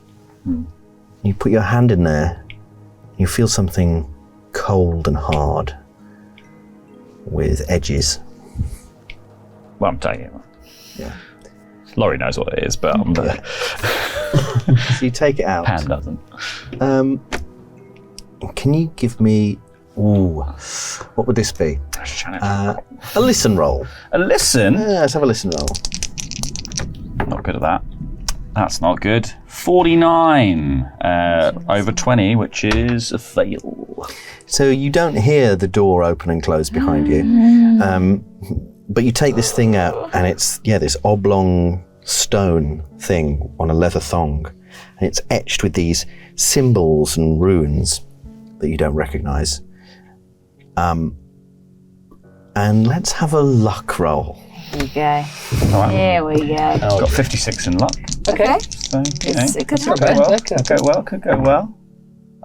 You put your hand in there, you feel something cold and hard with edges. Well, I'm taking it. Yeah. Laurie knows what it is, but I'm the So you take it out. Pan doesn't. Can you give me... Ooh, what would this be? A listen roll. A listen? Yeah, let's have a listen roll. Not good at that. That's not good. 49 over 20, which is a fail. So you don't hear the door open and close behind you, but you take this thing out, and it's this oblong stone thing on a leather thong, and it's etched with these symbols and runes that you don't recognise. And let's have a luck roll. Here we go. Here we go. Got 56 in luck. Okay. So, you know, It could could go happen. well. Could go well.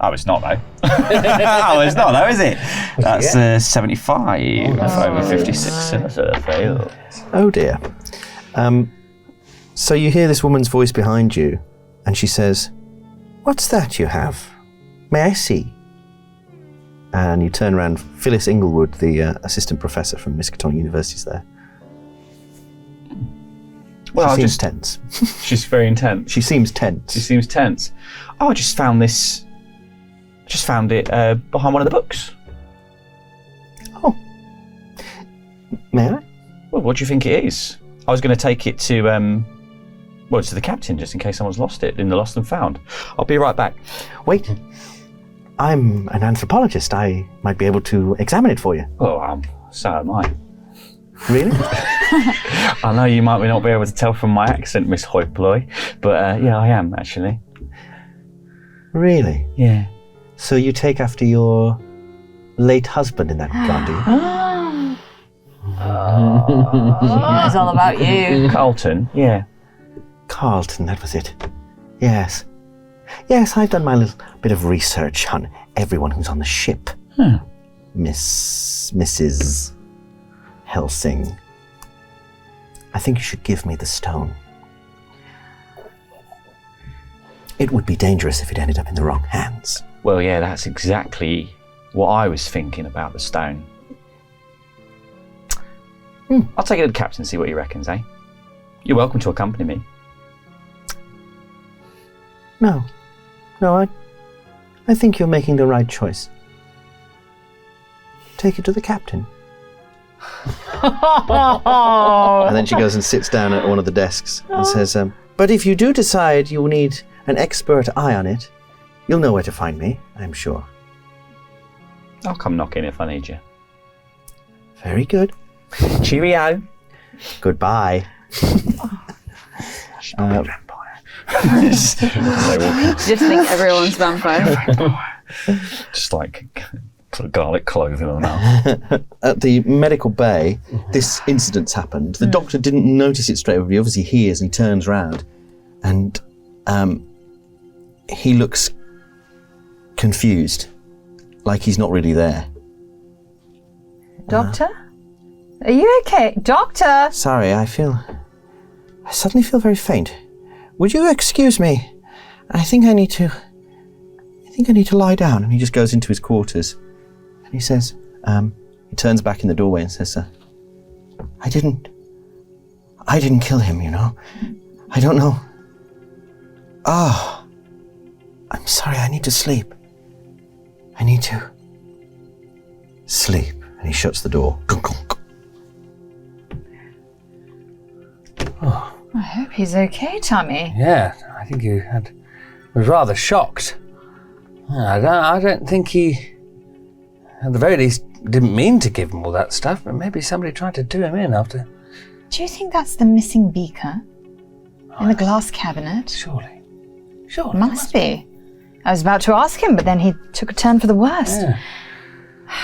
Oh, it's not though. Oh, it's not though, is it? That's 75 over 56. So that's a fail. Oh dear. So you hear this woman's voice behind you, and she says, "What's that you have? May I see?" And you turn around. Phyllis Englewood, the assistant professor from Miskatonic University, is there. Well, She seems tense. She's very intense. She seems tense. She seems tense. Oh, I just found this. Just found it behind one of the books. Oh. May I? Well, what do you think it is? I was going to take it to, to the captain, just in case someone's lost it in the Lost and Found. I'll be right back. Wait. I'm an anthropologist. I might be able to examine it for you. Oh, so am I. Really? I know you might not be able to tell from my accent, Miss Hoyploy, but yeah, I am actually. Really? Yeah. So you take after your late husband in that regard, do you? It's all about you. Carlton, yeah. Carlton, that was it. Yes. Yes, I've done my little bit of research on everyone who's on the ship. Mrs. Helsing, I think you should give me the stone. It would be dangerous if it ended up in the wrong hands. Well, yeah, that's exactly what I was thinking about the stone. I'll take it to the captain and see what he reckons, eh? You're welcome to accompany me. No, I think you're making the right choice. Take it to the captain. And then she goes and sits down at one of the desks and says, but if you do decide you need an expert eye on it, you'll know where to find me, I'm sure. I'll come knocking if I need you. Very good. Cheerio. Goodbye. Just think everyone's vampire. Just like garlic clove in her mouth. At the medical bay, this incident's happened. The doctor didn't notice it straight away, but obviously he is, and he turns round and he looks confused, like he's not really there. Doctor? Are you okay? Doctor! Sorry, I suddenly feel very faint. Would you excuse me? I think I need to lie down. And he just goes into his quarters. And he says, he turns back in the doorway and says, I didn't kill him, you know. I don't know. I'm sorry, I need to sleep. I need to sleep. And he shuts the door. I hope he's okay, Tommy. Yeah, I think he was rather shocked. I don't think he, at the very least, didn't mean to give him all that stuff, but maybe somebody tried to do him in after. Do you think that's the missing beaker in the glass cabinet? Surely. Must be. I was about to ask him, but then he took a turn for the worst. Yeah.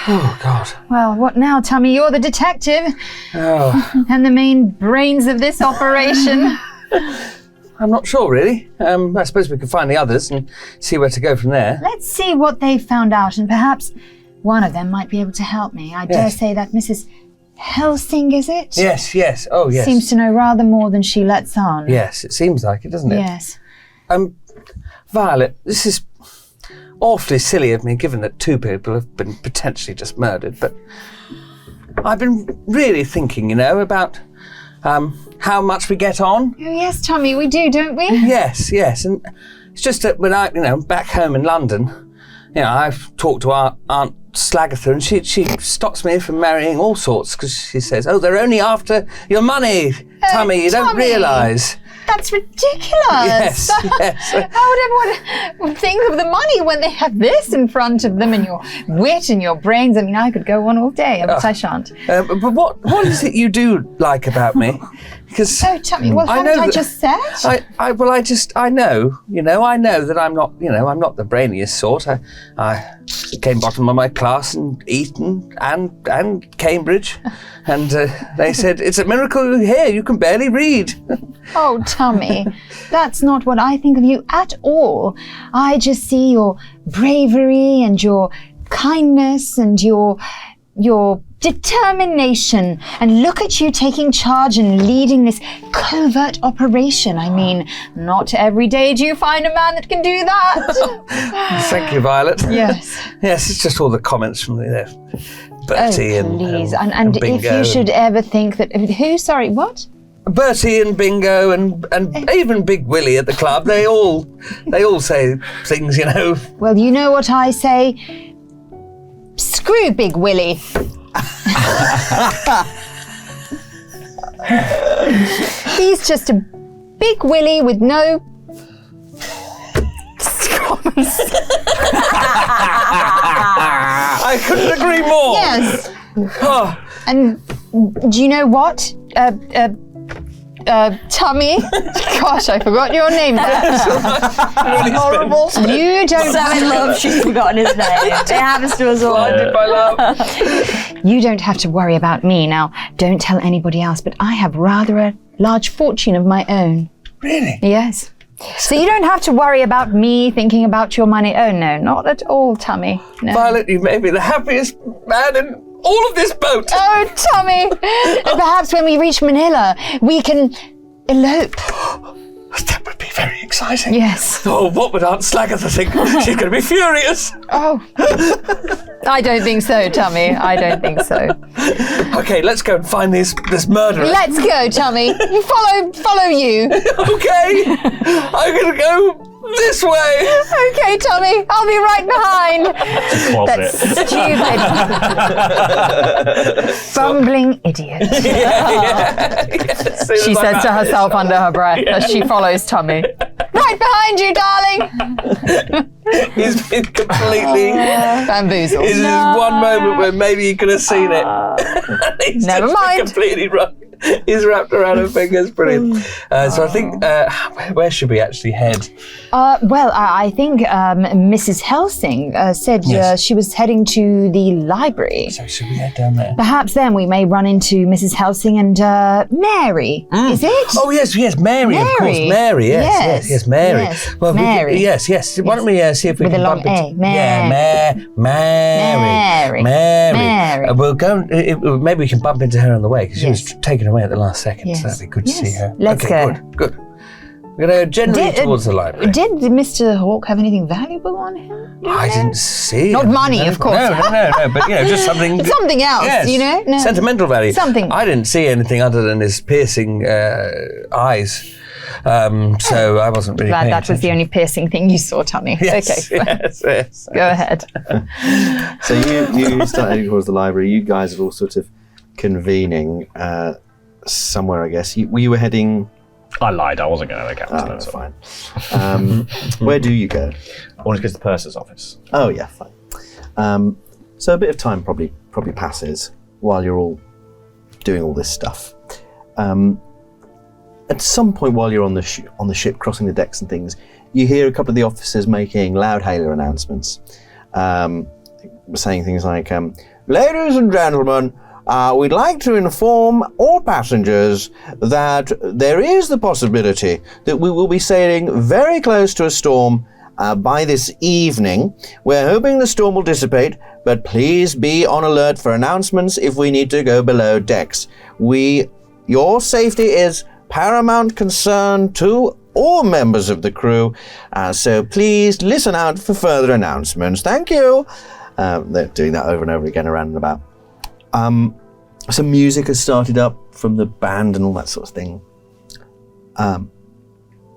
Oh, God. Well, what now, Tommy? You're the detective Oh. and the main brains of this operation. I'm not sure, really. I suppose we could find the others and see where to go from there. Let's see what they found out, and perhaps one of them might be able to help me. I dare say that Mrs. Helsing, is it? Yes. Oh, yes. Seems to know rather more than she lets on. Yes, it seems like it, doesn't it? Yes. Violet, this is awfully silly of me, given that two people have been potentially just murdered, but I've been really thinking, about how much we get on. Oh, yes, Tommy, we do, don't we? Yes, and it's just that when I, back home in London, I've talked to our Aunt Slagatha, and she stops me from marrying all sorts, because she says, they're only after your money, Tommy, you don't realise. That's ridiculous. Yes. How would everyone think of the money when they have this in front of them and your wit and your brains? I mean, I could go on all day, but I shan't. But what is it you do like about me? Because Tommy, well, haven't I just said? I know, I know that I'm not the brainiest sort. I came bottom of my class in Eton and Cambridge, and they said, it's a miracle you're here, you can barely read. Oh, Tommy, that's not what I think of you at all. I just see your bravery and your kindness and your determination, and look at you taking charge and leading this covert operation. I mean, not every day do you find a man that can do that. Thank you, Violet. Yes. Yes, it's just all the comments from Bertie and please. and And Bingo. if you should ever think that who? Sorry, what? Bertie and Bingo and even Big Willie at the club, they all say things, Well, you know what I say. Screw Big Willie. He's just a big Willie with no comments. I couldn't agree more. Yes. Oh, And do you know what? Tommy. Gosh, I forgot your name there. horrible. You don't So in love, she's forgotten his name. It happens to us all. Blinded by love. You don't have to worry about me. Now, don't tell anybody else, but I have rather a large fortune of my own. Really? Yes. So you don't have to worry about me thinking about your money. Oh, no, not at all, Tummy. No. Violet, you made me the happiest man in all of this boat. Oh, Tummy. Perhaps when we reach Manila, we can elope. That would be very exciting. Yes. Oh, what would Aunt Slagatha think? She's going to be furious. Oh. I don't think so, Tummy. I don't think so. Okay, let's go and find this murderer. Let's go, Tummy. Follow you. Okay. I'm going to go this way. Okay, Tummy. I'll be right behind. Closet. Stupid. Fumbling idiot. She says to herself under her breath as she follows Tummy. Right behind you, darling. He's been completely bamboozled. This is one moment where maybe you could have seen it. He's Never just mind. Completely wrong. He's wrapped around her fingers. Brilliant. So I think, where should we actually head? I think Mrs. Helsing said she was heading to the library. So should we head down there? Perhaps then we may run into Mrs. Helsing and Mary. Is it? Oh, yes, Mary, of course. Mary, yes, Mary. Yes. Well, Mary. Yes. Why don't we see if we With can a long bump into... A. Mary. Mary. We'll go, maybe we can bump into her on the way, because she was taken away at the last second, Yes. so that'd be good to see her. Let's go. Good. We're going to go generally towards the library. Did Mr. Hawke have anything valuable on him? I didn't see. Not money, of course. No, but just something. Something else, yes, No. sentimental value. Something. I didn't see anything other than his piercing eyes, so I wasn't really. Glad paying that was the attention. only piercing thing you saw, Tommy. Yes, Okay, yes. go ahead. So you start heading towards the library. You guys are all sort of convening somewhere, I guess. You were heading... I lied, I wasn't going to the captain. Oh, that's fine. Where do you go? I want to go to the purser's office. Oh, yeah, fine. So a bit of time probably passes while you're all doing all this stuff. At some point while you're on the ship, crossing the decks and things, you hear a couple of the officers making loud hailer announcements, saying things like, "Ladies and gentlemen, we'd like to inform all passengers that there is the possibility that we will be sailing very close to a storm by this evening. We're hoping the storm will dissipate, but please be on alert for announcements if we need to go below decks. Your safety is paramount concern to all members of the crew, so please listen out for further announcements. Thank you." They're doing that over and over again around and about. Some music has started up from the band and all that sort of thing.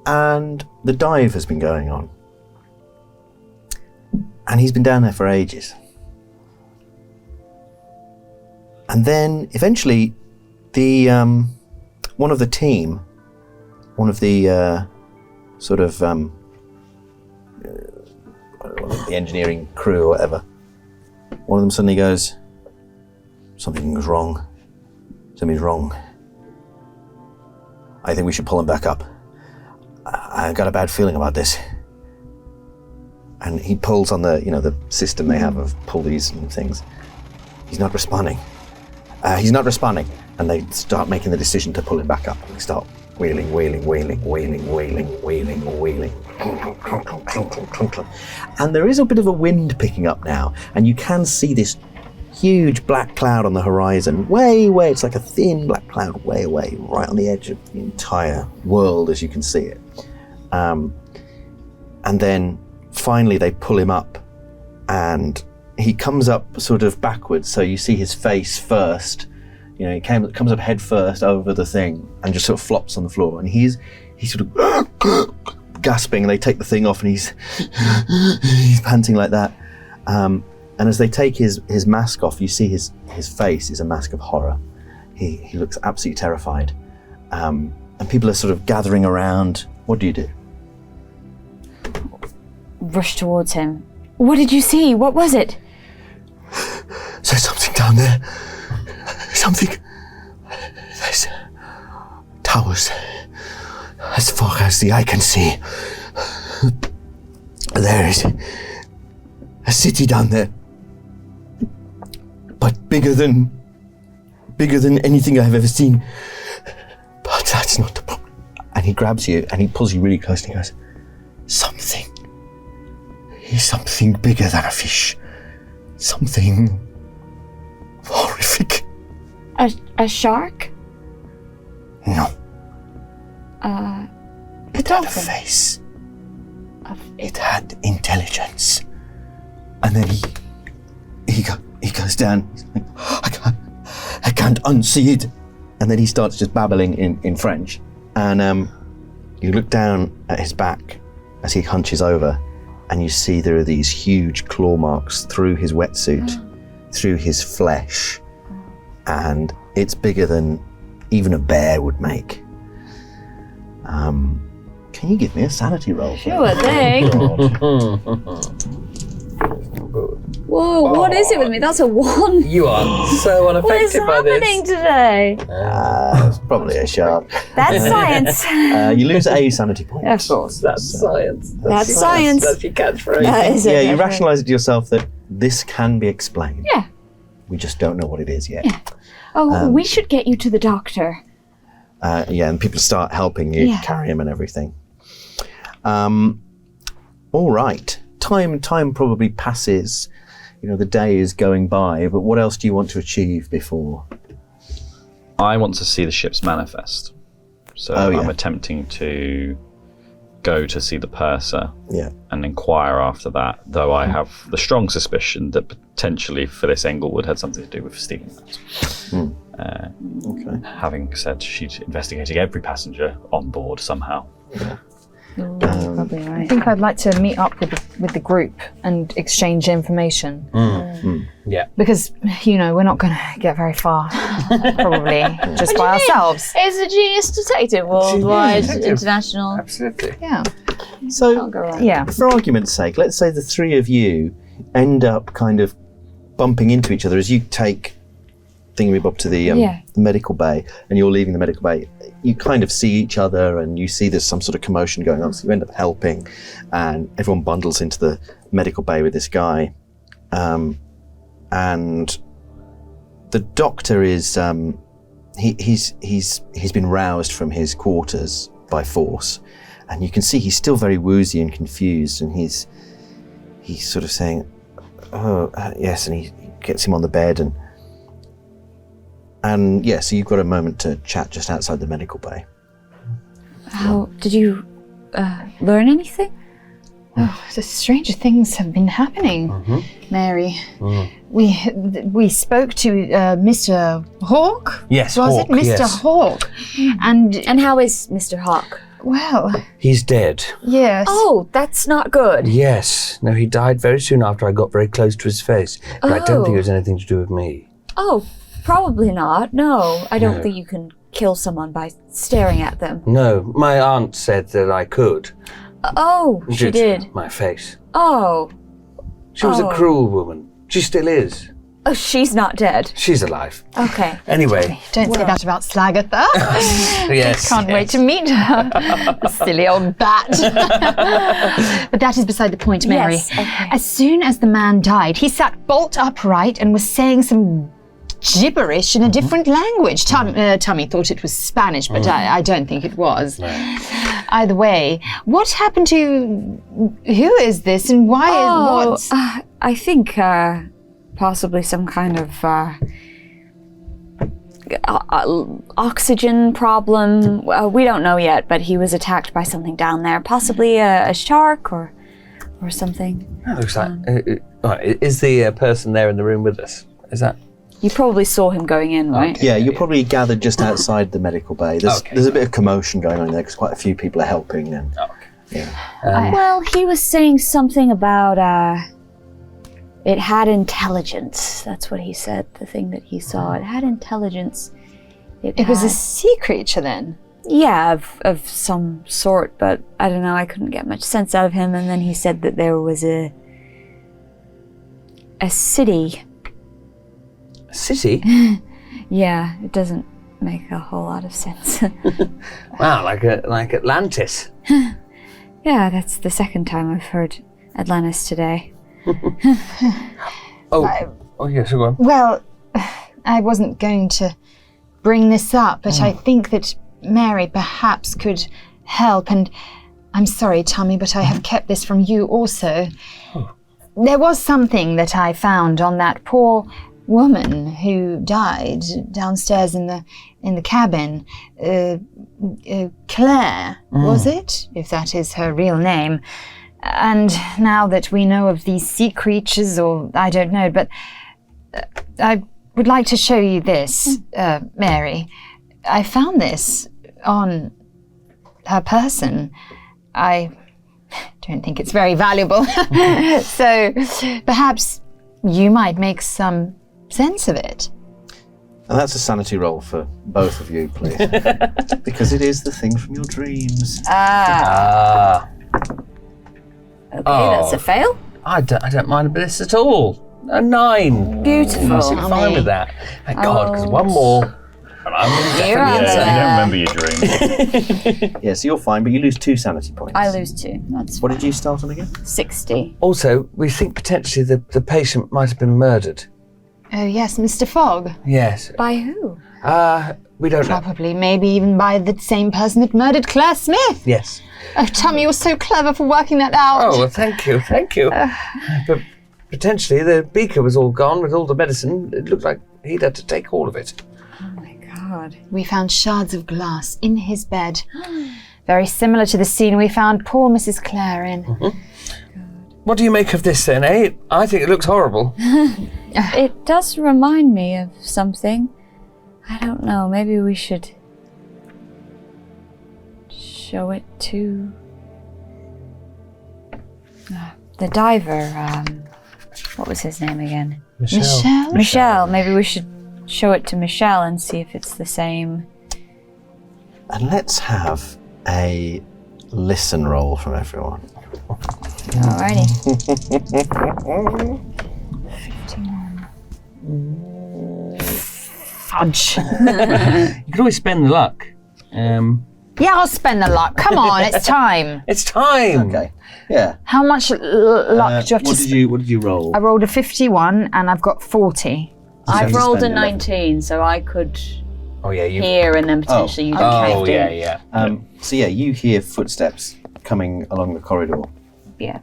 And the dive has been going on. And he's been down there for ages. And then eventually one of the team, one of the the engineering crew or whatever, one of them suddenly goes, Something's wrong. Something's wrong. I think we should pull him back up. I got a bad feeling about this." And he pulls on the system they have of pulleys and things. He's not responding. And they start making the decision to pull him back up. And they start wheeling. And there is a bit of a wind picking up now, and you can see this huge black cloud on the horizon, way away. It's like a thin black cloud way away, right on the edge of the entire world as you can see it. And then finally they pull him up, and he comes up sort of backwards, so you see his face first. He comes up head first over the thing and just sort of flops on the floor, and he's sort of gasping, and they take the thing off, and he's panting like that. And as they take his mask off, you see his face is a mask of horror. He looks absolutely terrified. And people are sort of gathering around. What do you do? Rush towards him. What did you see? What was it? There's something down there. Something. There's towers as far as the eye can see. There is a city down there, but bigger than anything I've ever seen. But that's not the problem. And he grabs you and he pulls you really close and he goes, He's something bigger than a fish. Something horrific. A shark? No. It had a face. It had intelligence. And then he goes down. He's like, I can't unsee it. And then he starts just babbling in French. And you look down at his back as he hunches over, and you see there are these huge claw marks through his wetsuit, through his flesh, and it's bigger than even a bear would make. Can you give me a sanity roll? Sure thing. Whoa, what is it with me? That's a 1. You are so What is unaffected by happening this. today? It's probably a shark. That's science. You lose a sanity point. Of course. That's science. That's science. That's your catchphrase. That is Yeah, it. you rationalise it to yourself that this can be explained. Yeah. We just don't know what it is yet. Oh, we should get you to the doctor. And people start helping you carry him and everything. All right. Time probably passes. You know, the day is going by, but what else do you want to achieve before? I want to see the ship's manifest. So I'm attempting to go to see the purser and inquire after that, though I have the strong suspicion that potentially Phyllis Englewood had something to do with stealing that. Having said she's investigating every passenger on board somehow. Probably right. I think I'd like to meet up with the group and exchange information. Yeah. Because, you know, we're not going to get very far, probably, just by ourselves. It's a genius detective, worldwide, international. Absolutely. Yeah. So, Yeah. for argument's sake, let's say the three of you end up kind of bumping into each other as you take Thingamabob to the medical bay, and you're leaving the medical bay. You kind of see each other and you see there's some sort of commotion going on, so you end up helping, and everyone bundles into the medical bay with this guy. And the doctor is he's been roused from his quarters by force, and you can see he's still very woozy and confused, and he's sort of saying, yes, and he gets him on the bed, and yeah, so you've got a moment to chat just outside the medical bay. How did you learn anything? Oh, the stranger things have been happening, Mary. We spoke to Mr. Hawke. Yes, was Hawke, it Mr. yes. Hawke? And how is Mr. Hawke? well, He's dead. yes. Oh, that's not good. Yes. No, he died very soon after I got very close to his face. But I don't think it was anything to do with me. Oh, probably not. No, I don't think you can kill someone by staring at them. No, my aunt said that I could. Oh, she Due to did. My face. Oh. She was a cruel woman. She still is. Oh, she's not dead. She's alive. Okay. Anyway. Don't say that about Slagatha. Yes. Can't wait to meet her. The silly old bat. But that is beside the point, Mary. Yes, okay. As soon as the man died, he sat bolt upright and was saying some gibberish in a different language. Tummy thought it was Spanish, but I don't think it was. Either way, what happened to... Who is this and why is... I think possibly some kind of oxygen problem. We don't know yet, but he was attacked by something down there. Possibly a shark or something. That looks like... is the person there in the room with us? Is that... You probably saw him going in, right? Yeah, you're probably gathered just outside the medical bay. There's a bit of commotion going on there because quite a few people are helping. And, Well, he was saying something about it had intelligence. That's what he said, the thing that he saw. It had intelligence. It was a sea creature then? Yeah, of some sort, but I don't know, I couldn't get much sense out of him. And then he said that there was a city. City? Yeah, it doesn't make a whole lot of sense. Wow, like Atlantis. Yeah, that's the second time I've heard Atlantis today. Yes, go on. Well, I wasn't going to bring this up, but I think that Mary perhaps could help, and I'm sorry, Tommy, but I have kept this from you also. There was something that I found on that poor woman who died downstairs in the cabin. Claire, was it? If that is her real name. And now that we know of these sea creatures, or I don't know, but I would like to show you this, Mary. I found this on her person. I don't think it's very valuable. So perhaps you might make some sense of it. And that's a sanity roll for both of you, please. Because it is the thing from your dreams. Okay, that's a fail. I don't mind this at all. A 9. Beautiful. I'm fine with that. Thank God, because one more. And I'm definitely You don't remember your dream. Yeah, so you're fine, but you lose 2 sanity points. I lose 2. That's What did you start on again? 60. Also, we think potentially the patient might have been murdered. Oh yes, Mr. Fogg. Yes. By who? We don't know. Probably, maybe even by the same person that murdered Claire Smith. Yes. Oh, Tommy, you're so clever for working that out. Oh, well, thank you. But potentially the beaker was all gone with all the medicine. It looked like he'd had to take all of it. Oh my God. We found shards of glass in his bed. Very similar to the scene we found poor Mrs. Clare in. What do you make of this then, eh? I think it looks horrible. It does remind me of something. I don't know, maybe we should show it to the diver. What was his name again? Michelle. Michelle. Maybe we should show it to Michelle and see if it's the same. And let's have a listen roll from everyone. Alrighty. 51. Fudge. You could always spend the luck. Yeah, I'll spend the luck. Come on, it's time. It's time. Okay. Yeah. How much luck do you have to... What did you roll? I rolled a 51 and I've got 40. I've to rolled a spend 11. 19, so I could Oh yeah, you. hear and then potentially you Oh caved yeah, in. yeah. So yeah, you hear footsteps coming along the corridor. Yeah.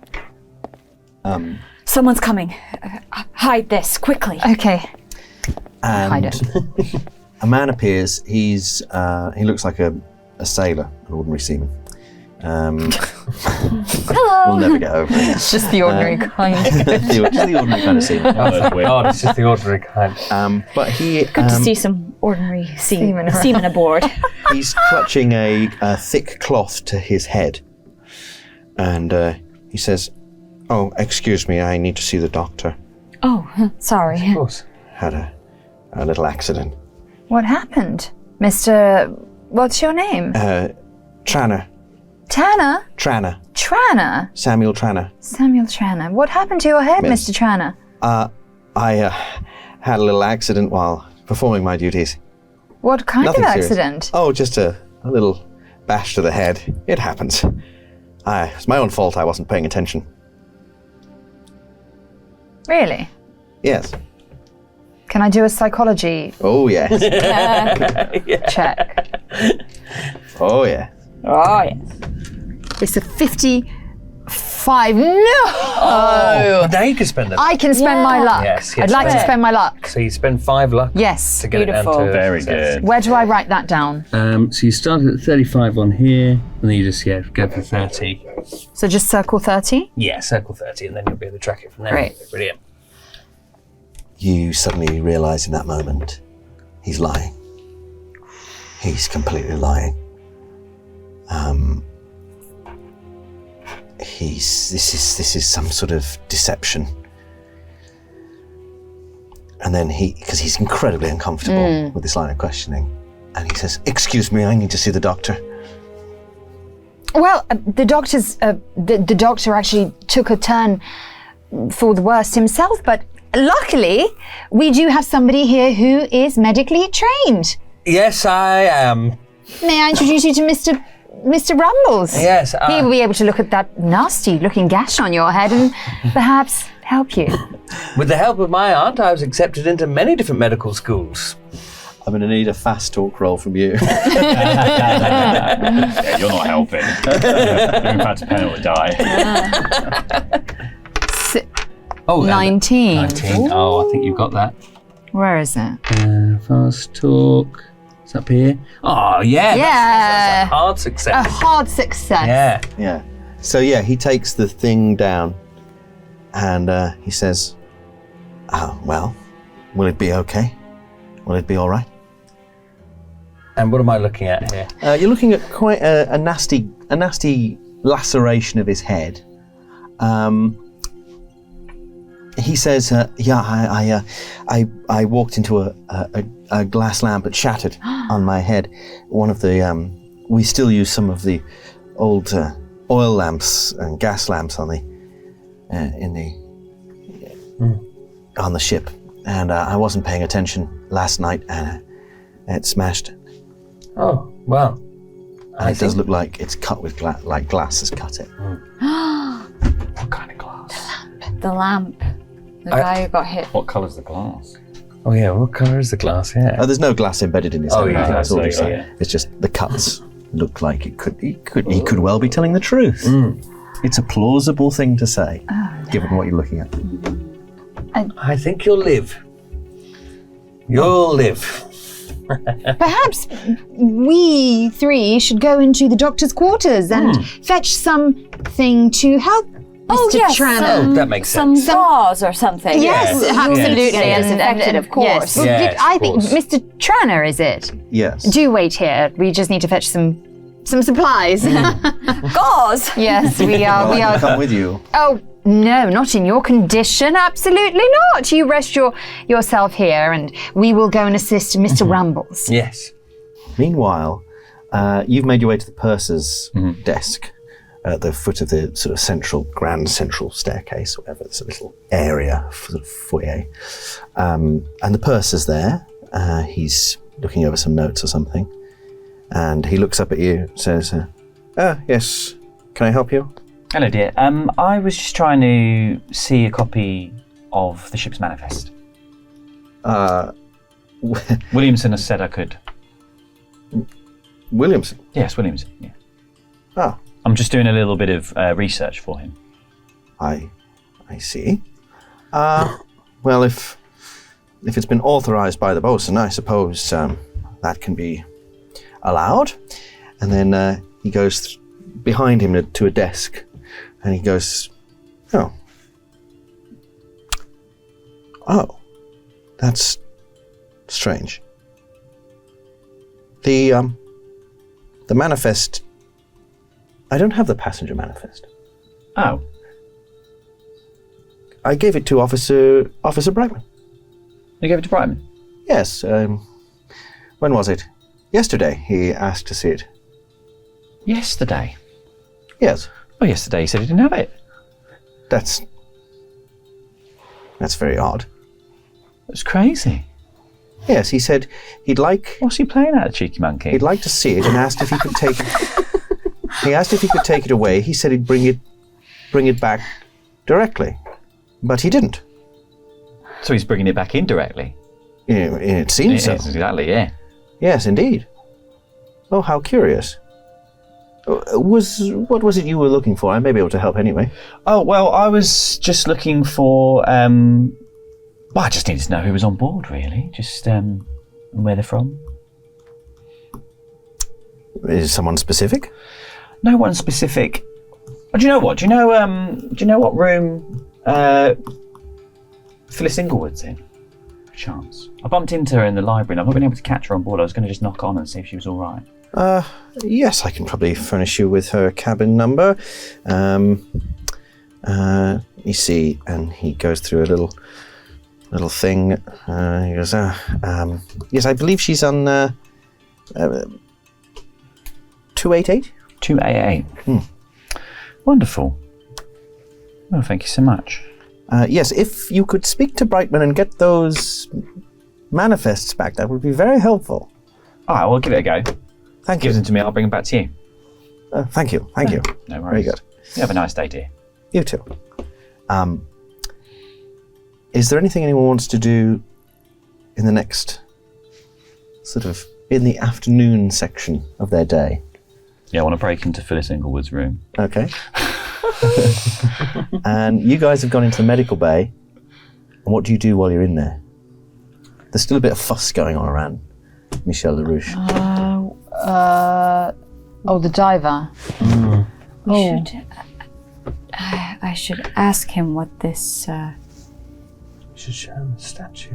Um, Someone's coming. Hide this, quickly. Okay. and Hide it. a man appears. He looks like a sailor, an ordinary seaman. Hello. We'll never get over it. It's just the ordinary kind. Just the ordinary kind of seaman. God, it's just the ordinary kind. But he Good to see some ordinary seamen aboard. he's clutching a thick cloth to his head, and he says, "Oh, excuse me, I need to see the doctor. Oh, sorry. Of course. Had a little accident. What happened? Mr... What's your name? Tranner. Tanner? Tranner. Tranner? Samuel Tranner. Samuel Tranner. What happened to your head, Miss. Mr. Tranner? I had a little accident while performing my duties. What kind Nothing of serious. accident? Oh, just a little bash to the head. It happens. It's my own fault I wasn't paying attention. Really? Yes. Can I do a psychology Oh, yes. check? Oh, yeah. Oh, yes. It's a 55. No! Oh, now you can spend them. I can spend my luck. Yes, I'd like to spend my luck. So you spend 5 luck Yes. to get Beautiful. it down to Very success. good. Where do I write that down? So you started at 35 on here, and then you just go for 30. So just circle 30? Yeah, circle 30, and then you'll be able to track it from there. Great. Brilliant. You suddenly realise in that moment, he's lying. He's completely lying. This is some sort of deception. And then because he's incredibly uncomfortable with this line of questioning, and he says, "Excuse me, I need to see the doctor." Well, the doctor actually took a turn for the worst himself, but luckily we do have somebody here who is medically trained. Yes, I am. May I introduce you to Mr. Rumbles? Yes. He will be able to look at that nasty-looking gash on your head and perhaps help you. With the help of my aunt, I was accepted into many different medical schools. I'm going to need a fast talk roll from you. Yeah, you're not helping. You're about to pen or die. 19. 19. Oh, I think you've got that. Where is it? Fast talk. It's up here. Oh, yeah. Yeah. That's a hard A success. hard success. Yeah. Yeah. So yeah, he takes the thing down and he says, well, will it be okay? Will it be all right? And what am I looking at here? You're looking at quite a nasty laceration of his head. He says, I walked into a glass lamp that shattered on my head. One of the, we still use some of the old oil lamps and gas lamps on the, on the ship. And I wasn't paying attention last night and it smashed. Oh, well. And it does look like it's cut with like glass has cut it. What kind of glass? The lamp. The guy who got hit. What colour's the glass? Oh, yeah. What colour is the glass? Yeah. There's no glass embedded in his head. yeah, That's all so, he's saying. yeah. It's just the cuts look like he could well be telling the truth. It's a plausible thing to say, given what you're looking at. I think you'll live. You'll live. Perhaps we three should go into the doctor's quarters and fetch something to help Mr. yes, Tranner. That makes Some sense. gauze or something. Yes, absolutely. Yes. Disinfected, of course. Yes. Yes, I of think course. Mr. Tranner, is it? Yes. Do wait here. We just need to fetch some supplies. Gauze. Yes, we I can are. come with you. Oh, no, not in your condition. Absolutely not. You rest yourself here and we will go and assist Mr. Rambles. Yes. Meanwhile, you've made your way to the purser's desk at the foot of the sort of grand central staircase, whatever. It's a little area, sort of foyer. And the purser's there. He's looking over some notes or something. And he looks up at you and says, yes, can I help you? Hello, dear. I was just trying to see a copy of the ship's manifest. Williamson has said I could. Williamson? Yes, Williamson. Yeah. Oh, I'm just doing a little bit of research for him. I see. Well, if it's been authorized by the bosun, I suppose that can be allowed. And then he goes behind him to a desk, and he goes, "Oh, that's strange. The manifest. I don't have the passenger manifest. Oh. I gave it to Officer Brightman. You gave it to Brightman? Yes. When was it? Yesterday. He asked to see it. Yesterday? Yes. Oh, yesterday he said he didn't have it. That's very odd. It's crazy. Yes, he said he'd like. What's he playing at, a cheeky monkey? He'd like to see it and asked if he could take it. He asked if he could take it away. He said he'd bring it back directly, but he didn't. So he's bringing it back indirectly? It seems so. Exactly, yeah. Yes, indeed. Oh, how curious. What was it you were looking for? I may be able to help anyway. Oh, well, I was just looking for, well, I just needed to know who was on board, really. Just, and where they're from. Is someone specific? No one specific. Oh, do you know what? Do you know what room Phyllis Englewood's in? Chance. I bumped into her in the library and I've not been able to catch her on board. I was going to just knock on and see if she was all right. Yes, I can probably furnish you with her cabin number. You see, and he goes through a little thing. He goes, yes, I believe she's on 288. 288. Wonderful. Well, thank you so much. Yes, if you could speak to Brightman and get those manifests back, that would be very helpful. All right, we'll give it a go. Thank Give you. them to me. I'll bring them back to you. Thank you. Thank you. No worries. Very good. You have a nice day, dear. You too. Is there anything anyone wants to do in the next sort of in the afternoon section of their day. Yeah, I want to break into Phyllis Englewood's room. Okay. And you guys have gone into the medical bay. And what do you do while you're in there? There's still a bit of fuss going on around Michel LaRouche. The diver. I should ask him what this. You should show him the statue.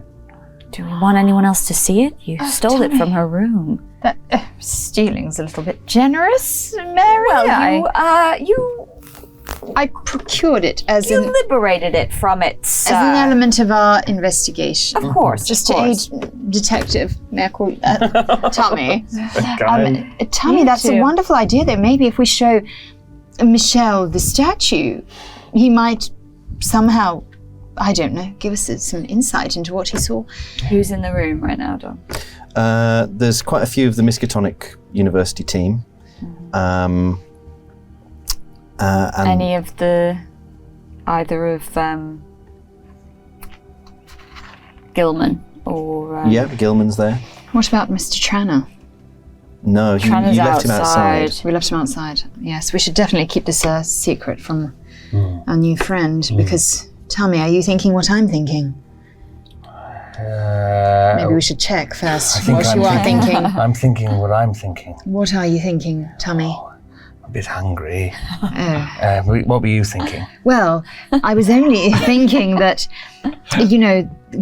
Do we want anyone else to see it? You stole it from her room. That stealing's a little bit generous, Mary. Well, I procured it as you liberated it from its. as an element of our investigation. Of course, Just of to course. aid Detective Tommy. Good. Tommy, that's a wonderful idea that maybe if we show Michel the statue, he might somehow, I don't know, give us some insight into what he saw. Who's in the room right now, Dom? There's quite a few of the Miskatonic University team. And Any of either of Gilman or... yeah, Gilman's there. What about Mr. Tranner? No, you Tranner's left him outside. We left him outside. Yes, we should definitely keep this a secret from our new friend, because, tell me, are you thinking what I'm thinking? Maybe we should check first what you are thinking. I'm thinking what I'm thinking. What are you thinking, Tommy? A bit hungry. What were you thinking? Well, I was only thinking that,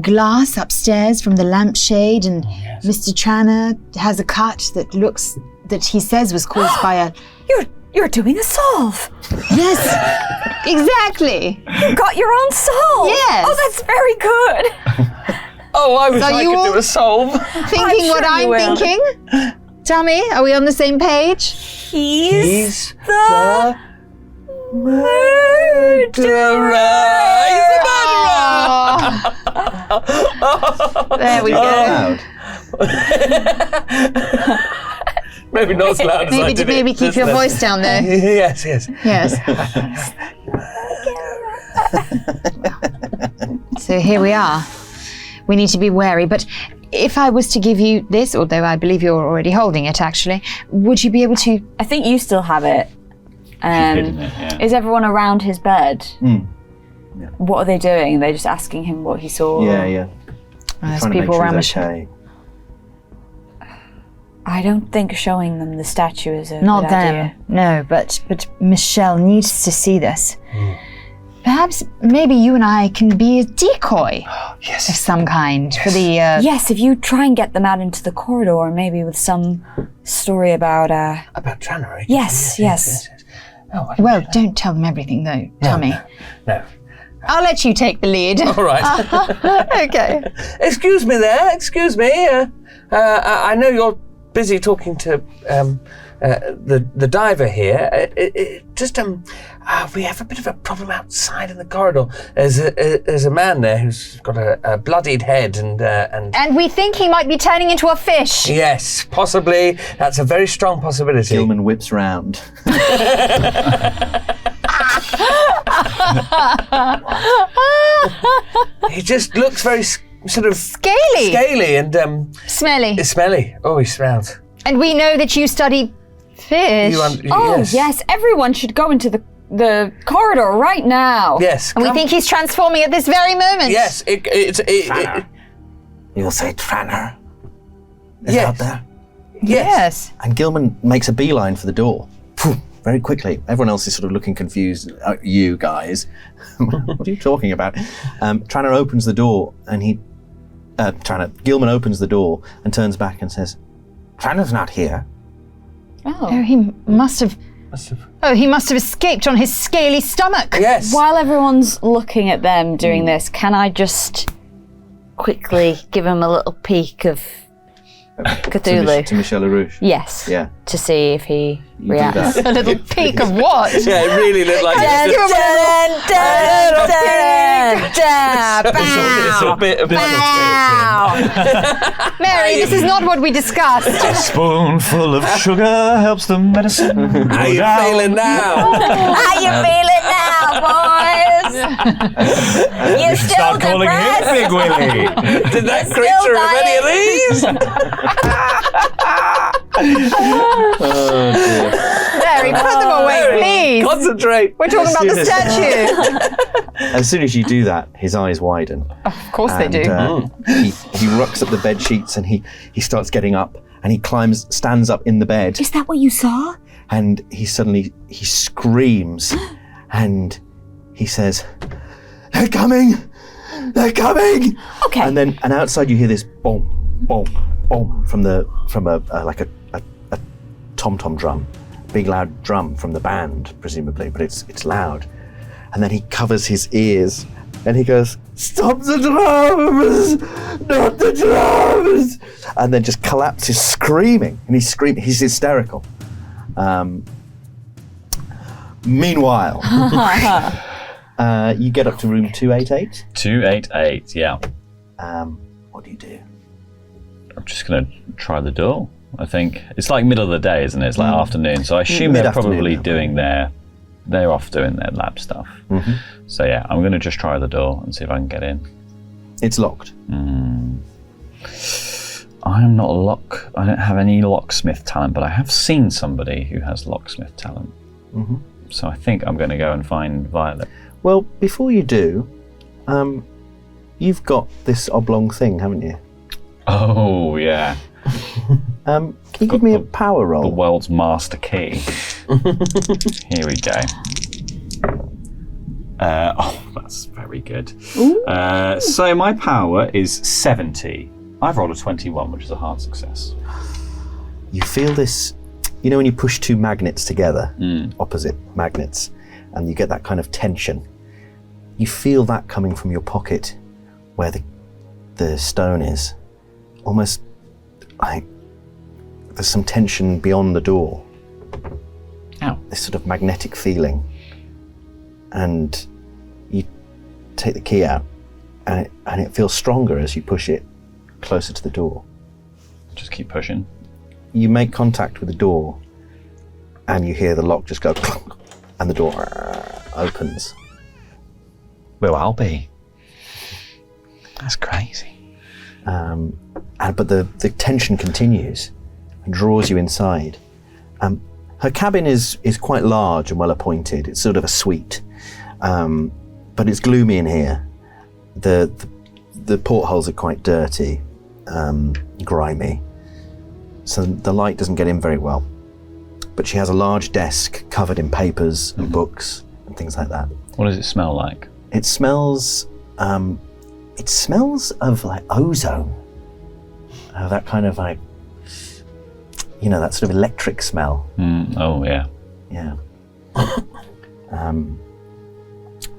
glass upstairs from the lampshade, and Mr. Tranner has a cut that he says was caused by a... You're doing a solve. Yes, exactly. You got your own solve. Yes. Oh, that's very good. Oh, I wish So I you could all- do a solve. Thinking what sure you I'm will. thinking? Tommy, are we on the same page? He's the murderer. He's the murderer! There we go. Loud. Maybe not as loud as I did Maybe it. keep your voice down there. Yes. Yes. So here we are. We need to be wary, but if I was to give you this, although I believe you're already holding it actually, would you be able to... I think you still have it. Hidden it, yeah. Is everyone around his bed? Yeah. What are they doing? They're just asking him what he saw? Yeah. There's Trying to make people sure around he's Michel. okay. I don't think showing them the statue is a Not good them, idea. no, but Michelle needs to see this. Perhaps maybe you and I can be a decoy of some kind for the... Yes, if you try and get them out into the corridor, maybe with some story about... About Tranner, eh? Yes. Oh, Well, don't tell them everything though, Tommy. No. I'll let you take the lead. All right. Okay. Excuse me there. Excuse me. I know you're busy talking to the diver here. We have a bit of a problem outside in the corridor. There's a man there who's got a bloodied head and. And we think he might be turning into a fish. Yes, possibly. That's a very strong possibility. Gilman whips round. He just looks very sort of Scaly. and Smelly. smelly. Oh, he smells. And we know that you study fish. Yes, everyone should go into the corridor right now. Yes. And we think he's transforming at this very moment. Yes. You'll say Tranner is Yes. out there. Yes. And Gilman makes a beeline for the door. Phew, very quickly. Everyone else is sort of looking confused. You guys. What are you talking about? Tranner opens the door and Gilman opens the door and turns back and says, Tranner's not here. Oh, he must have... Oh, he must have escaped on his scaly stomach. Yes. While everyone's looking at them doing this, can I just quickly give him a little peek of Cthulhu? To Michel LaRouche. Yes. Yeah. To see if he You do reacts. that. A little peek of what? Yeah, it really looked like Dun, it's dun, a bit of Mary, this is not what we discussed. A spoonful of sugar helps the medicine. How you feeling now? How you feeling now? boys. You still Start calling him Big Willie. Did that creature have any of these? Very put them away, please. Concentrate. We're talking about the statue. As soon as you do that, his eyes widen. Of course they do. He rucks up the bed sheets and he starts getting up and he stands up in the bed. Is that what you saw? And he screams and he says, "They're coming! They're coming!" Okay. And outside you hear this boom, boom, boom from a tom-tom drum, big loud drum from the band, presumably, but it's loud. And then he covers his ears and he goes, "Stop the drums! Not the drums!" And then just collapses screaming. And he's hysterical. Meanwhile, you get up to room 288. 288, yeah. What do you do? I'm just going to try the door, I think. It's like middle of the day, isn't it? It's like afternoon. So I assume they're probably they're off doing their lab stuff. Mm-hmm. So yeah, I'm going to just try the door and see if I can get in. It's locked. I am not a lock. I don't have any locksmith talent, but I have seen somebody who has locksmith talent. Mm-hmm. So I think I'm going to go and find Violet. Well, before you do, you've got this oblong thing, haven't you? Oh, yeah. Can you give me a power The roll? world's master key. Here we go. That's very good. So my power is 70. I've rolled a 21, which is a hard success. You feel this, you know when you push two magnets together, opposite magnets, and you get that kind of tension. You feel that coming from your pocket where the stone is. Almost like there's some tension beyond the door. Ow. This sort of magnetic feeling. And you take the key out and it feels stronger as you push it closer to the door. Just keep pushing. You make contact with the door and you hear the lock just go clunk and the door opens. Well, I'll be. That's crazy. But the tension continues and draws you inside. Her cabin is quite large and well appointed. It's sort of a suite, but it's gloomy in here. The portholes are quite dirty, grimy, so the light doesn't get in very well. But she has a large desk covered in papers and books and things like that. What does it smell like? It smells of like ozone. That kind of like, that sort of electric smell. Oh, yeah. Yeah.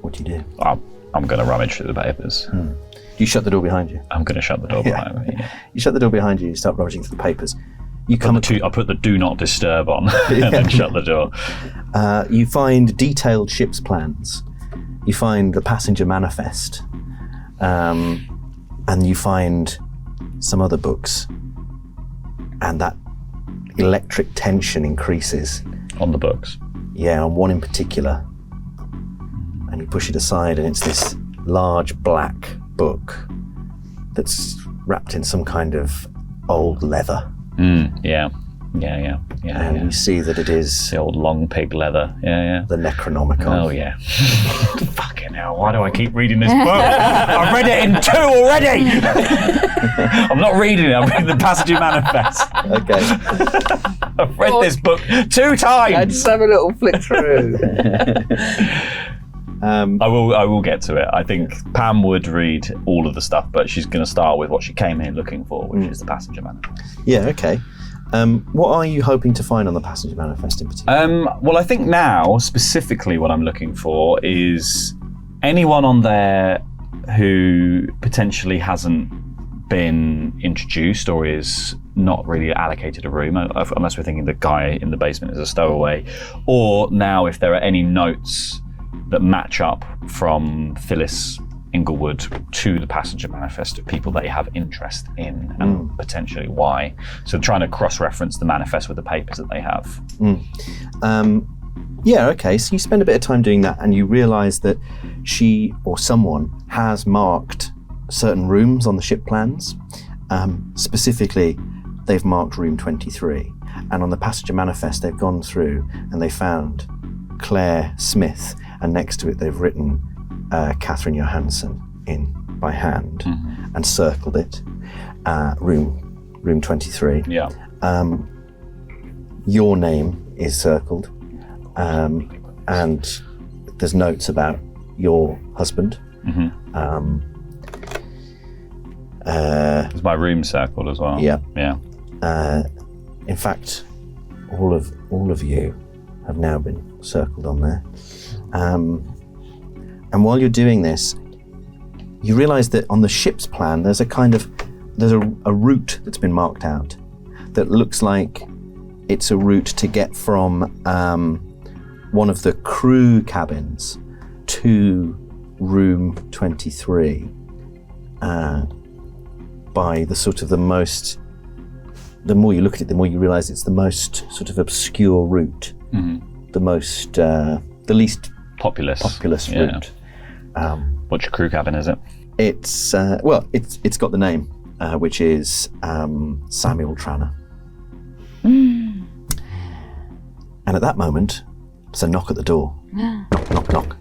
What do you do? I'm going to rummage through the papers. You shut the door behind you. I'm going to shut the door behind me. Yeah. You shut the door behind you, you start rummaging through the papers. You I put the do not disturb on and then shut the door. You find detailed ship's plans. You find the passenger manifest. And you find some other books. And that electric tension increases. On the books? Yeah, on one in particular. And you push it aside and it's this large black book that's wrapped in some kind of old leather. Yeah. And you see that it is the old long pig leather. Yeah. the Necronomicon. Oh, yeah. Fucking hell, why do I keep reading this book? I've read it in 2 already! I'm not reading it, I'm reading the Passenger Manifest. Okay. I've read this book 2 times! I'd just have a little flick through. I will get to it. I think Pam would read all of the stuff, but she's going to start with what she came here looking for, which is the Passenger Manifest. Yeah, okay. What are you hoping to find on the Passenger Manifest in particular? Well, I think now, specifically what I'm looking for is anyone on there who potentially hasn't been introduced or is not really allocated a room, unless we're thinking the guy in the basement is a stowaway, or now if there are any notes that match up from Phyllis Englewood to the Passenger Manifest of people they have interest in and potentially why. So trying to cross-reference the manifest with the papers that they have. Yeah, okay. So you spend a bit of time doing that, and you realise that she or someone has marked certain rooms on the ship plans. Specifically, they've marked room 23. And on the passenger manifest, they've gone through and they found Claire Smith, and next to it they've written Catherine Johansson in by hand and circled it. Room 23. Yeah. Your name is circled, and there's notes about your husband. Is my room circled as well? Yeah. Yeah. In fact, all of you have now been circled on there. And while you're doing this, you realise that on the ship's plan, there's a route that's been marked out that looks like it's a route to get from one of the crew cabins to room 23 by the sort of the more you look at it, the more you realise it's the most sort of obscure route, the least populous route. Which crew cabin is it? It's it's got the name, which is Samuel Tranner. And at that moment, there's a knock at the door. Knock, knock, knock.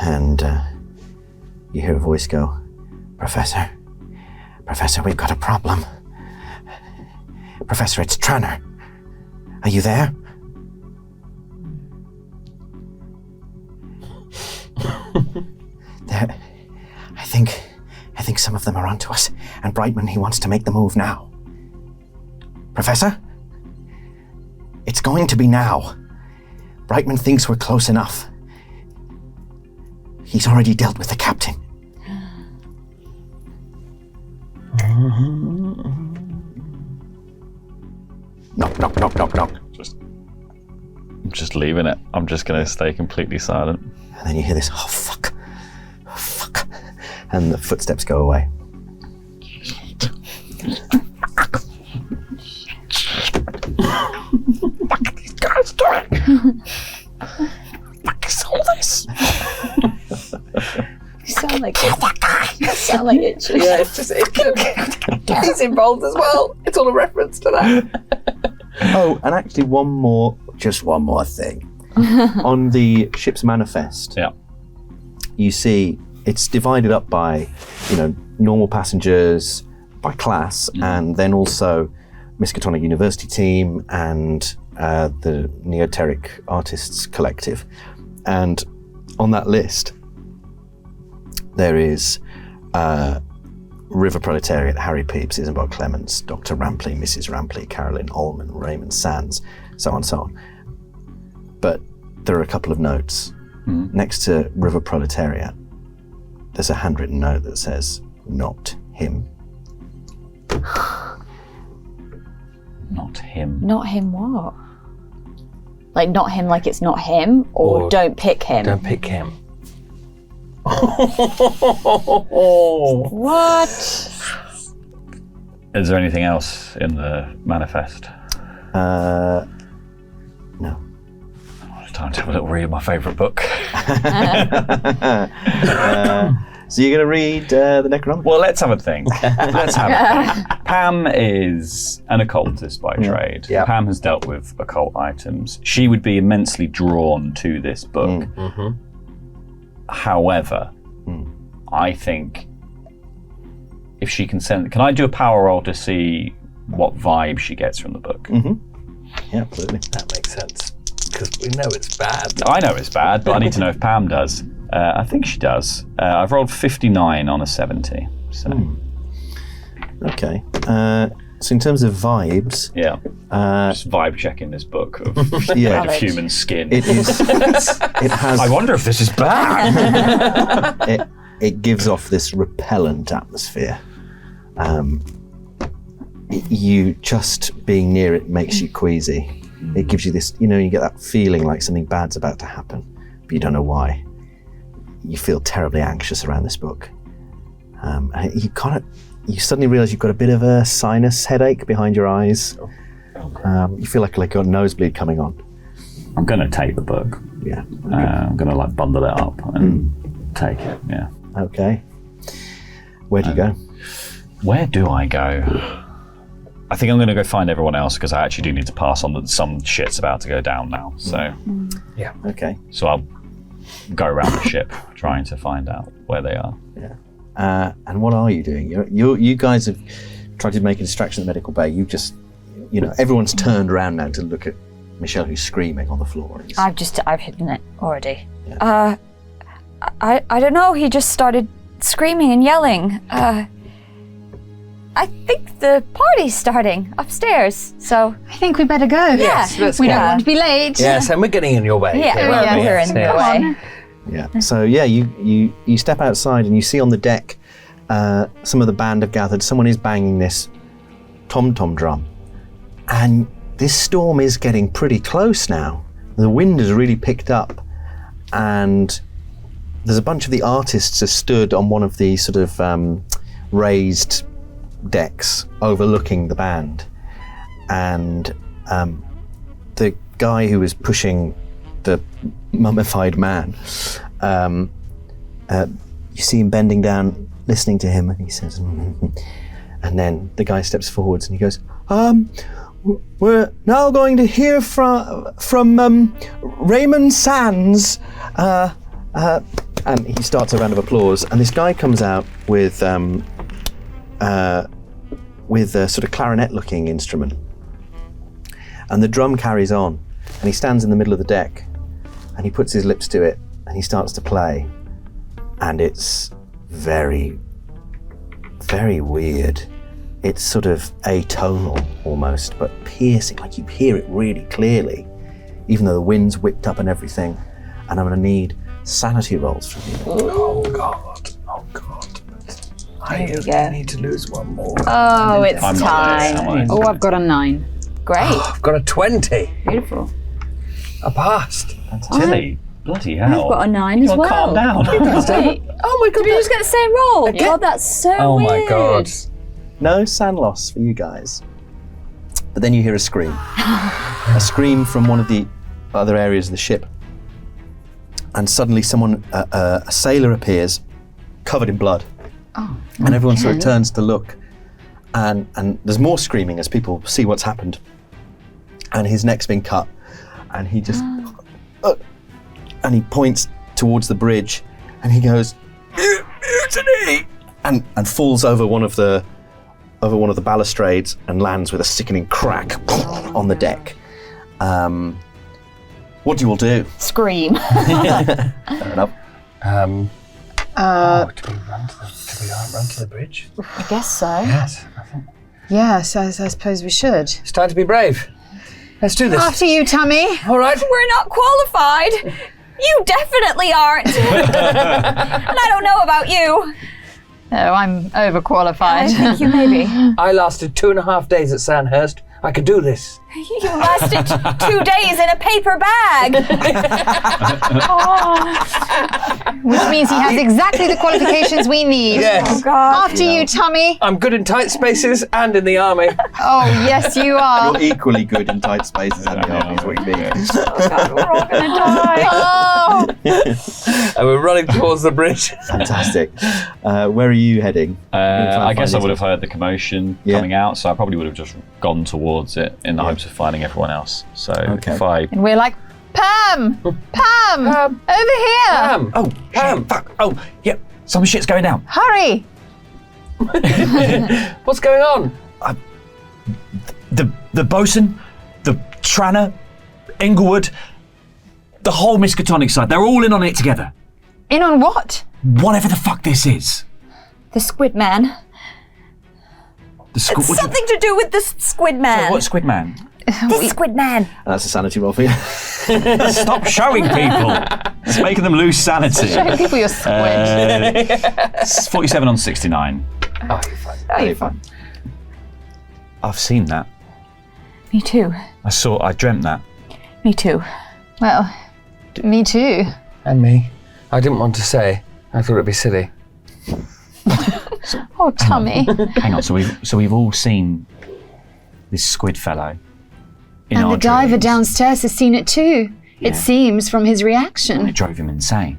And you hear a voice go, Professor, we've got a problem. Professor, it's Tranner. Are you there? I think some of them are onto us, and Brightman, he wants to make the move now. Professor? It's going to be now. Brightman thinks we're close enough. He's already dealt with the captain. Knock, knock, knock, knock, knock. I'm just leaving it. I'm just going to stay completely silent. And then you hear this, oh fuck, and the footsteps go away. What are these guys doing? Fuck is all this? You sound like it. You sound like it. Yeah, he's involved as well. It's all a reference to that. Oh, and actually one more thing. On the ship's manifest, you see it's divided up by, normal passengers, by class, and then also Miskatonic University team and the Neoteric Artists Collective. And on that list, there is River Proletariat, Harry Peeps, Isambard Clements, Dr. Rampley, Mrs. Rampley, Carolyn Allman, Raymond Sands, so on and so on. But there are a couple of notes. Next to River Proletariat, there's a handwritten note that says, not him. Not him. Not him what? Like not him like it's not him, or don't pick him? Don't pick him. What? Is there anything else in the manifest? No. Time to have a little read of my favourite book. So you're going to read the Necronomicon? Well, let's have a think. Pam is an occultist by trade. Yeah. Pam has dealt with occult items. She would be immensely drawn to this book. However, I think if she can can I do a power roll to see what vibe she gets from the book? Yeah, absolutely. That makes sense. Because we know it's bad. I know it's bad, but I need to know if Pam does. I think she does. I've rolled 59 on a 70. So. Okay. So in terms of vibes, just vibe checking this book of, Yeah. of human skin. it is. It has. I wonder if this is bad. It gives off this repellent atmosphere. You just being near it makes you queasy. It gives you this, you get that feeling like something bad's about to happen, but you don't know why. You feel terribly anxious around this book. And you suddenly realise you've got a bit of a sinus headache behind your eyes. You feel like you've got a nosebleed coming on. I'm going to take the book. Yeah. I'm going to like bundle it up and take it. Yeah. Okay. Where do you go? Where do I go? I think I'm going to go find everyone else because I actually do need to pass on that some shit's about to go down now. So, Okay. so I'll go around the ship trying to find out where they are. Yeah. And what are you doing? You guys have tried to make a distraction in the medical bay. You just, everyone's turned around now to look at Michelle, who's screaming on the floor. I've hidden it already. Yeah. I don't know. He just started screaming and yelling. I think the party's starting upstairs, so I think we better go. Yes, let's we go. don't want to be late. Yes, and we're getting in your way. yeah, here, aren't we? we're in the Yes. way. Yeah. So you step outside and you see on the deck some of the band have gathered. Someone is banging this tom-tom drum, and this storm is getting pretty close now. The wind has really picked up, and there's a bunch of the artists are stood on one of the sort of raised decks overlooking the band, and the guy who is pushing the mummified man, you see him bending down listening to him, and he says, and then the guy steps forwards and he goes, we're now going to hear from Raymond Sands, and he starts a round of applause, and this guy comes out with a sort of clarinet-looking instrument, and the drum carries on, and he stands in the middle of the deck, and he puts his lips to it, and he starts to play, and it's very, very weird. It's sort of atonal almost, but piercing, like you hear it really clearly, even though the wind's whipped up and everything. And I'm going to need sanity rolls from you. Oh God. I need to lose one more. Oh, it's I'm not there, am I? time. Oh, I've got a 9. Great. I've got a 20. Beautiful. I passed. Tilly, bloody hell. I've got a 9 as Come on, well. calm down. Wait, Oh my God. did we just get the same roll? Again? God, that's so Oh weird. my God. No sand loss for you guys. But then you hear a scream. A scream from one of the other areas of the ship. And suddenly a sailor appears, covered in blood. Oh, And everyone sort of turns to look. And there's more screaming as people see what's happened. And his neck's been cut. And he just... and he points towards the bridge. And he goes, mutiny! And falls over one of the balustrades and lands with a sickening crack on the deck. What do you all do? Scream. Fair enough. Do we run to the bridge? I guess so. Yes. Yes, I suppose we should. It's time to be brave. Let's do this. After you, Tummy. All right. We're not qualified. You definitely aren't. And I don't know about you. Oh, I'm overqualified. I think you may be. I lasted 2.5 days at Sandhurst. I could do this. You lasted 2 days in a paper bag. Which means he has exactly the qualifications we need. Yes. Oh, God. After you, Tummy. I'm good in tight spaces and in the army. Oh, yes, you are. You're equally good in tight spaces and the army is what you mean. Oh, God, we're all going to die. Oh. And we're running towards the bridge. Fantastic. Where are you heading? I guess I would have heard the commotion Yeah. coming out, so I probably would have just gone towards it in the hopes of finding everyone else. So if I... And we're like, Pam! Pam! Over here! Pam! Oh, Pam! fuck! Oh, yep, some shit's going down. Hurry! What's going on? The bosun, the Tranner, Englewood, the whole Miskatonic side, they're all in on it together. In on what? Whatever the fuck this is. The Squid Man. The squid... It's something to do with the Squid Man. What Squid Man? The Squid Man. That's a sanity roll for you. Stop showing people. It's making them lose sanity. Show people your squid. It's 47 on 69. Oh, you're fine. Oh, you're fine. I've seen that. Me too. I dreamt that. Me too. Well, me too. And me. I didn't want to say. I thought it'd be silly. Oh, Tummy. Hang on, so we've all seen this squid fellow in And our the diver dreams. downstairs has seen it too. It seems from his reaction. It drove him insane.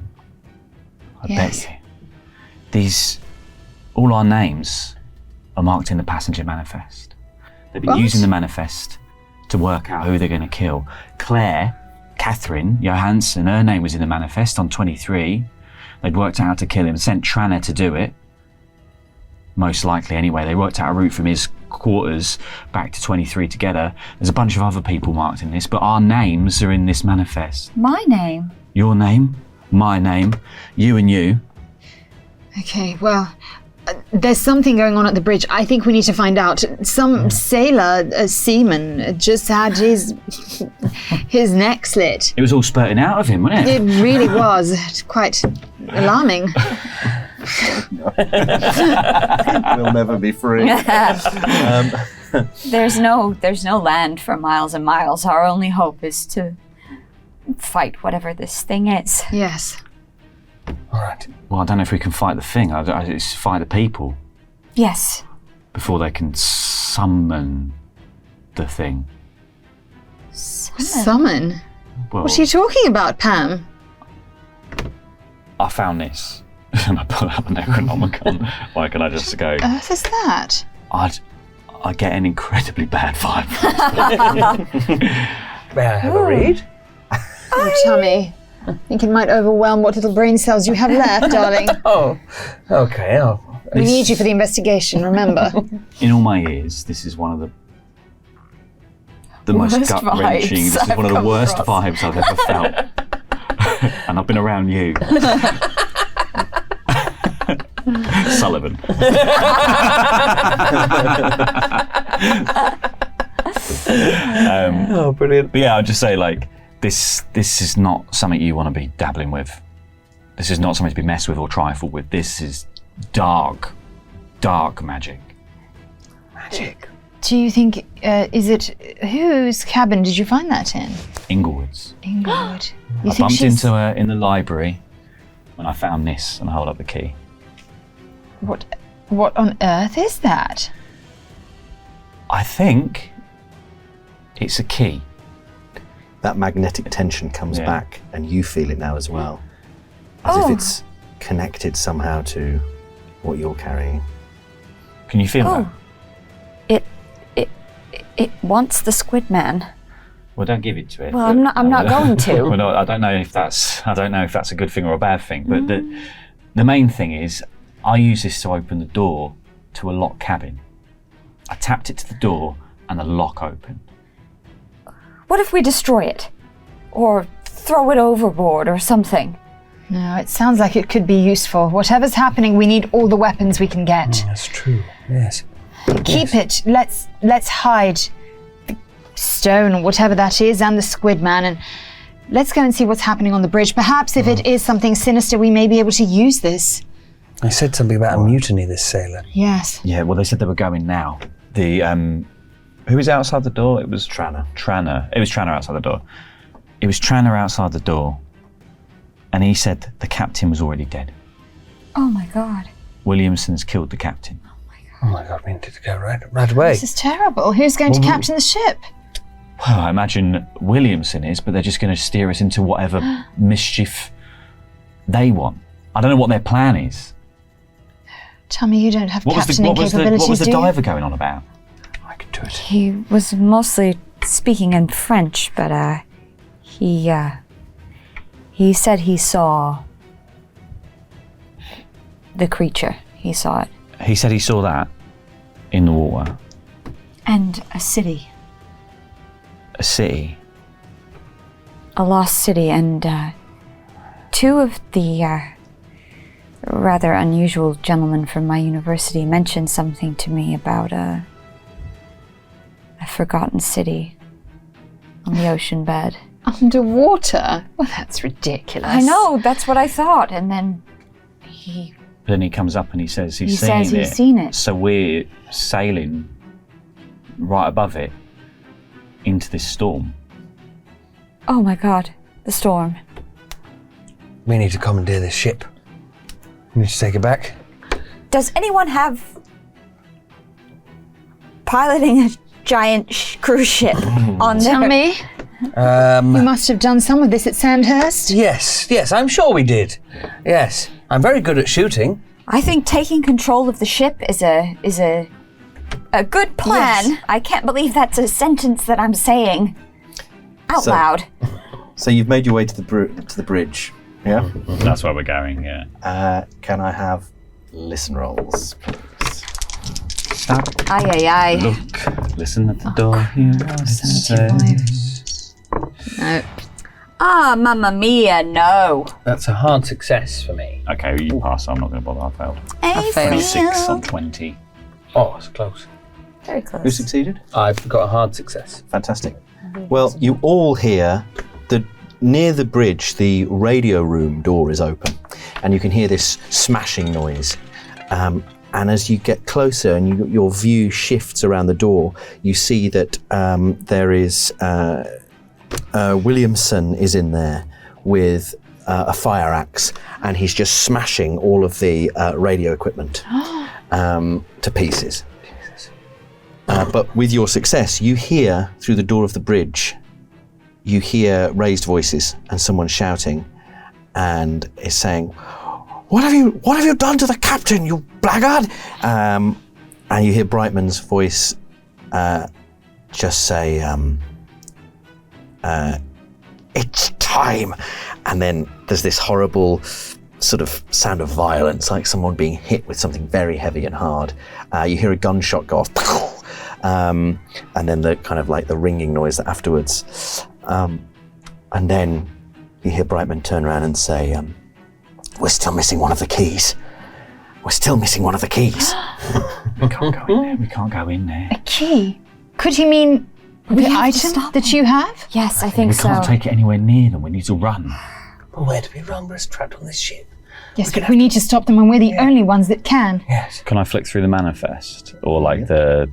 I Yes. bet you. All our names are marked in the passenger manifest. They've been using the manifest to work out who they're going to kill. Catherine Johansson, her name was in the manifest on 23. They'd worked out how to kill him, sent Tranner to do it. Most likely anyway. They worked out a route from his quarters back to 23 together. There's a bunch of other people marked in this, but our names are in this manifest. My name? Your name, my name, you and you. Okay, well, there's something going on at the bridge. I think we need to find out. Some sailor, a seaman, just had his neck slit. It was all spurting out of him, wasn't it? It really was. It's quite alarming. We'll never be free. There's no land for miles and miles. Our only hope is to fight whatever this thing is. Yes. All right. Well, I don't know if we can fight the thing. It's fight the people Yes. before they can summon the thing. Summon? Well, What are you talking about, Pam? I found this and I pull out the Necronomicon. Why can I just go? Earth is that? I get an incredibly bad vibe from this. May I have a read? Oh, Tummy. I think it might overwhelm what little brain cells you have left, darling. Oh, okay. We need you for the investigation, remember? In all my ears, this is one of the most Worst gut-wrenching, vibes this is I've one of the come worst across. vibes I've ever felt. And I've been around you. Sullivan. Oh, brilliant. But yeah, I'll just say, like, this is not something you want to be dabbling with. This is not something to be messed with or trifled with. This is dark magic. Magic. Do you think, whose cabin did you find that in? Inglewood's. Inglewood. You I think bumped she's... into her in the library when I found this and I held up the key. What on earth is that? I think it's a key. That magnetic tension comes Yeah. back, and you feel it now as well. As if it's connected somehow to what you're carrying. Can you feel that? It wants the squid man. Well, don't give it to it. Well, I'm not going to. Well, no, I don't know if that's a good thing or a bad thing. But the main thing is, I use this to open the door to a locked cabin. I tapped it to the door, and the lock opened. What if we destroy it? Or throw it overboard or something? No, it sounds like it could be useful. Whatever's happening, we need all the weapons we can get. That's true. Yes. Keep it. Let's hide the stone or whatever that is and the squid man, and let's go and see what's happening on the bridge. Perhaps if it is something sinister, we may be able to use this. I said something about a mutiny, this sailor. Yes. Yeah, well, they said they were going now. Who was outside the door? It was Tranner. Tranner. It was Tranner outside the door. It was Tranner outside the door, and he said the captain was already dead. Oh my god. Williamson's killed the captain. Oh my God, we need to go right away. This is terrible. Who's going to captain the ship? Well, I imagine Williamson is, but they're just going to steer us into whatever mischief they want. I don't know what their plan is. Tell me you don't have What was captaining capabilities, the do you? diver going on about? I could do it. He was mostly speaking in French, but he said he saw the creature. He saw it. He said he saw that in the water. And a city. A city. A lost city, and two of the rather unusual gentlemen from my university mentioned something to me about a forgotten city on the ocean bed. Underwater? Well, that's ridiculous. I know, that's what I thought, and then he... But then he comes up and he says He says he's seen it. So we're sailing right above it into this storm. Oh my god, the storm. We need to commandeer this ship. We need to take it back. Does anyone have piloting a giant cruise ship on Tell there? me. We must have done some of this at Sandhurst. Yes, I'm sure we did. Yes, I'm very good at shooting. I think taking control of the ship is a good plan. Yes. I can't believe that's a sentence that I'm saying out loud. So you've made your way to the bridge, yeah? That's where we're going, yeah. Can I have listen rolls, please? Aye. Look, listen at the door, hear what it says. No. Ah, mamma mia, no. That's a hard success for me. Okay, you pass, so I'm not going to bother, I failed. I failed. 26 on 20. Oh, it's close. Very close. Who succeeded? I've got a hard success. Fantastic. Well, you all hear near the bridge, the radio room door is open, and you can hear this smashing noise. And as you get closer and your view shifts around the door, you see that there is Williamson is in there with a fire axe, and he's just smashing all of the radio equipment to pieces. But with your success, you hear through the door of the bridge, you hear raised voices and someone shouting, and is saying, "What have you done to the captain, you blackguard?" And you hear Brightman's voice just say, "It's time." And then there's this horrible sort of sound of violence, like someone being hit with something very heavy and hard. You hear a gunshot go off, and then the kind of like the ringing noise afterwards. And then you hear Brightman turn around and say, "We're still missing one of the keys. We're still missing one of the keys." We can't go in there, we can't go in there. A key? Could he mean the have to item stop that you have? Yes, I think We so. can't take it anywhere near them, we need to run. Well, where do we run? We're trapped on this ship. Yes, but we need to stop them, and we're the only ones that can. Yes. Can I flick through the manifest or like the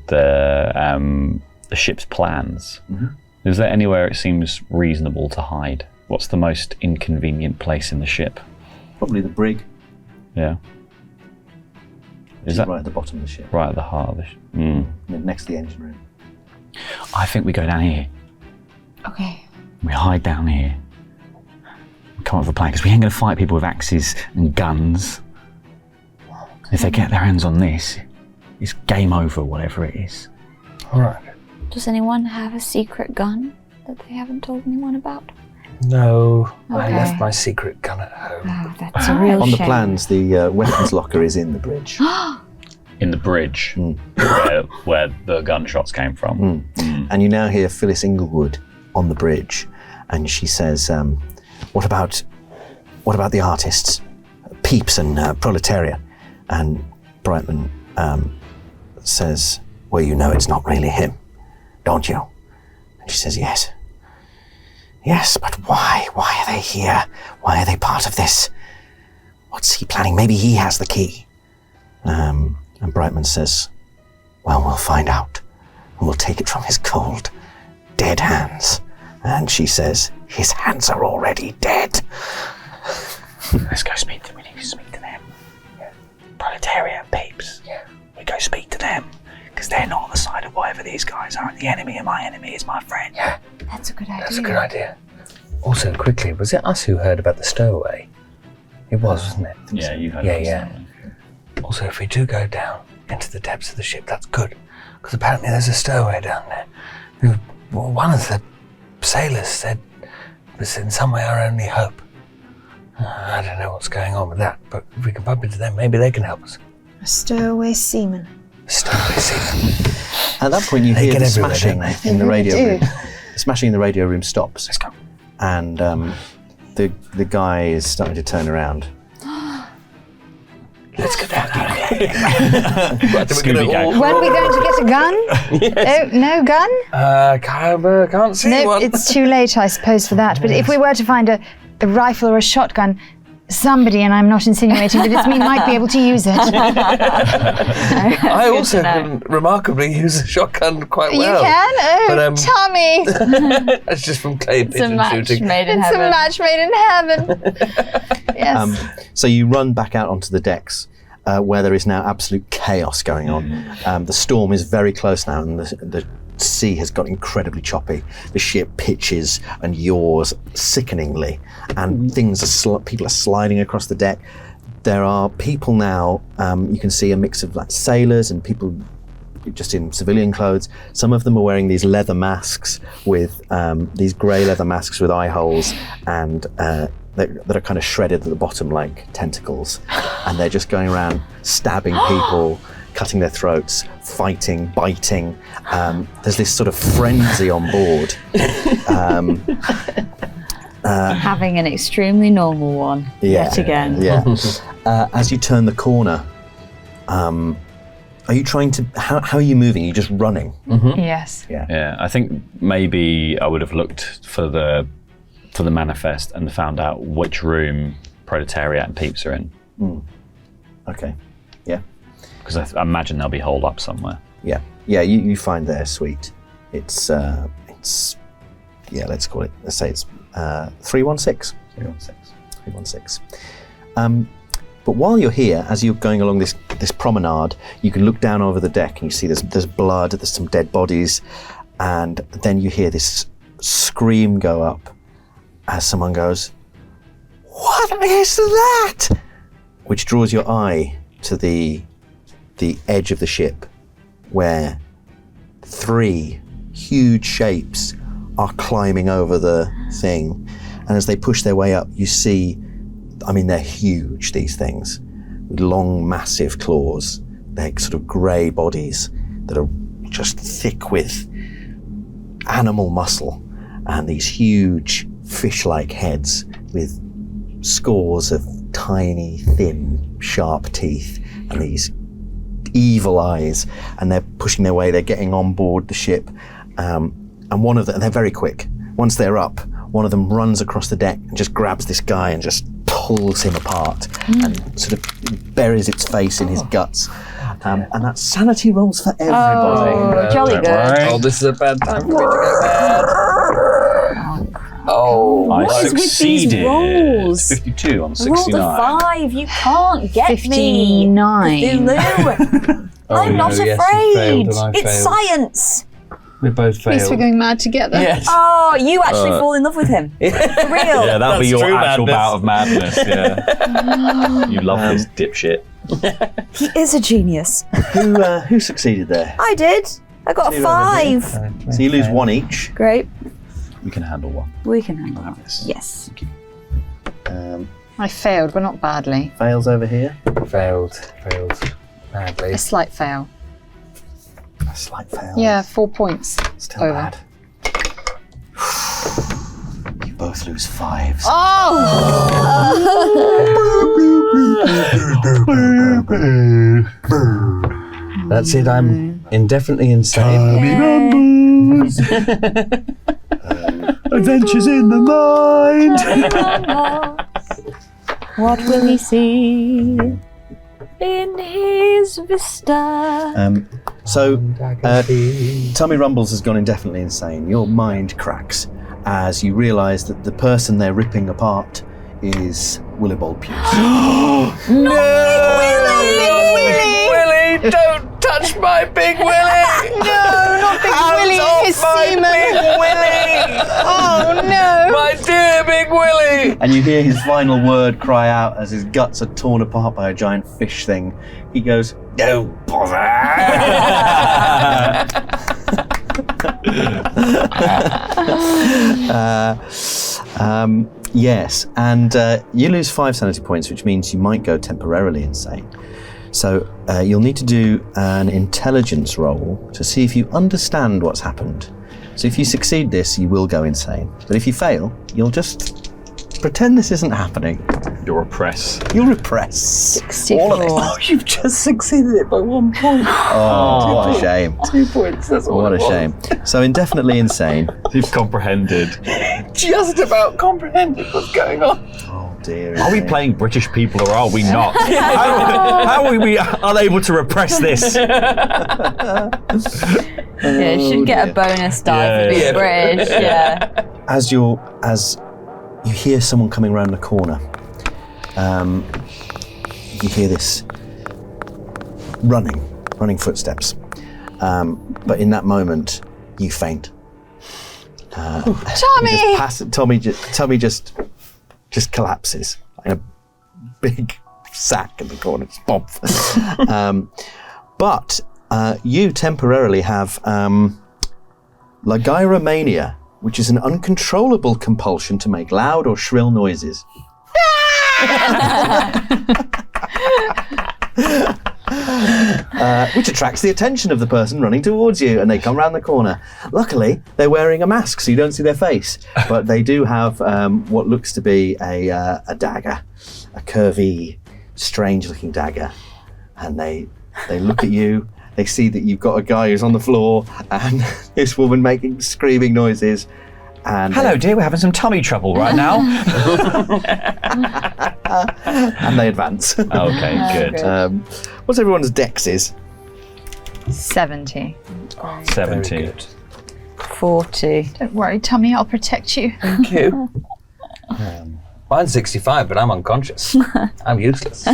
ship's plans? Mm-hmm. Is there anywhere it seems reasonable to hide? What's the most inconvenient place in the ship? Probably the brig. Yeah. Is that right at the bottom of the ship, right at the heart of the ship? next to the engine room? I think we go down here. Okay. We hide down here. We come up with a plan, because we ain't going to fight people with axes and guns. If they get their hands on this, it's game over, whatever it is. All right. Does anyone have a secret gun that they haven't told anyone about? No, I Okay. left my secret gun at home. Oh, that's a real On the shame. plans, the weapons locker is in the bridge. In the bridge, where the gunshots came from. And you now hear Phyllis Englewood on the bridge, and she says, what about the artists, Peeps and Proletariat?" And Brightman says, "Well, you know it's not really him, don't you?" And she says, "Yes. Yes, but why? Why are they here? Why are they part of this? What's he planning? Maybe he has the key." And Brightman says, "Well, we'll find out, and we'll take it from his cold, dead hands." And she says, "His hands are already dead." Let's go speak to them. We need to speak to them. Proletariat Peeps. We go speak to them, because they're not on the side of whatever these guys are. The enemy of my enemy is my friend. Yeah, That's a good idea. that's a good idea. Also, quickly, was it us who heard about the stowaway? It was, wasn't it? Yeah, you heard Yeah, us. yeah. Also, if we do go down into the depths of the ship, that's good, because apparently there's a stowaway down there. One of the sailors said it was in some way our only hope. I don't know what's going on with that, but if we can bump into them, maybe they can help us. A stowaway seaman. Stowaway seaman. At that point, you They hear get the everywhere, smashing don't they? in the They radio do. room. The smashing in the radio room stops. Let's go. And the guy is starting to turn around. Let's go down there. Scooby gang. Weren't we going to get a gun? Oh, no gun? Can't see No, one. it's too late, I suppose, for that. But if we were to find a rifle or a shotgun, somebody, and I'm not insinuating that it's me, might be able to use it. I also can remarkably use a shotgun quite You well. can? Oh, But, Tommy! That's just from clay It's a pigeon match shooting. made in It's heaven. a match made in heaven. Yes. So you run back out onto the decks, where there is now absolute chaos going on. The storm is very close now, and the sea has got incredibly choppy. The ship pitches and yaws sickeningly, and people are sliding across the deck. There are people now, you can see a mix of like sailors and people just in civilian clothes. Some of them are wearing these leather masks with these grey leather masks with eye holes, and that are kind of shredded at the bottom like tentacles, and they're just going around stabbing people, cutting their throats, fighting, biting. There's this sort of frenzy on board. Having an extremely normal one yet again. Yeah. As you turn the corner, are you trying to? How are you moving? Are you just running? Mm-hmm. Yes. Yeah, I think maybe I would have looked for the manifest and found out which room Proletariat and Peeps are in. Okay. Yeah. Because I imagine they'll be holed up somewhere. Yeah. You find their suite. It's let's call it. Let's say it's 316. 316. But while you're here, as you're going along this promenade, you can look down over the deck and you see there's blood, there's some dead bodies, and then you hear this scream go up as someone goes, "What is that?" Which draws your eye to the edge of the ship, where 3 huge shapes are climbing over the thing. And as they push their way up, you see, they're huge, these things, with long, massive claws. They're sort of grey bodies that are just thick with animal muscle, and these huge fish-like heads with scores of tiny, thin, sharp teeth, and these evil eyes. And they're pushing their way, they're getting on board the ship. And one of them, they're very quick. Once they're up, one of them runs across the deck and just grabs this guy and just pulls him apart and sort of buries its face in his guts. And that's sanity rolls for everybody. Oh, jolly good. Oh, this is a bad time for me to go bad. Oh, I What is with these succeeded. rolls? 52 on I 69. rolled a 5. You can't get 59. me. Cthulhu. I'm not yes, you afraid. failed and I It's failed. science. We both At least we're failed. going mad together. Yes. Oh, you actually fall in love with him. For real. Yeah, that'll be That's your true actual madness. bout of madness. Yeah. You love this dipshit. He is a genius. Who succeeded there? I did. I got a 5. So you lose 1 each. Great. We can handle one. We can handle Have that. this. Yes. I failed, but not badly. Fails over here. Failed badly. A slight fail. A slight fail. Yeah, 4 points. Still over. bad. You both lose 5s. That's it, I'm indefinitely insane. Adventures in the mind. What will he see in his vista? So, Tummy Rumbles has gone indefinitely insane. Your mind cracks as you realise that the person they're ripping apart is Willie Baldpuce. Willie, don't touch my big Willie! No, not Big Willie, his my semen. big Willie! Oh no! My dear big Willie! And you hear his final word cry out as his guts are torn apart by a giant fish thing. He goes, "Don't bother!" Yes, and you lose 5 sanity points, which means you might go temporarily insane. So you'll need to do an intelligence roll to see if you understand what's happened. So if you succeed this, you will go insane. But if you fail, you'll just pretend this isn't happening. You'll repress. You'll repress 64. all of it. Oh, you've just succeeded it by 1 point. Oh, what a shame. 2 points, that's all What it a was. shame. So indefinitely insane. You've comprehended. Just about comprehended what's going on. Oh dear. Are we playing British people or are we not? How are we unable to repress this? Yeah, you should get a bonus die for being British. Yeah. As you hear someone coming around the corner, you hear this running footsteps. But in that moment, you faint. Tommy! Tommy just collapses like a big sack in the corner. Just bump. But you temporarily have lagyromania, which is an uncontrollable compulsion to make loud or shrill noises. Which attracts the attention of the person running towards you, and they come round the corner. Luckily, they're wearing a mask, so you don't see their face, but they do have what looks to be a dagger, a curvy, strange-looking dagger, and they look at you. They see that you've got a guy who's on the floor, and this woman making screaming noises. And hello, dear. We're having some tummy trouble right now. and they advance. Okay, good. What's everyone's dexes? 70. 70. 40. Don't worry, Tommy, I'll protect you. Thank you. Mine's 65, but I'm unconscious. I'm useless.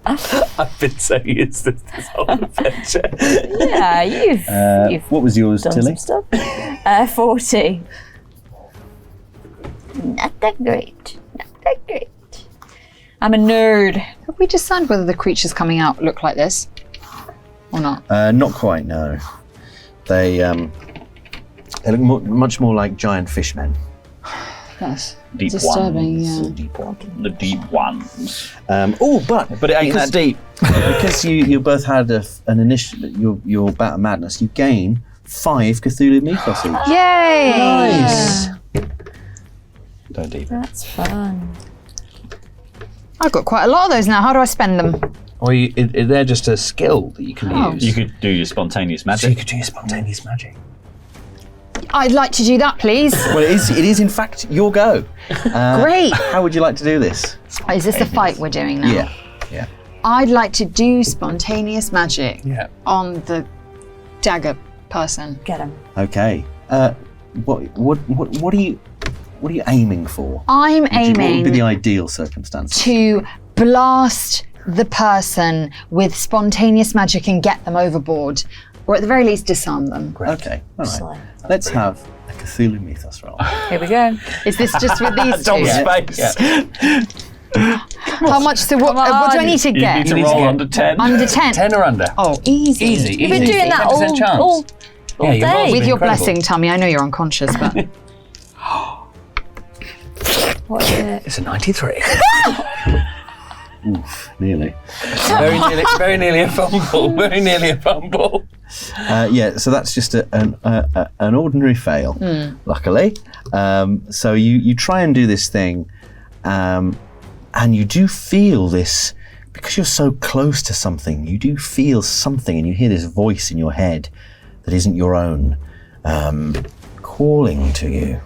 I've been saying it's this whole adventure. Yeah, you've What was yours, done Tilly? some stuff. 40. Not that great. Not that great. I'm a nerd. Have we decided whether the creatures coming out look like this or not? Not quite, no. They look much more like giant fishmen. That's Deep disturbing. ones. Yeah. Deep one. The deep ones. But But it ain't that deep. because you both had an initial your bout of madness, you gain 5 Cthulhu mythos each. Yay! Nice. Don't deepen. That's fun. I've got quite a lot of those now. How do I spend them? Or they're just a skill that you can use. You could do your spontaneous So you magic. could do your spontaneous magic. I'd like to do that, please. Well, it is in fact your go. Great. How would you like to do this? Is this the fight we're doing now? Yeah. I'd like to do spontaneous magic Yeah. on the dagger person. Get him. Okay. What are you aiming for? I'm What would be aiming the ideal circumstance? to blast the person with spontaneous magic and get them overboard, or at the very least disarm them. Okay. All right. Excellent. Let's have a Cthulhu mythos roll. Here we go. Is this just with these two? Space. How much? So what do I need to You get? need to roll under 10. Under 10. 10 or under. Oh, easy. Easy. You've been doing that 10% chance. all Yeah, your rolls day. have With been your incredible. blessing, Tommy. I know you're unconscious, but What is it? It's a 93. Oof, nearly. Very nearly a fumble. Very nearly a fumble. Yeah, so that's just an ordinary fail, luckily. So you try and do this thing, and you do feel this, because you're so close to something, you do feel something, and you hear this voice in your head that isn't your own, calling to you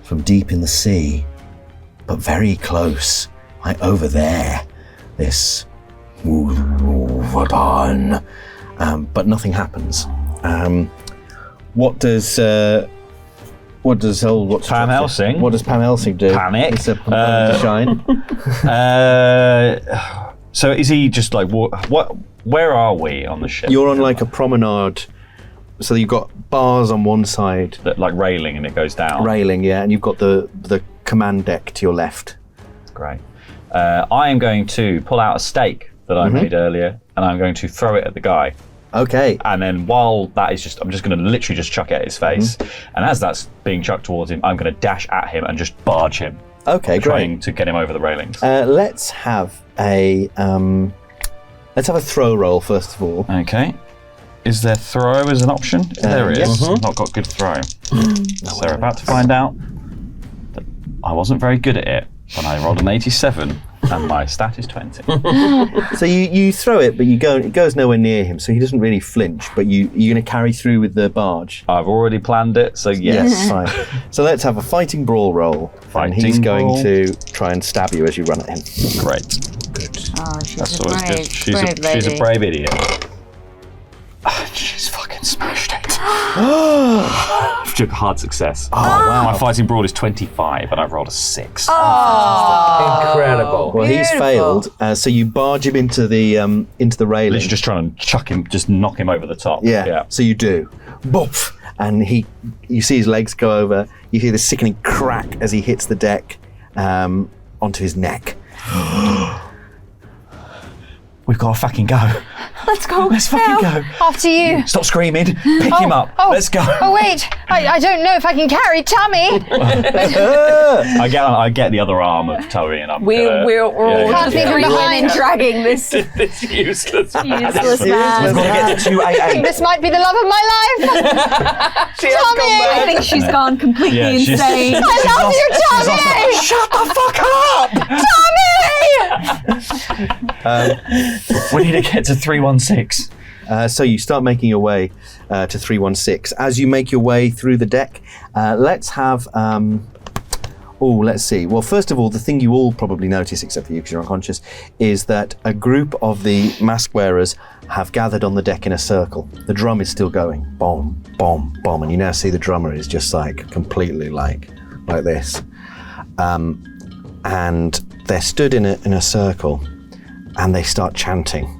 from deep in the sea, but very close, like over there. This but nothing happens. What does Pam Helsing? What does Pam Helsing do? Panic. It's a moment to shine. So is he just like what? Where are we on the ship? You're on like a promenade, so you've got bars on one side, That, like railing, and it goes down. railing, yeah, and you've got the command deck to your left. Great. I am going to pull out a stake that I made earlier, and I'm going to throw it at the guy. Okay. And then while that is I'm just going to literally just chuck it at his face. And as that's being chucked towards him, I'm going to dash at him and just barge him, Okay, trying great. to get him over the railings. Let's have a throw roll first of all. Okay. Is there throw as an option? There is. yes. Not got good throw. So we're about to find out that I wasn't very good at it when I rolled an 87 and my stat is 20. So you throw it, but it goes nowhere near him, so he doesn't really flinch. But you're going to carry through with the barge. I've already planned it, so Yes, fine. So let's have a fighting brawl roll. And he's Fighting going brawl. to try and stab you as you run at him. Great. Oh, she's That's a always brave, good. She's brave a lady. brave idiot. She's fucking smashed it. took a hard success. Oh, wow. My fighting brawl is 25, and I've rolled a 6. Incredible. Well, he's failed. So you barge him into the railing. Literally just trying to chuck him, just knock him over the top. Yeah. So you do. Boof! And you see his legs go over. You hear the sickening crack as he hits the deck onto his neck. We've got to fucking go. Let's go. Let's fucking go. After you. Stop screaming. Pick him up. Let's go. Oh wait, I don't know if I can carry Tommy. I get the other arm of Tori, and we're all Can't leave him three behind. women dragging this This useless useless man. We've man. got to get to I think 288. this might be the love of my life. Tommy! I think she's gone completely Yeah, she's- insane. I love you, Tommy! Shut the fuck up! Tommy! We need to get to 316. So you start making your way to 316. As you make your way through the deck, let's have... let's see. Well, first of all, the thing you all probably notice, except for you because you're unconscious, is that a group of the mask wearers have gathered on the deck in a circle. The drum is still going. Bomb, bomb, bomb. And you now see the drummer is just like completely like this. And they're stood in a circle and they start chanting.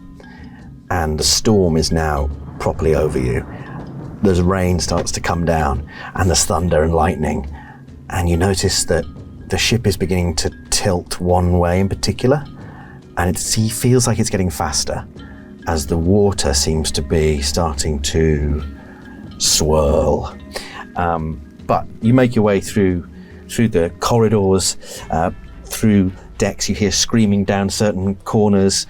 And the storm is now properly over you. The rain starts to come down and there's thunder and lightning. And you notice that the ship is beginning to tilt one way in particular. And it feels like it's getting faster as the water seems to be starting to swirl. But you make your way through the corridors, through decks. You hear screaming down certain corners,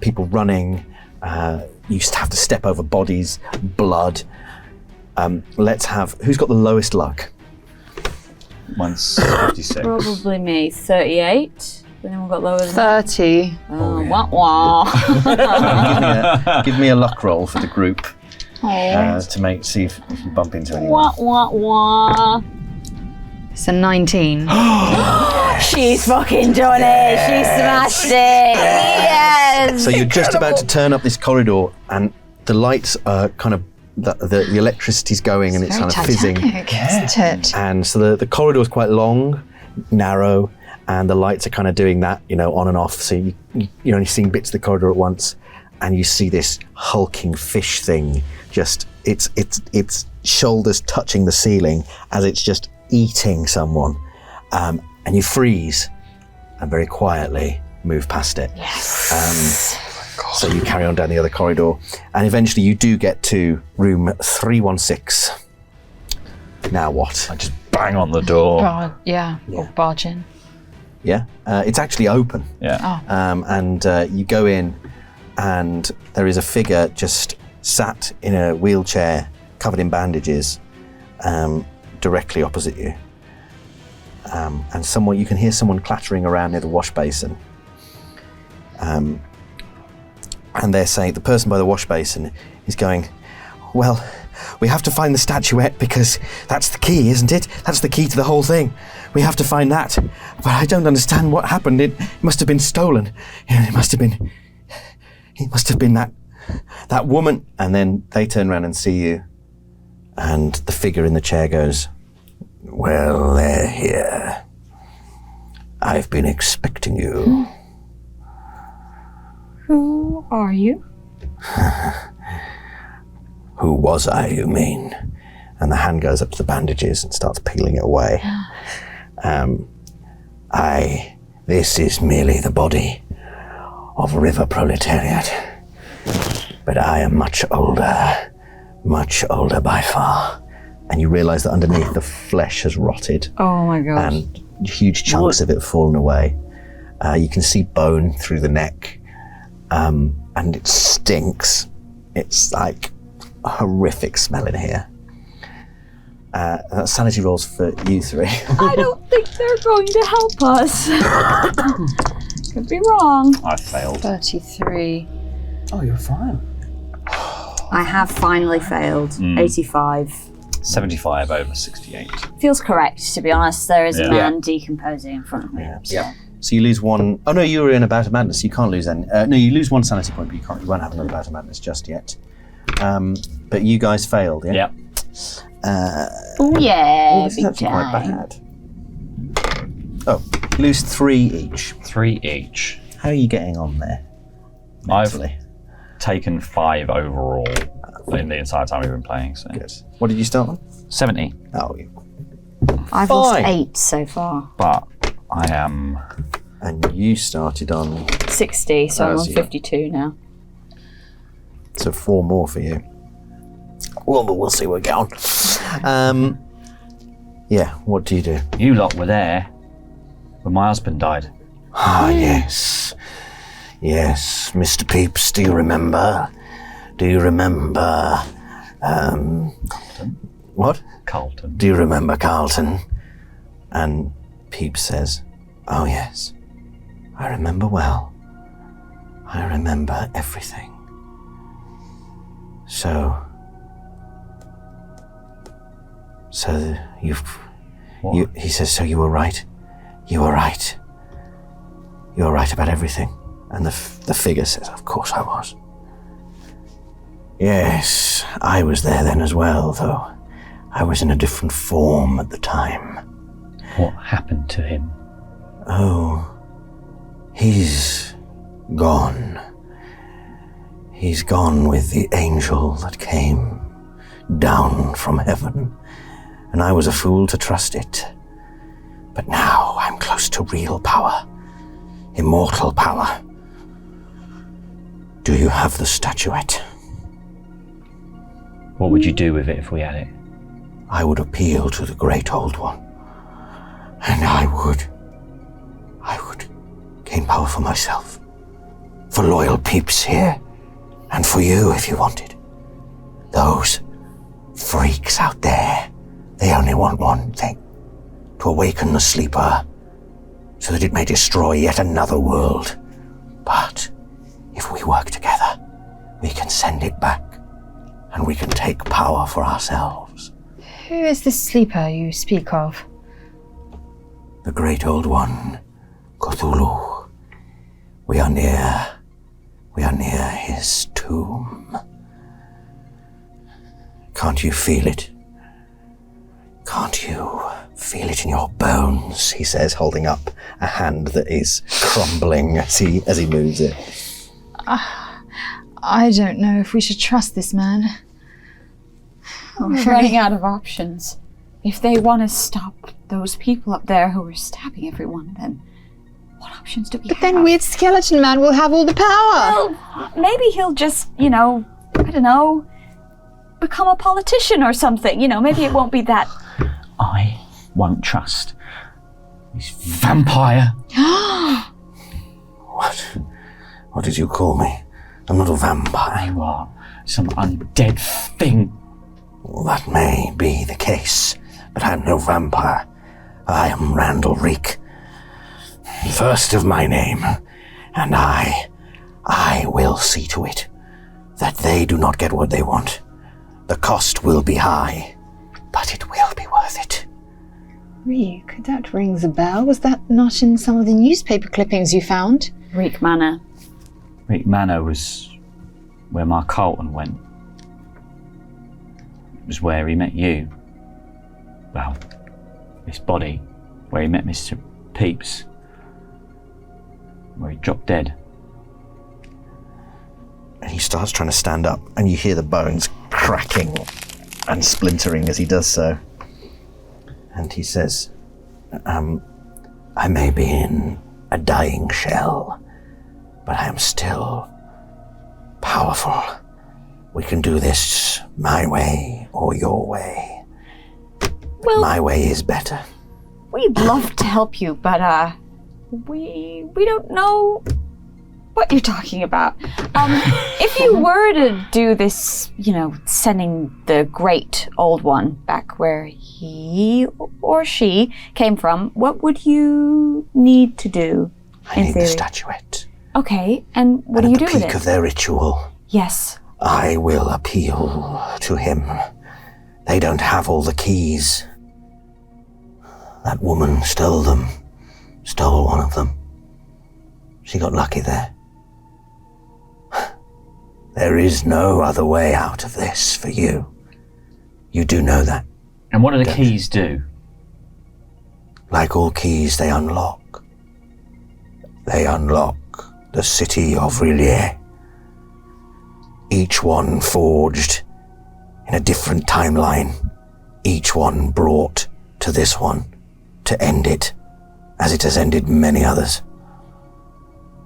people running. You have to step over bodies, blood. Let's have, who's got the lowest luck? Mine's 56. Probably me. 38. Has anyone got lower than 30. Wah wah. Give me a luck roll for the group to see if you bump into anyone. Wah wah wah. It's a 19. She's fucking done it. She smashed it. Yes. So you're just about to turn up this corridor, and the lights are kind of the electricity's going, and it's kind of fizzing. Isn't it? And so the corridor is quite long, narrow, and the lights are kind of doing that, on and off. So you're only seeing bits of the corridor at once, and you see this hulking fish thing. Just its shoulders touching the ceiling as it's just eating someone, and you freeze and very quietly move past it. Yes. So you carry on down the other corridor, and eventually you do get to room 316. Now what? I just bang on the door. Or barge in. Yeah, it's actually open. Yeah. And you go in, and there is a figure just sat in a wheelchair, covered in bandages, directly opposite you. And you can hear someone clattering around near the wash basin. And they're saying, the person by the wash basin is going, well, we have to find the statuette because that's the key, isn't it? That's the key to the whole thing. We have to find that. But I don't understand what happened. It must have been stolen. It must have been that woman. And then they turn around and see you. And the figure in the chair goes, well, they're here. I've been expecting you. Who are you? Who was I, you mean? And the hand goes up to the bandages and starts peeling it away. This is merely the body of river proletariat. But I am much older by far. And you realise that underneath the flesh has rotted. Oh my gosh. And huge chunks of it have fallen away. You can see bone through the neck. And it stinks. It's like a horrific smell in here. That's sanity rolls for you three. I don't think they're going to help us. Could be wrong. I failed. 33. Oh, you're fine. I have finally failed. 85. 75 over 68. Feels correct, to be honest. There is a Yeah. man decomposing in front of me. Yeah. So you lose one. Oh no, you were in a bout of madness. You can't lose any. No, you lose one sanity point, but you won't have another bout of madness just yet. But you guys failed, yeah. Yeah. Oh yeah, This is big actually quite time. bad. Oh, lose 3 each. 3 each. How are you getting on there? Mentally? I've taken 5 overall in the entire time we've been playing. So. Good. What did you start on? 70. Oh, I've lost Fine. 8 so far. But I am... and you started on 60, so I'm Oh, on so you- 52 now. so 4 more for you. Well, but we'll see where we get on. Yeah, what do you do? You lot were there when my husband died. Ah, yes. Yes, Mr. Peeps, do you remember? Do you remember, what? Carlton. Do you remember Carlton? And Peeps says, oh yes, I remember well. I remember everything. So What? he says, so you were right. You were right. You were right about everything. And the figure says, of course I was. Yes, I was there then as well, though I was in a different form at the time. What happened to him? Oh, he's gone. He's gone with the angel that came down from heaven, and I was a fool to trust it. But now I'm close to real power, immortal power. Do you have the statuette? What would you do with it if we had it? I would appeal to the great old one, and I would gain power for myself, for loyal Peeps here, and for you if you wanted. Those freaks out there, they only want one thing, to awaken the sleeper, so that it may destroy yet another world. But if we work together, we can send it back, and we can take power for ourselves. Who is this sleeper you speak of? The great old one, Cthulhu. We are near his tomb. Can't you feel it? Can't you feel it in your bones? He says, holding up a hand that is crumbling as he moves it. I don't know if we should trust this man. We're running out of options. If they want to stop those people up there who are stabbing everyone, then what options do we have? But then Weird Skeleton Man will have all the power. Well, maybe he'll just, I don't know, become a politician or something. Maybe it won't be that. I won't trust this vampire. What did you call me? I'm not a vampire. You are some undead thing. Well, that may be the case, but I'm no vampire. I am Randall Reek, first of my name, and I will see to it that they do not get what they want. The cost will be high, but it will be worth it. Reek, that rings a bell. Was that not in some of the newspaper clippings you found? Reek Manor. Rick Manor was where Mark Carlton went. It was where he met you. Well, this body, where he met Mr. Peeps. Where he dropped dead. And he starts trying to stand up, and you hear the bones cracking and splintering as he does so. And he says, I may be in a dying shell, but I am still powerful. We can do this my way or your way. Well, My way is better. we'd love to help you, but we don't know what you're talking about. If you were to do this, sending the great old one back where he or she came from, what would you need to do? I need the statuette. Okay, and what do And you at do the with peak it? of their ritual, Yes. I will appeal to him. They don't have all the keys. That woman stole them. Stole one of them. She got lucky there. There is no other way out of this for you. You do know that. And what do the keys do? Like all keys, they unlock. They unlock the city of Willie. Each one forged in a different timeline. Each one brought to this one to end it, as it has ended many others.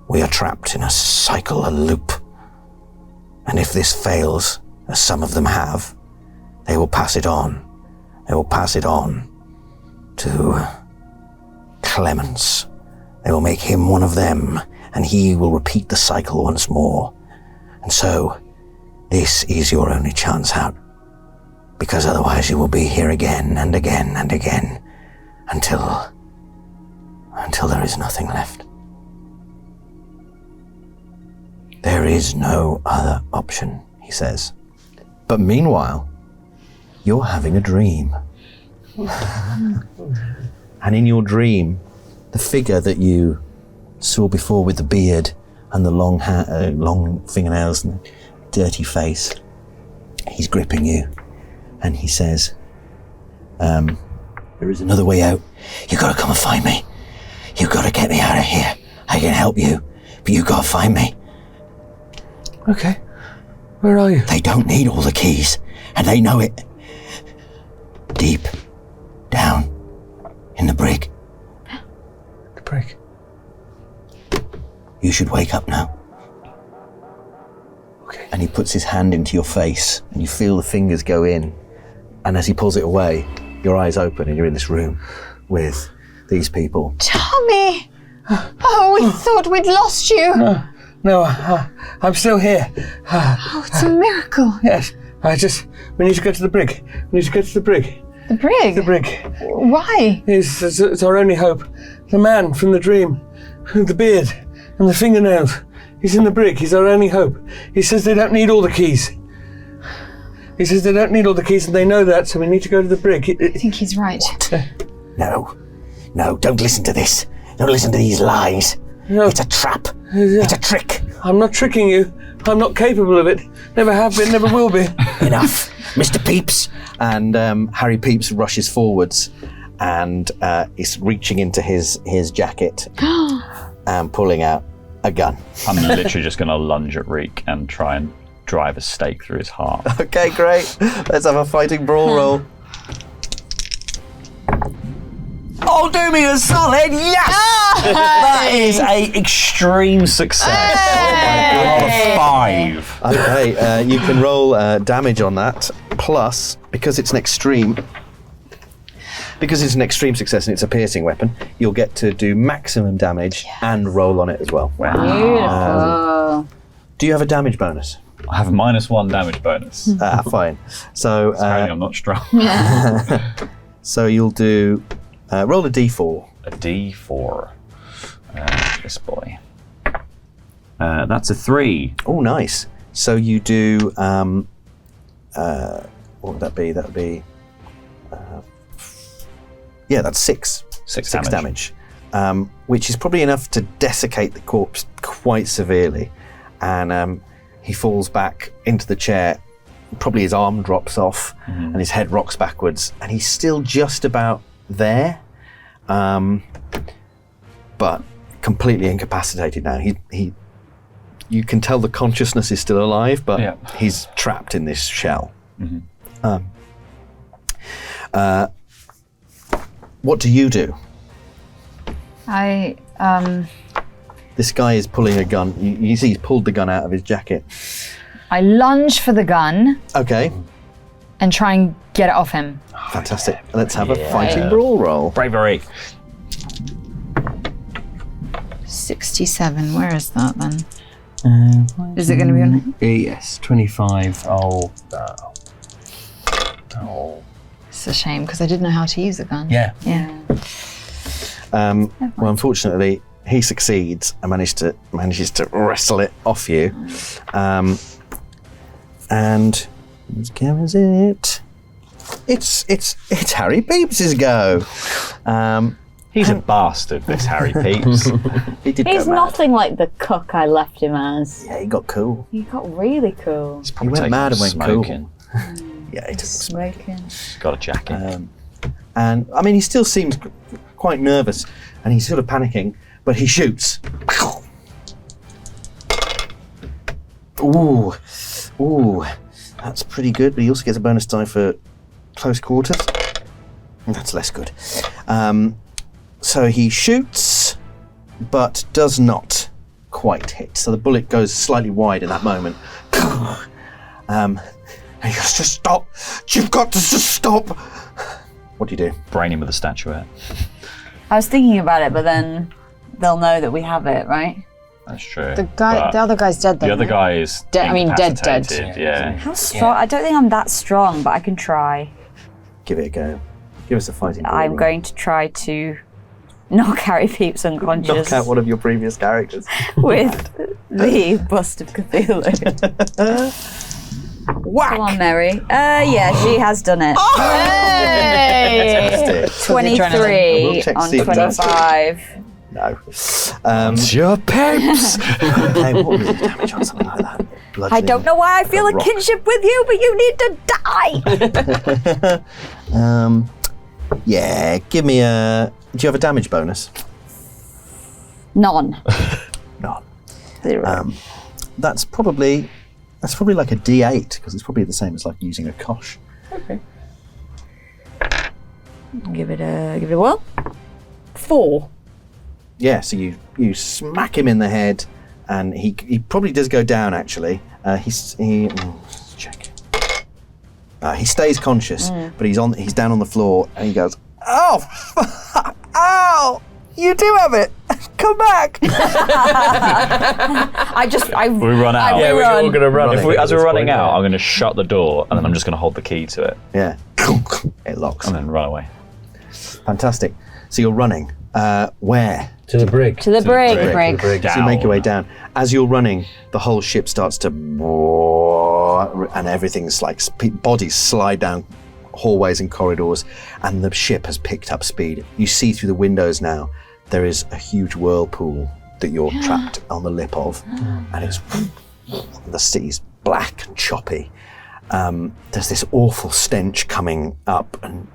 We are trapped in a cycle, a loop. And if this fails, as some of them have, they will pass it on. They will pass it on to Clemens. They will make him one of them, and he will repeat the cycle once more. And so, this is your only chance out. Because otherwise you will be here again and again and again until there is nothing left. There is no other option, he says. But meanwhile, you're having a dream. And in your dream, the figure that you saw before with the beard and the long fingernails and dirty face, he's gripping you. And he says, there is another way out. You gotta come and find me. You gotta get me out of here. I can help you, but you gotta find me. Okay. Where are you? They don't need all the keys, and they know it. Deep down in the brig. The brig. You should wake up now. Okay. And he puts his hand into your face, and you feel the fingers go in. And as he pulls it away, your eyes open, and you're in this room with these people. Tommy! Oh, we thought we'd lost you. No, I'm still here. Oh, it's a miracle. Yes, we need to go to the brig. We need to go to the brig. The brig? The brig. Why? It's our only hope. The man from the dream, the beard and the fingernails. He's in the brig. He's our only hope. He says they don't need all the keys. He says they don't need all the keys, and they know that, so we need to go to the brig. I think he's right. No, don't listen to this. Don't listen to these lies. No. It's a trap. It's a trick. I'm not tricking you. I'm not capable of it. Never have been, never will be. Enough, Mr. Peeps. And Harry Peeps rushes forwards and is reaching into his jacket and pulling out a gun. I'm literally just going to lunge at Reek and try and drive a stake through his heart. Okay, great. Let's have a fighting brawl roll. Oh, do me a solid, yes! That is a extreme success. Oh my God, 5. Okay, you can roll damage on that. Plus, because it's an extreme success and it's a piercing weapon, you'll get to do maximum damage and roll on it as well. Beautiful. Do you have a damage bonus? I have a -1 damage bonus. Fine. So Apparently I'm not strong. so you'll do roll a d4. A D4. This boy. That's a 3. Oh, nice. So you do. What would that be? That would be. Yeah, that's 6. 6 damage. Which is probably enough to desiccate the corpse quite severely, and he falls back into the chair. Probably his arm drops off, and his head rocks backwards, and he's still just about there, but completely incapacitated now. You can tell the consciousness is still alive, but he's trapped in this shell. What do you do? This guy is pulling a gun. You see he's pulled the gun out of his jacket. I lunge for the gun. Okay. And try and get it off him. Fantastic. Let's have a fighting brawl roll. Bravery. 67. Where is that then? Is it going to be on it? Yes, 25. Oh. It's a shame because I didn't know how to use a gun. Yeah. Well, unfortunately, he succeeds and manages to wrestle it off you. And whose go is it? It's Harry Peeps' go. He's a bastard, this Harry Peeps. He's nothing like the cook I left him as. Yeah, he got cool. He got really cool. He's probably He went taking mad and went smoking. Yeah, he took some smoking. Got a jacket. And I mean, he still seems quite nervous, and he's sort of panicking, but he shoots. Ooh, that's pretty good, but he also gets a bonus die for close quarters. That's less good. So he shoots, but does not quite hit. So the bullet goes slightly wide in that moment. And he goes, just stop. You've got to just stop. What do you do? Brain him with a statuette. I was thinking about it, but then they'll know that we have it, right? That's true. The other guy's dead though. The other guy is dead. incapacitated, Yeah. How strong? I don't think I'm that strong, but I can try. Give it a go. Give us a fighting ball I'm roll. going to try to knock Harry Peeps unconscious. Knock out one of your previous characters. With the bust of Cthulhu. Whack! Come on, Mary. Yeah, she has done it. Hey! 23 on see if that's- 25. No. Your peeps! Okay, what was the damage on something like that? I don't know why I feel a kinship with you, but you need to die. Yeah, give me a... Do you have a damage bonus? None. None. 0. That's probably like a D8, because it's probably the same as like using a kosh. Okay. Give it a whirl. 4. Yeah, so you smack him in the head, and he probably does go down. Actually, let's check. He stays conscious, but he's down on the floor, and he goes, "Oh, ow! You do have it. Come back!" We run out. Yeah, we're all going to run. As we're running out, I'm going to shut the door, and then I'm just going to hold the key to it, Yeah, it locks. and then run away. Fantastic. So you're running. Where? To the brig. To the brig. So you make your way down. As you're running, the whole ship starts to, and everything's like bodies slide down hallways and corridors, and the ship has picked up speed. You see through the windows now, there is a huge whirlpool that you're trapped on the lip of, and the city's black and choppy. There's this awful stench coming up and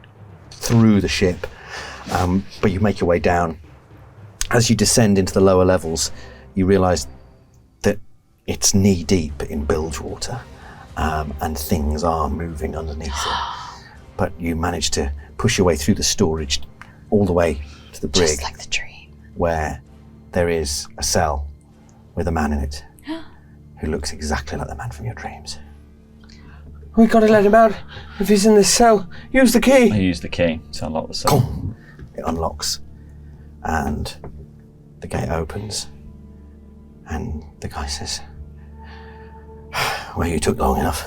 through the ship, but you make your way down. As you descend into the lower levels, you realise that it's knee-deep in bilge water, and things are moving underneath it. But you manage to push your way through the storage all the way to the brig. Just like the dream. Where there is a cell with a man in it who looks exactly like the man from your dreams. We got to let him out. If he's in this cell, use the key. I use the key to unlock the cell. It unlocks, and the gate opens, and the guy says, "Well, you took long enough.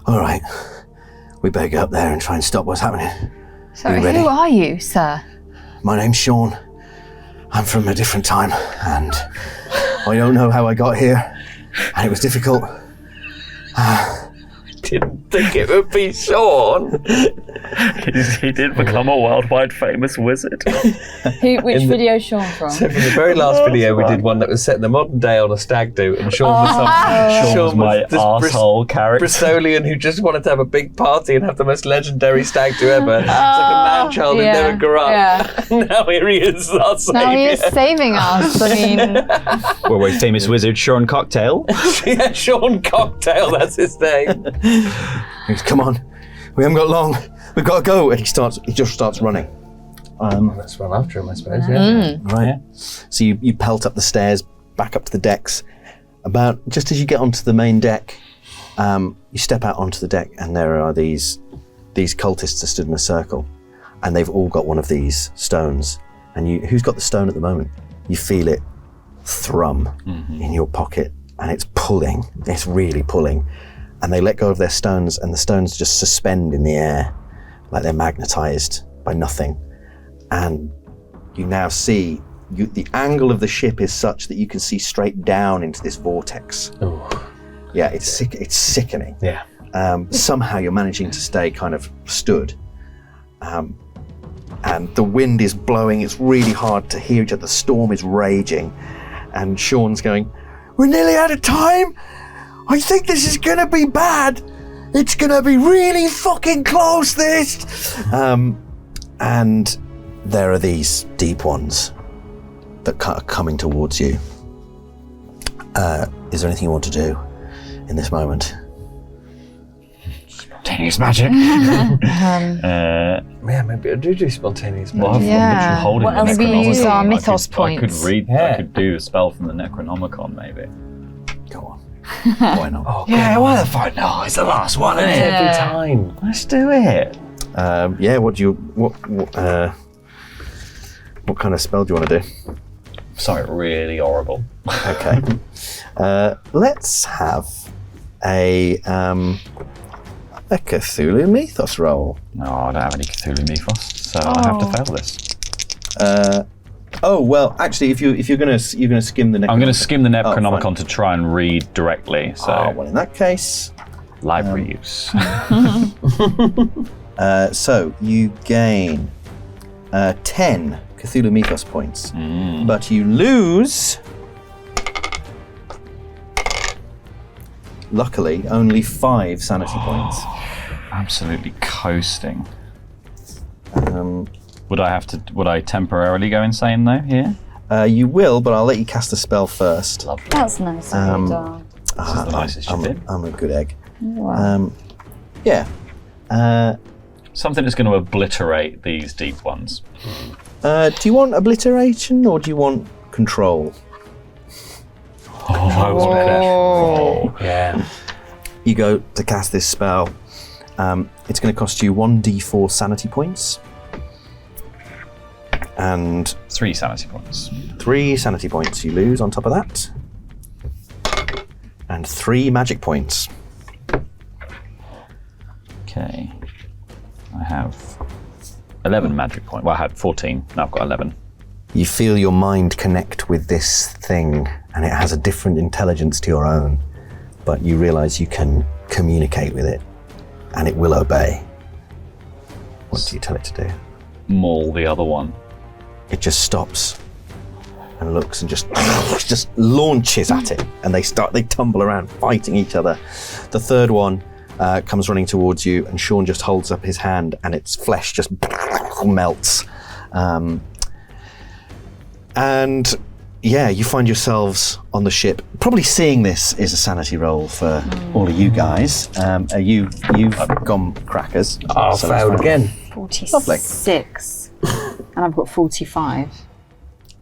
All right, we better go up there and try and stop what's happening." Sorry, ready? who are you, sir? "My name's Sean. I'm from a different time, and I don't know how I got here, and it was difficult. Didn't think it would be Sean. He did become a worldwide famous wizard. Which video is Sean from? So for the very last video, we did one that was set in the modern day on a stag do, and Sean was Sean was my this arsehole character. Bristolian who just wanted to have a big party and have the most legendary stag do ever. It's like a man-child who never grew up. Yeah. Now here he is, our saviour. Now he is saving us. I mean, Worldwide famous wizard Sean Cocktail. Yeah, Sean Cocktail, that's his name. He goes, "Come on, we haven't got long. We've got to go." And he just starts running. Let's run after him, I suppose, yeah. Right. So you pelt up the stairs, back up to the decks. About just as you get onto the main deck, you step out onto the deck, and there are these cultists are stood in a circle, and they've all got one of these stones. And who's got the stone at the moment? You feel it thrum in your pocket, and it's pulling. It's really pulling. And they let go of their stones, and the stones just suspend in the air, like they're magnetized by nothing. And you now see, the angle of the ship is such that you can see straight down into this vortex. Ooh. Yeah, it's sickening. Yeah. Somehow you're managing to stay kind of stood. And the wind is blowing, it's really hard to hear each other, the storm is raging. And Sean's going, "We're nearly out of time! I think this is gonna be bad!" It's gonna be really fucking close, this! And there are these deep ones that are coming towards you. Is there anything you want to do in this moment? Spontaneous magic. Yeah, maybe I do spontaneous magic. Well, I'm literally holding What the else can we Necronomicon. use our I mythos could points? read. Yeah. I could do a spell from the Necronomicon, maybe. Go on. Why not? Oh, Yeah, why the fuck? No, it's the last one, isn't it? every time. Let's do it. Yeah, what kind of spell do you want to do? Something really horrible. Okay. Let's have a Cthulhu Mythos roll. No, I don't have any Cthulhu Mythos, so I have to fail this. Oh well, actually, if you're gonna skim the Necronomicon. I'm going to skim the Necronomicon fine. to try and read directly. So Well, in that case, library use. so you gain 10 Cthulhu Mythos points, but you lose. Luckily, only 5 sanity points. Absolutely coasting. Um, Would I temporarily go insane though here? you will, but I'll let you cast a spell first. Lovely. That's nice of you, darling. This is the nicest you've been. I'm a good egg. Wow. Yeah. Something that's going to obliterate these deep ones. Do you want obliteration or do you want control? Oh, Yeah. You go to cast this spell. It's going to cost you 1d4 sanity points. And 3 sanity points. 3 sanity points you lose on top of that. And 3 magic points. Okay. I have 11 magic points. Well, I had 14. Now I've got 11. You feel your mind connect with this thing, and it has a different intelligence to your own, but you realize you can communicate with it, and it will obey. What do you tell it to do? Maul the other one. It just stops and looks and just launches at it, and they tumble around fighting each other. The third one comes running towards you, and Sean just holds up his hand, and its flesh just melts. And yeah, you find yourselves on the ship. Probably seeing this is a sanity roll for all of you guys. You've gone crackers. I so that's failed fine. again. 46. And I've got 45.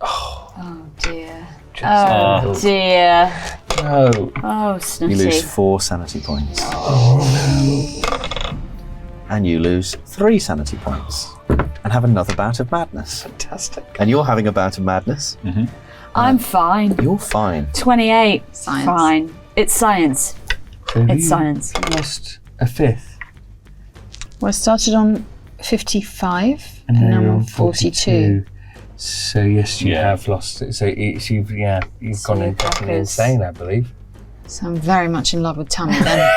Oh dear. Oh dear. No. Oh, You snooty. lose 4 sanity points. And you lose 3 sanity points. And have another bout of madness. Fantastic. And you're having a bout of madness. I'm fine. You're fine. 28. Science. Fine. It's science. So It's you science. lost a fifth. Well, I started on 55 And now I'm you're on on 42. So yes, you Yeah. have lost it. So you've So gone you into crackers. insane, I believe. So I'm very much in love with Tammy then.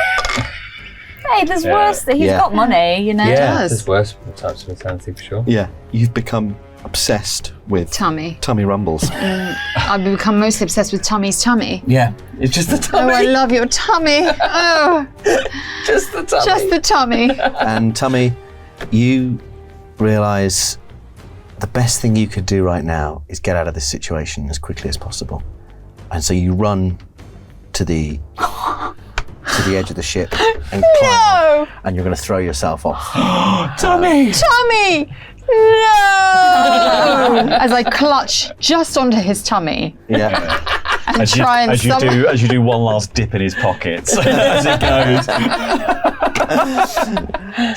Hey, there's worse. He's Yeah. got money, you know. Yeah, does. there's worse types of insanity for sure. Yeah, you've become obsessed with Tummy. tummy rumbles. I've become mostly obsessed with Tummy's tummy. Yeah, it's just the Oh, I tummy. love your tummy. Oh, Just the tummy. just the tummy. And Tummy, you realise the best thing you could do right now is get out of this situation as quickly as possible. And so you run to the edge of the ship and climb on, and you're going to throw yourself off. tummy. Tummy! No! As I clutch just onto his tummy Yeah. and try and as you do one last dip in his pockets as it goes.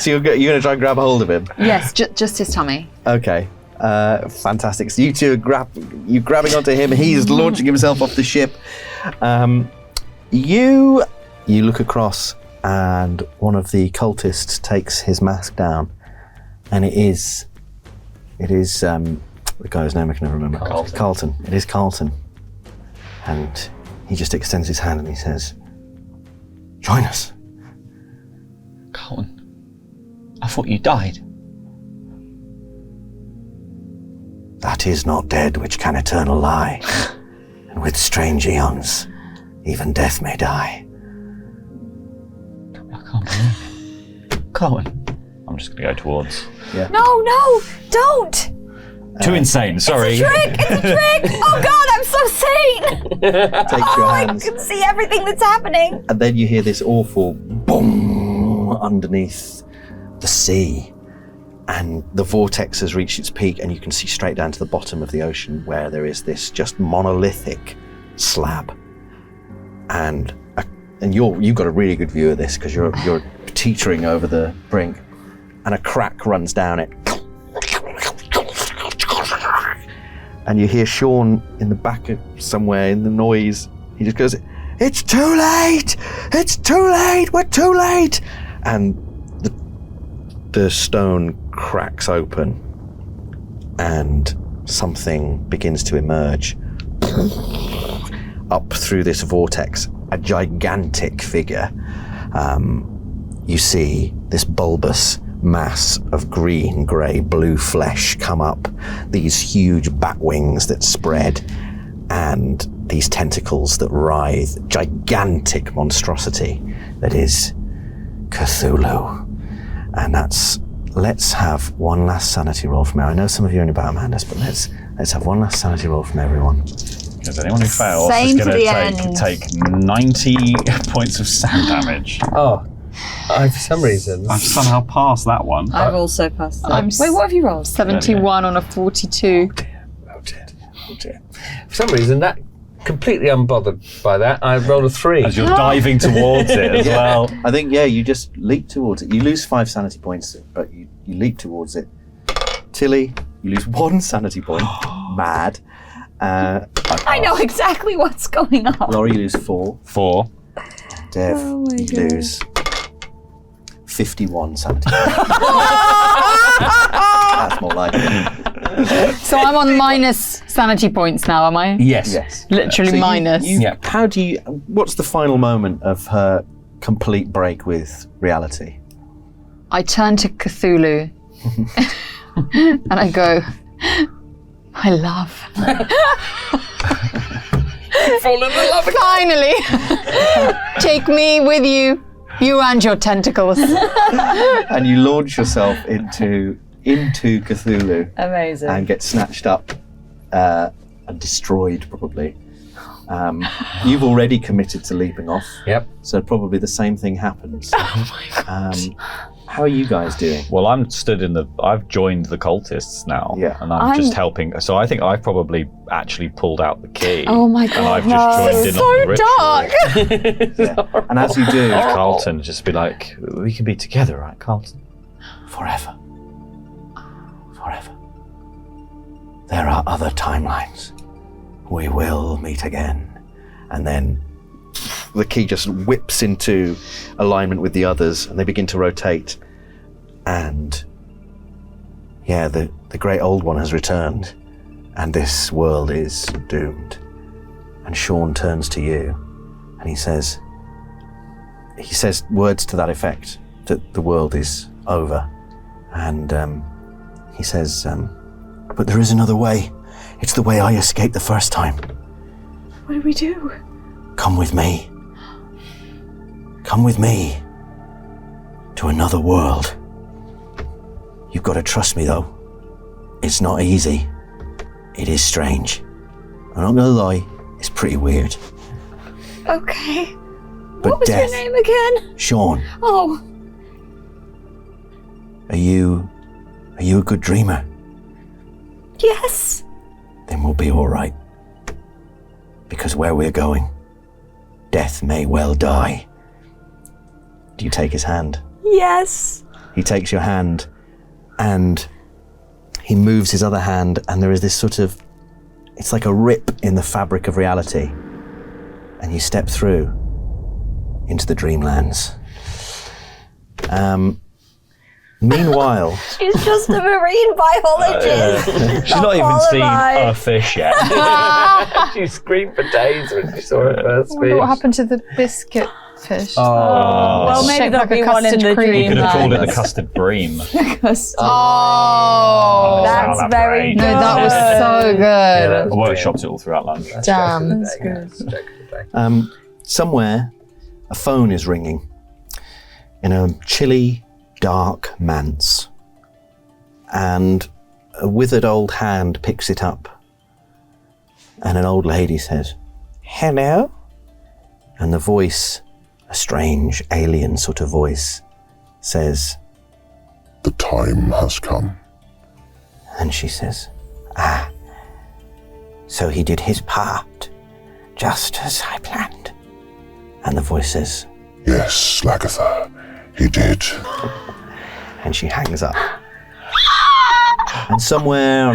So you're going to try and grab a hold of him. Yes, just his tummy. Okay. Fantastic. So you two are grabbing onto him. He's launching himself off the ship. You look across, and one of the cultists takes his mask down, and it is the guy's name I can never remember. Carlton. It is Carlton. And he just extends his hand and he says, "Join us." Colin, I thought you died. That is not dead which can eternal lie, and with strange eons, even death may die. I can't Go on. I'm just going to go towards. No, don't! Too insane, sorry. It's a trick! Oh God, I'm so sane! Takes your I hands. can see everything that's happening. And then you hear this awful boom underneath the sea. And the vortex has reached its peak, and you can see straight down to the bottom of the ocean where there is this just monolithic slab. And you've got a really good view of this because you're teetering over the brink, and a crack runs down it. And you hear Sean in the back of somewhere in the noise. He just goes, "It's too late! It's too late! We're too late!" And the stone cracks open, and something begins to emerge up through this vortex. A gigantic figure. You see this bulbous mass of green, grey, blue flesh come up, these huge bat wings that spread, and these tentacles that writhe, gigantic monstrosity that is Cthulhu. And let's have one last sanity roll from her. I know some of you are only about Amanda's, but let's have one last sanity roll from everyone. Because anyone who fails Same is to going the to take 90 points of sound damage. Oh, for some reason. I've somehow passed that one. I've also passed that. Wait, what have you rolled? 71 on a 42. Oh dear. For some reason, that completely unbothered by that. I rolled a 3. As you're diving towards it as well. I think, you just leap towards it. You lose 5 sanity points, but you leap towards it. Tilly, you lose 1 sanity point. Mad. I know exactly what's going on. Laurie, you lose 4. 4. Dev, you lose 51 sanity. That's more like it. So I'm on minus sanity points now, am I? Yes. Literally So minus. what's the final moment of her complete break with reality? I turn to Cthulhu and I go, "My love." Fallen in love again. Finally! Take me with you. You and your tentacles. And you launch yourself into Cthulhu Amazing. and get snatched up and destroyed, probably. You've already committed to leaping off. Yep. So probably the same thing happens. Oh my God. How are you guys doing? Well, I've joined the cultists now. Yeah. And I'm just helping. So I think I've probably actually pulled out the key. Oh my God. And I've just joined in on the ritual. dark. And as you do, Carlton just be like, we can be together, right, Carlton? forever. Forever. There are other timelines. We will meet again. And then the key just whips into alignment with the others, and they begin to rotate. And the great old one has returned, and this world is doomed. And Sean turns to you, and he says words to that effect, that the world is over. And he says, but there is another way. It's the way I escaped the first time. What do we do? Come with me. Come with me to another world. You've got to trust me, though. It's not easy. It is strange. I'm not gonna lie, it's pretty weird. Okay. But What was death, your name again? Sean, Oh, are you a good dreamer? yes. Then we'll be all right. Because where we're going, death may well die. Do you take his hand? Yes. He takes your hand, and he moves his other hand, and there is this sort of, it's like a rip in the fabric of reality. And you step through into the dreamlands. Meanwhile, She's just a marine biologist. She's not even seen qualified. a fish yet. She screamed for days when she saw her first I wonder fish. what happened to the biscuit fish. Well, maybe Shaped there'll like a be one in custard the cream. You could have called it the dreamlands. custard bream. Oh, That's Elaborate. very good. no, that was so good. that I was workshopped it all throughout lunch. Damn. That's good. somewhere, a phone is ringing. in a chilly, dark manse. And a withered old hand picks it up. And an old lady says, "Hello?" And the voice, a strange alien sort of voice, says, "The time has come." and she says, "Ah, so he did his part, just as I planned." And the voice says, "Yes, Lagatha, he did." and she hangs up. And somewhere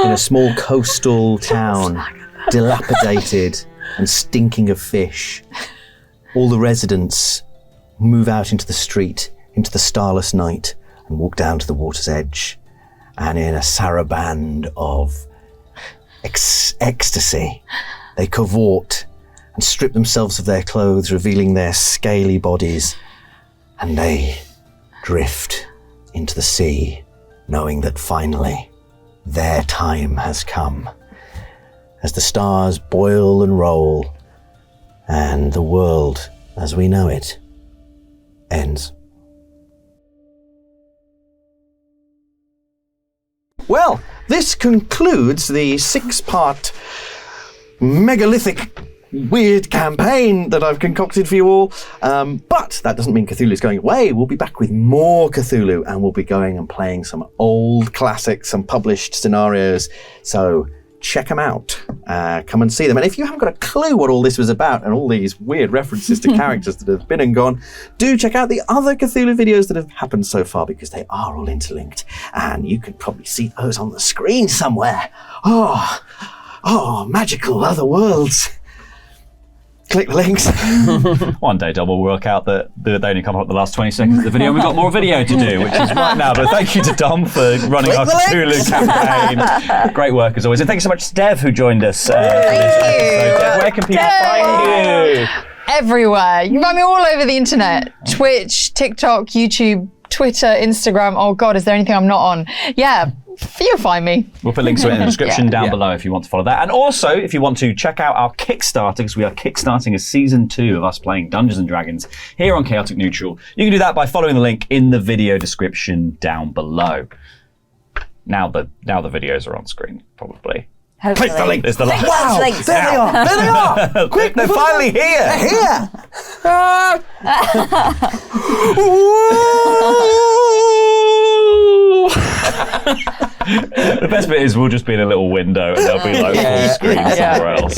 in a small coastal town, dilapidated and stinking of fish, all the residents move out into the street, into the starless night, and walk down to the water's edge. And in a saraband of ecstasy, they cavort and strip themselves of their clothes, revealing their scaly bodies, and they drift into the sea, knowing that finally their time has come. As the stars boil and roll, and the world as we know it ends. Well, this concludes the 6-part megalithic weird campaign that I've concocted for you all. But that doesn't mean Cthulhu's going away. We'll be back with more Cthulhu, and we'll be going and playing some old classics, some published scenarios. So check them out. Come and see them. And if you haven't got a clue what all this was about and all these weird references to characters that have been and gone, do check out the other Cthulhu videos that have happened so far, because they are all interlinked. And you can probably see those on the screen somewhere. Oh, magical other worlds. Click the links. One day, Dom will work out that they only come up the last 20 seconds of the video, and we've got more video to do, which is right now. But thank you to Dom for running our Cthulhu campaign. Great work as always. And thank you so much to Dev, who joined us. For this episode. Dev, where can people find you? Everywhere. You find me all over the internet. Twitch, TikTok, YouTube, Twitter, Instagram. Oh God, is there anything I'm not on? Yeah. You'll find me. We'll put links to it in the description down below if you want to follow that. And also, if you want to check out our Kickstarter, because we are kickstarting a season 2 of us playing Dungeons and Dragons here on Chaotic Neutral. You can do that by following the link in the video description down below. Now the videos are on screen, probably. Hopefully. Click the link. There's the link. Wow, there they are. There they are. Quick, they're finally here. They're here. The best bit is we'll just be in a little window and there'll be like full screen somewhere else.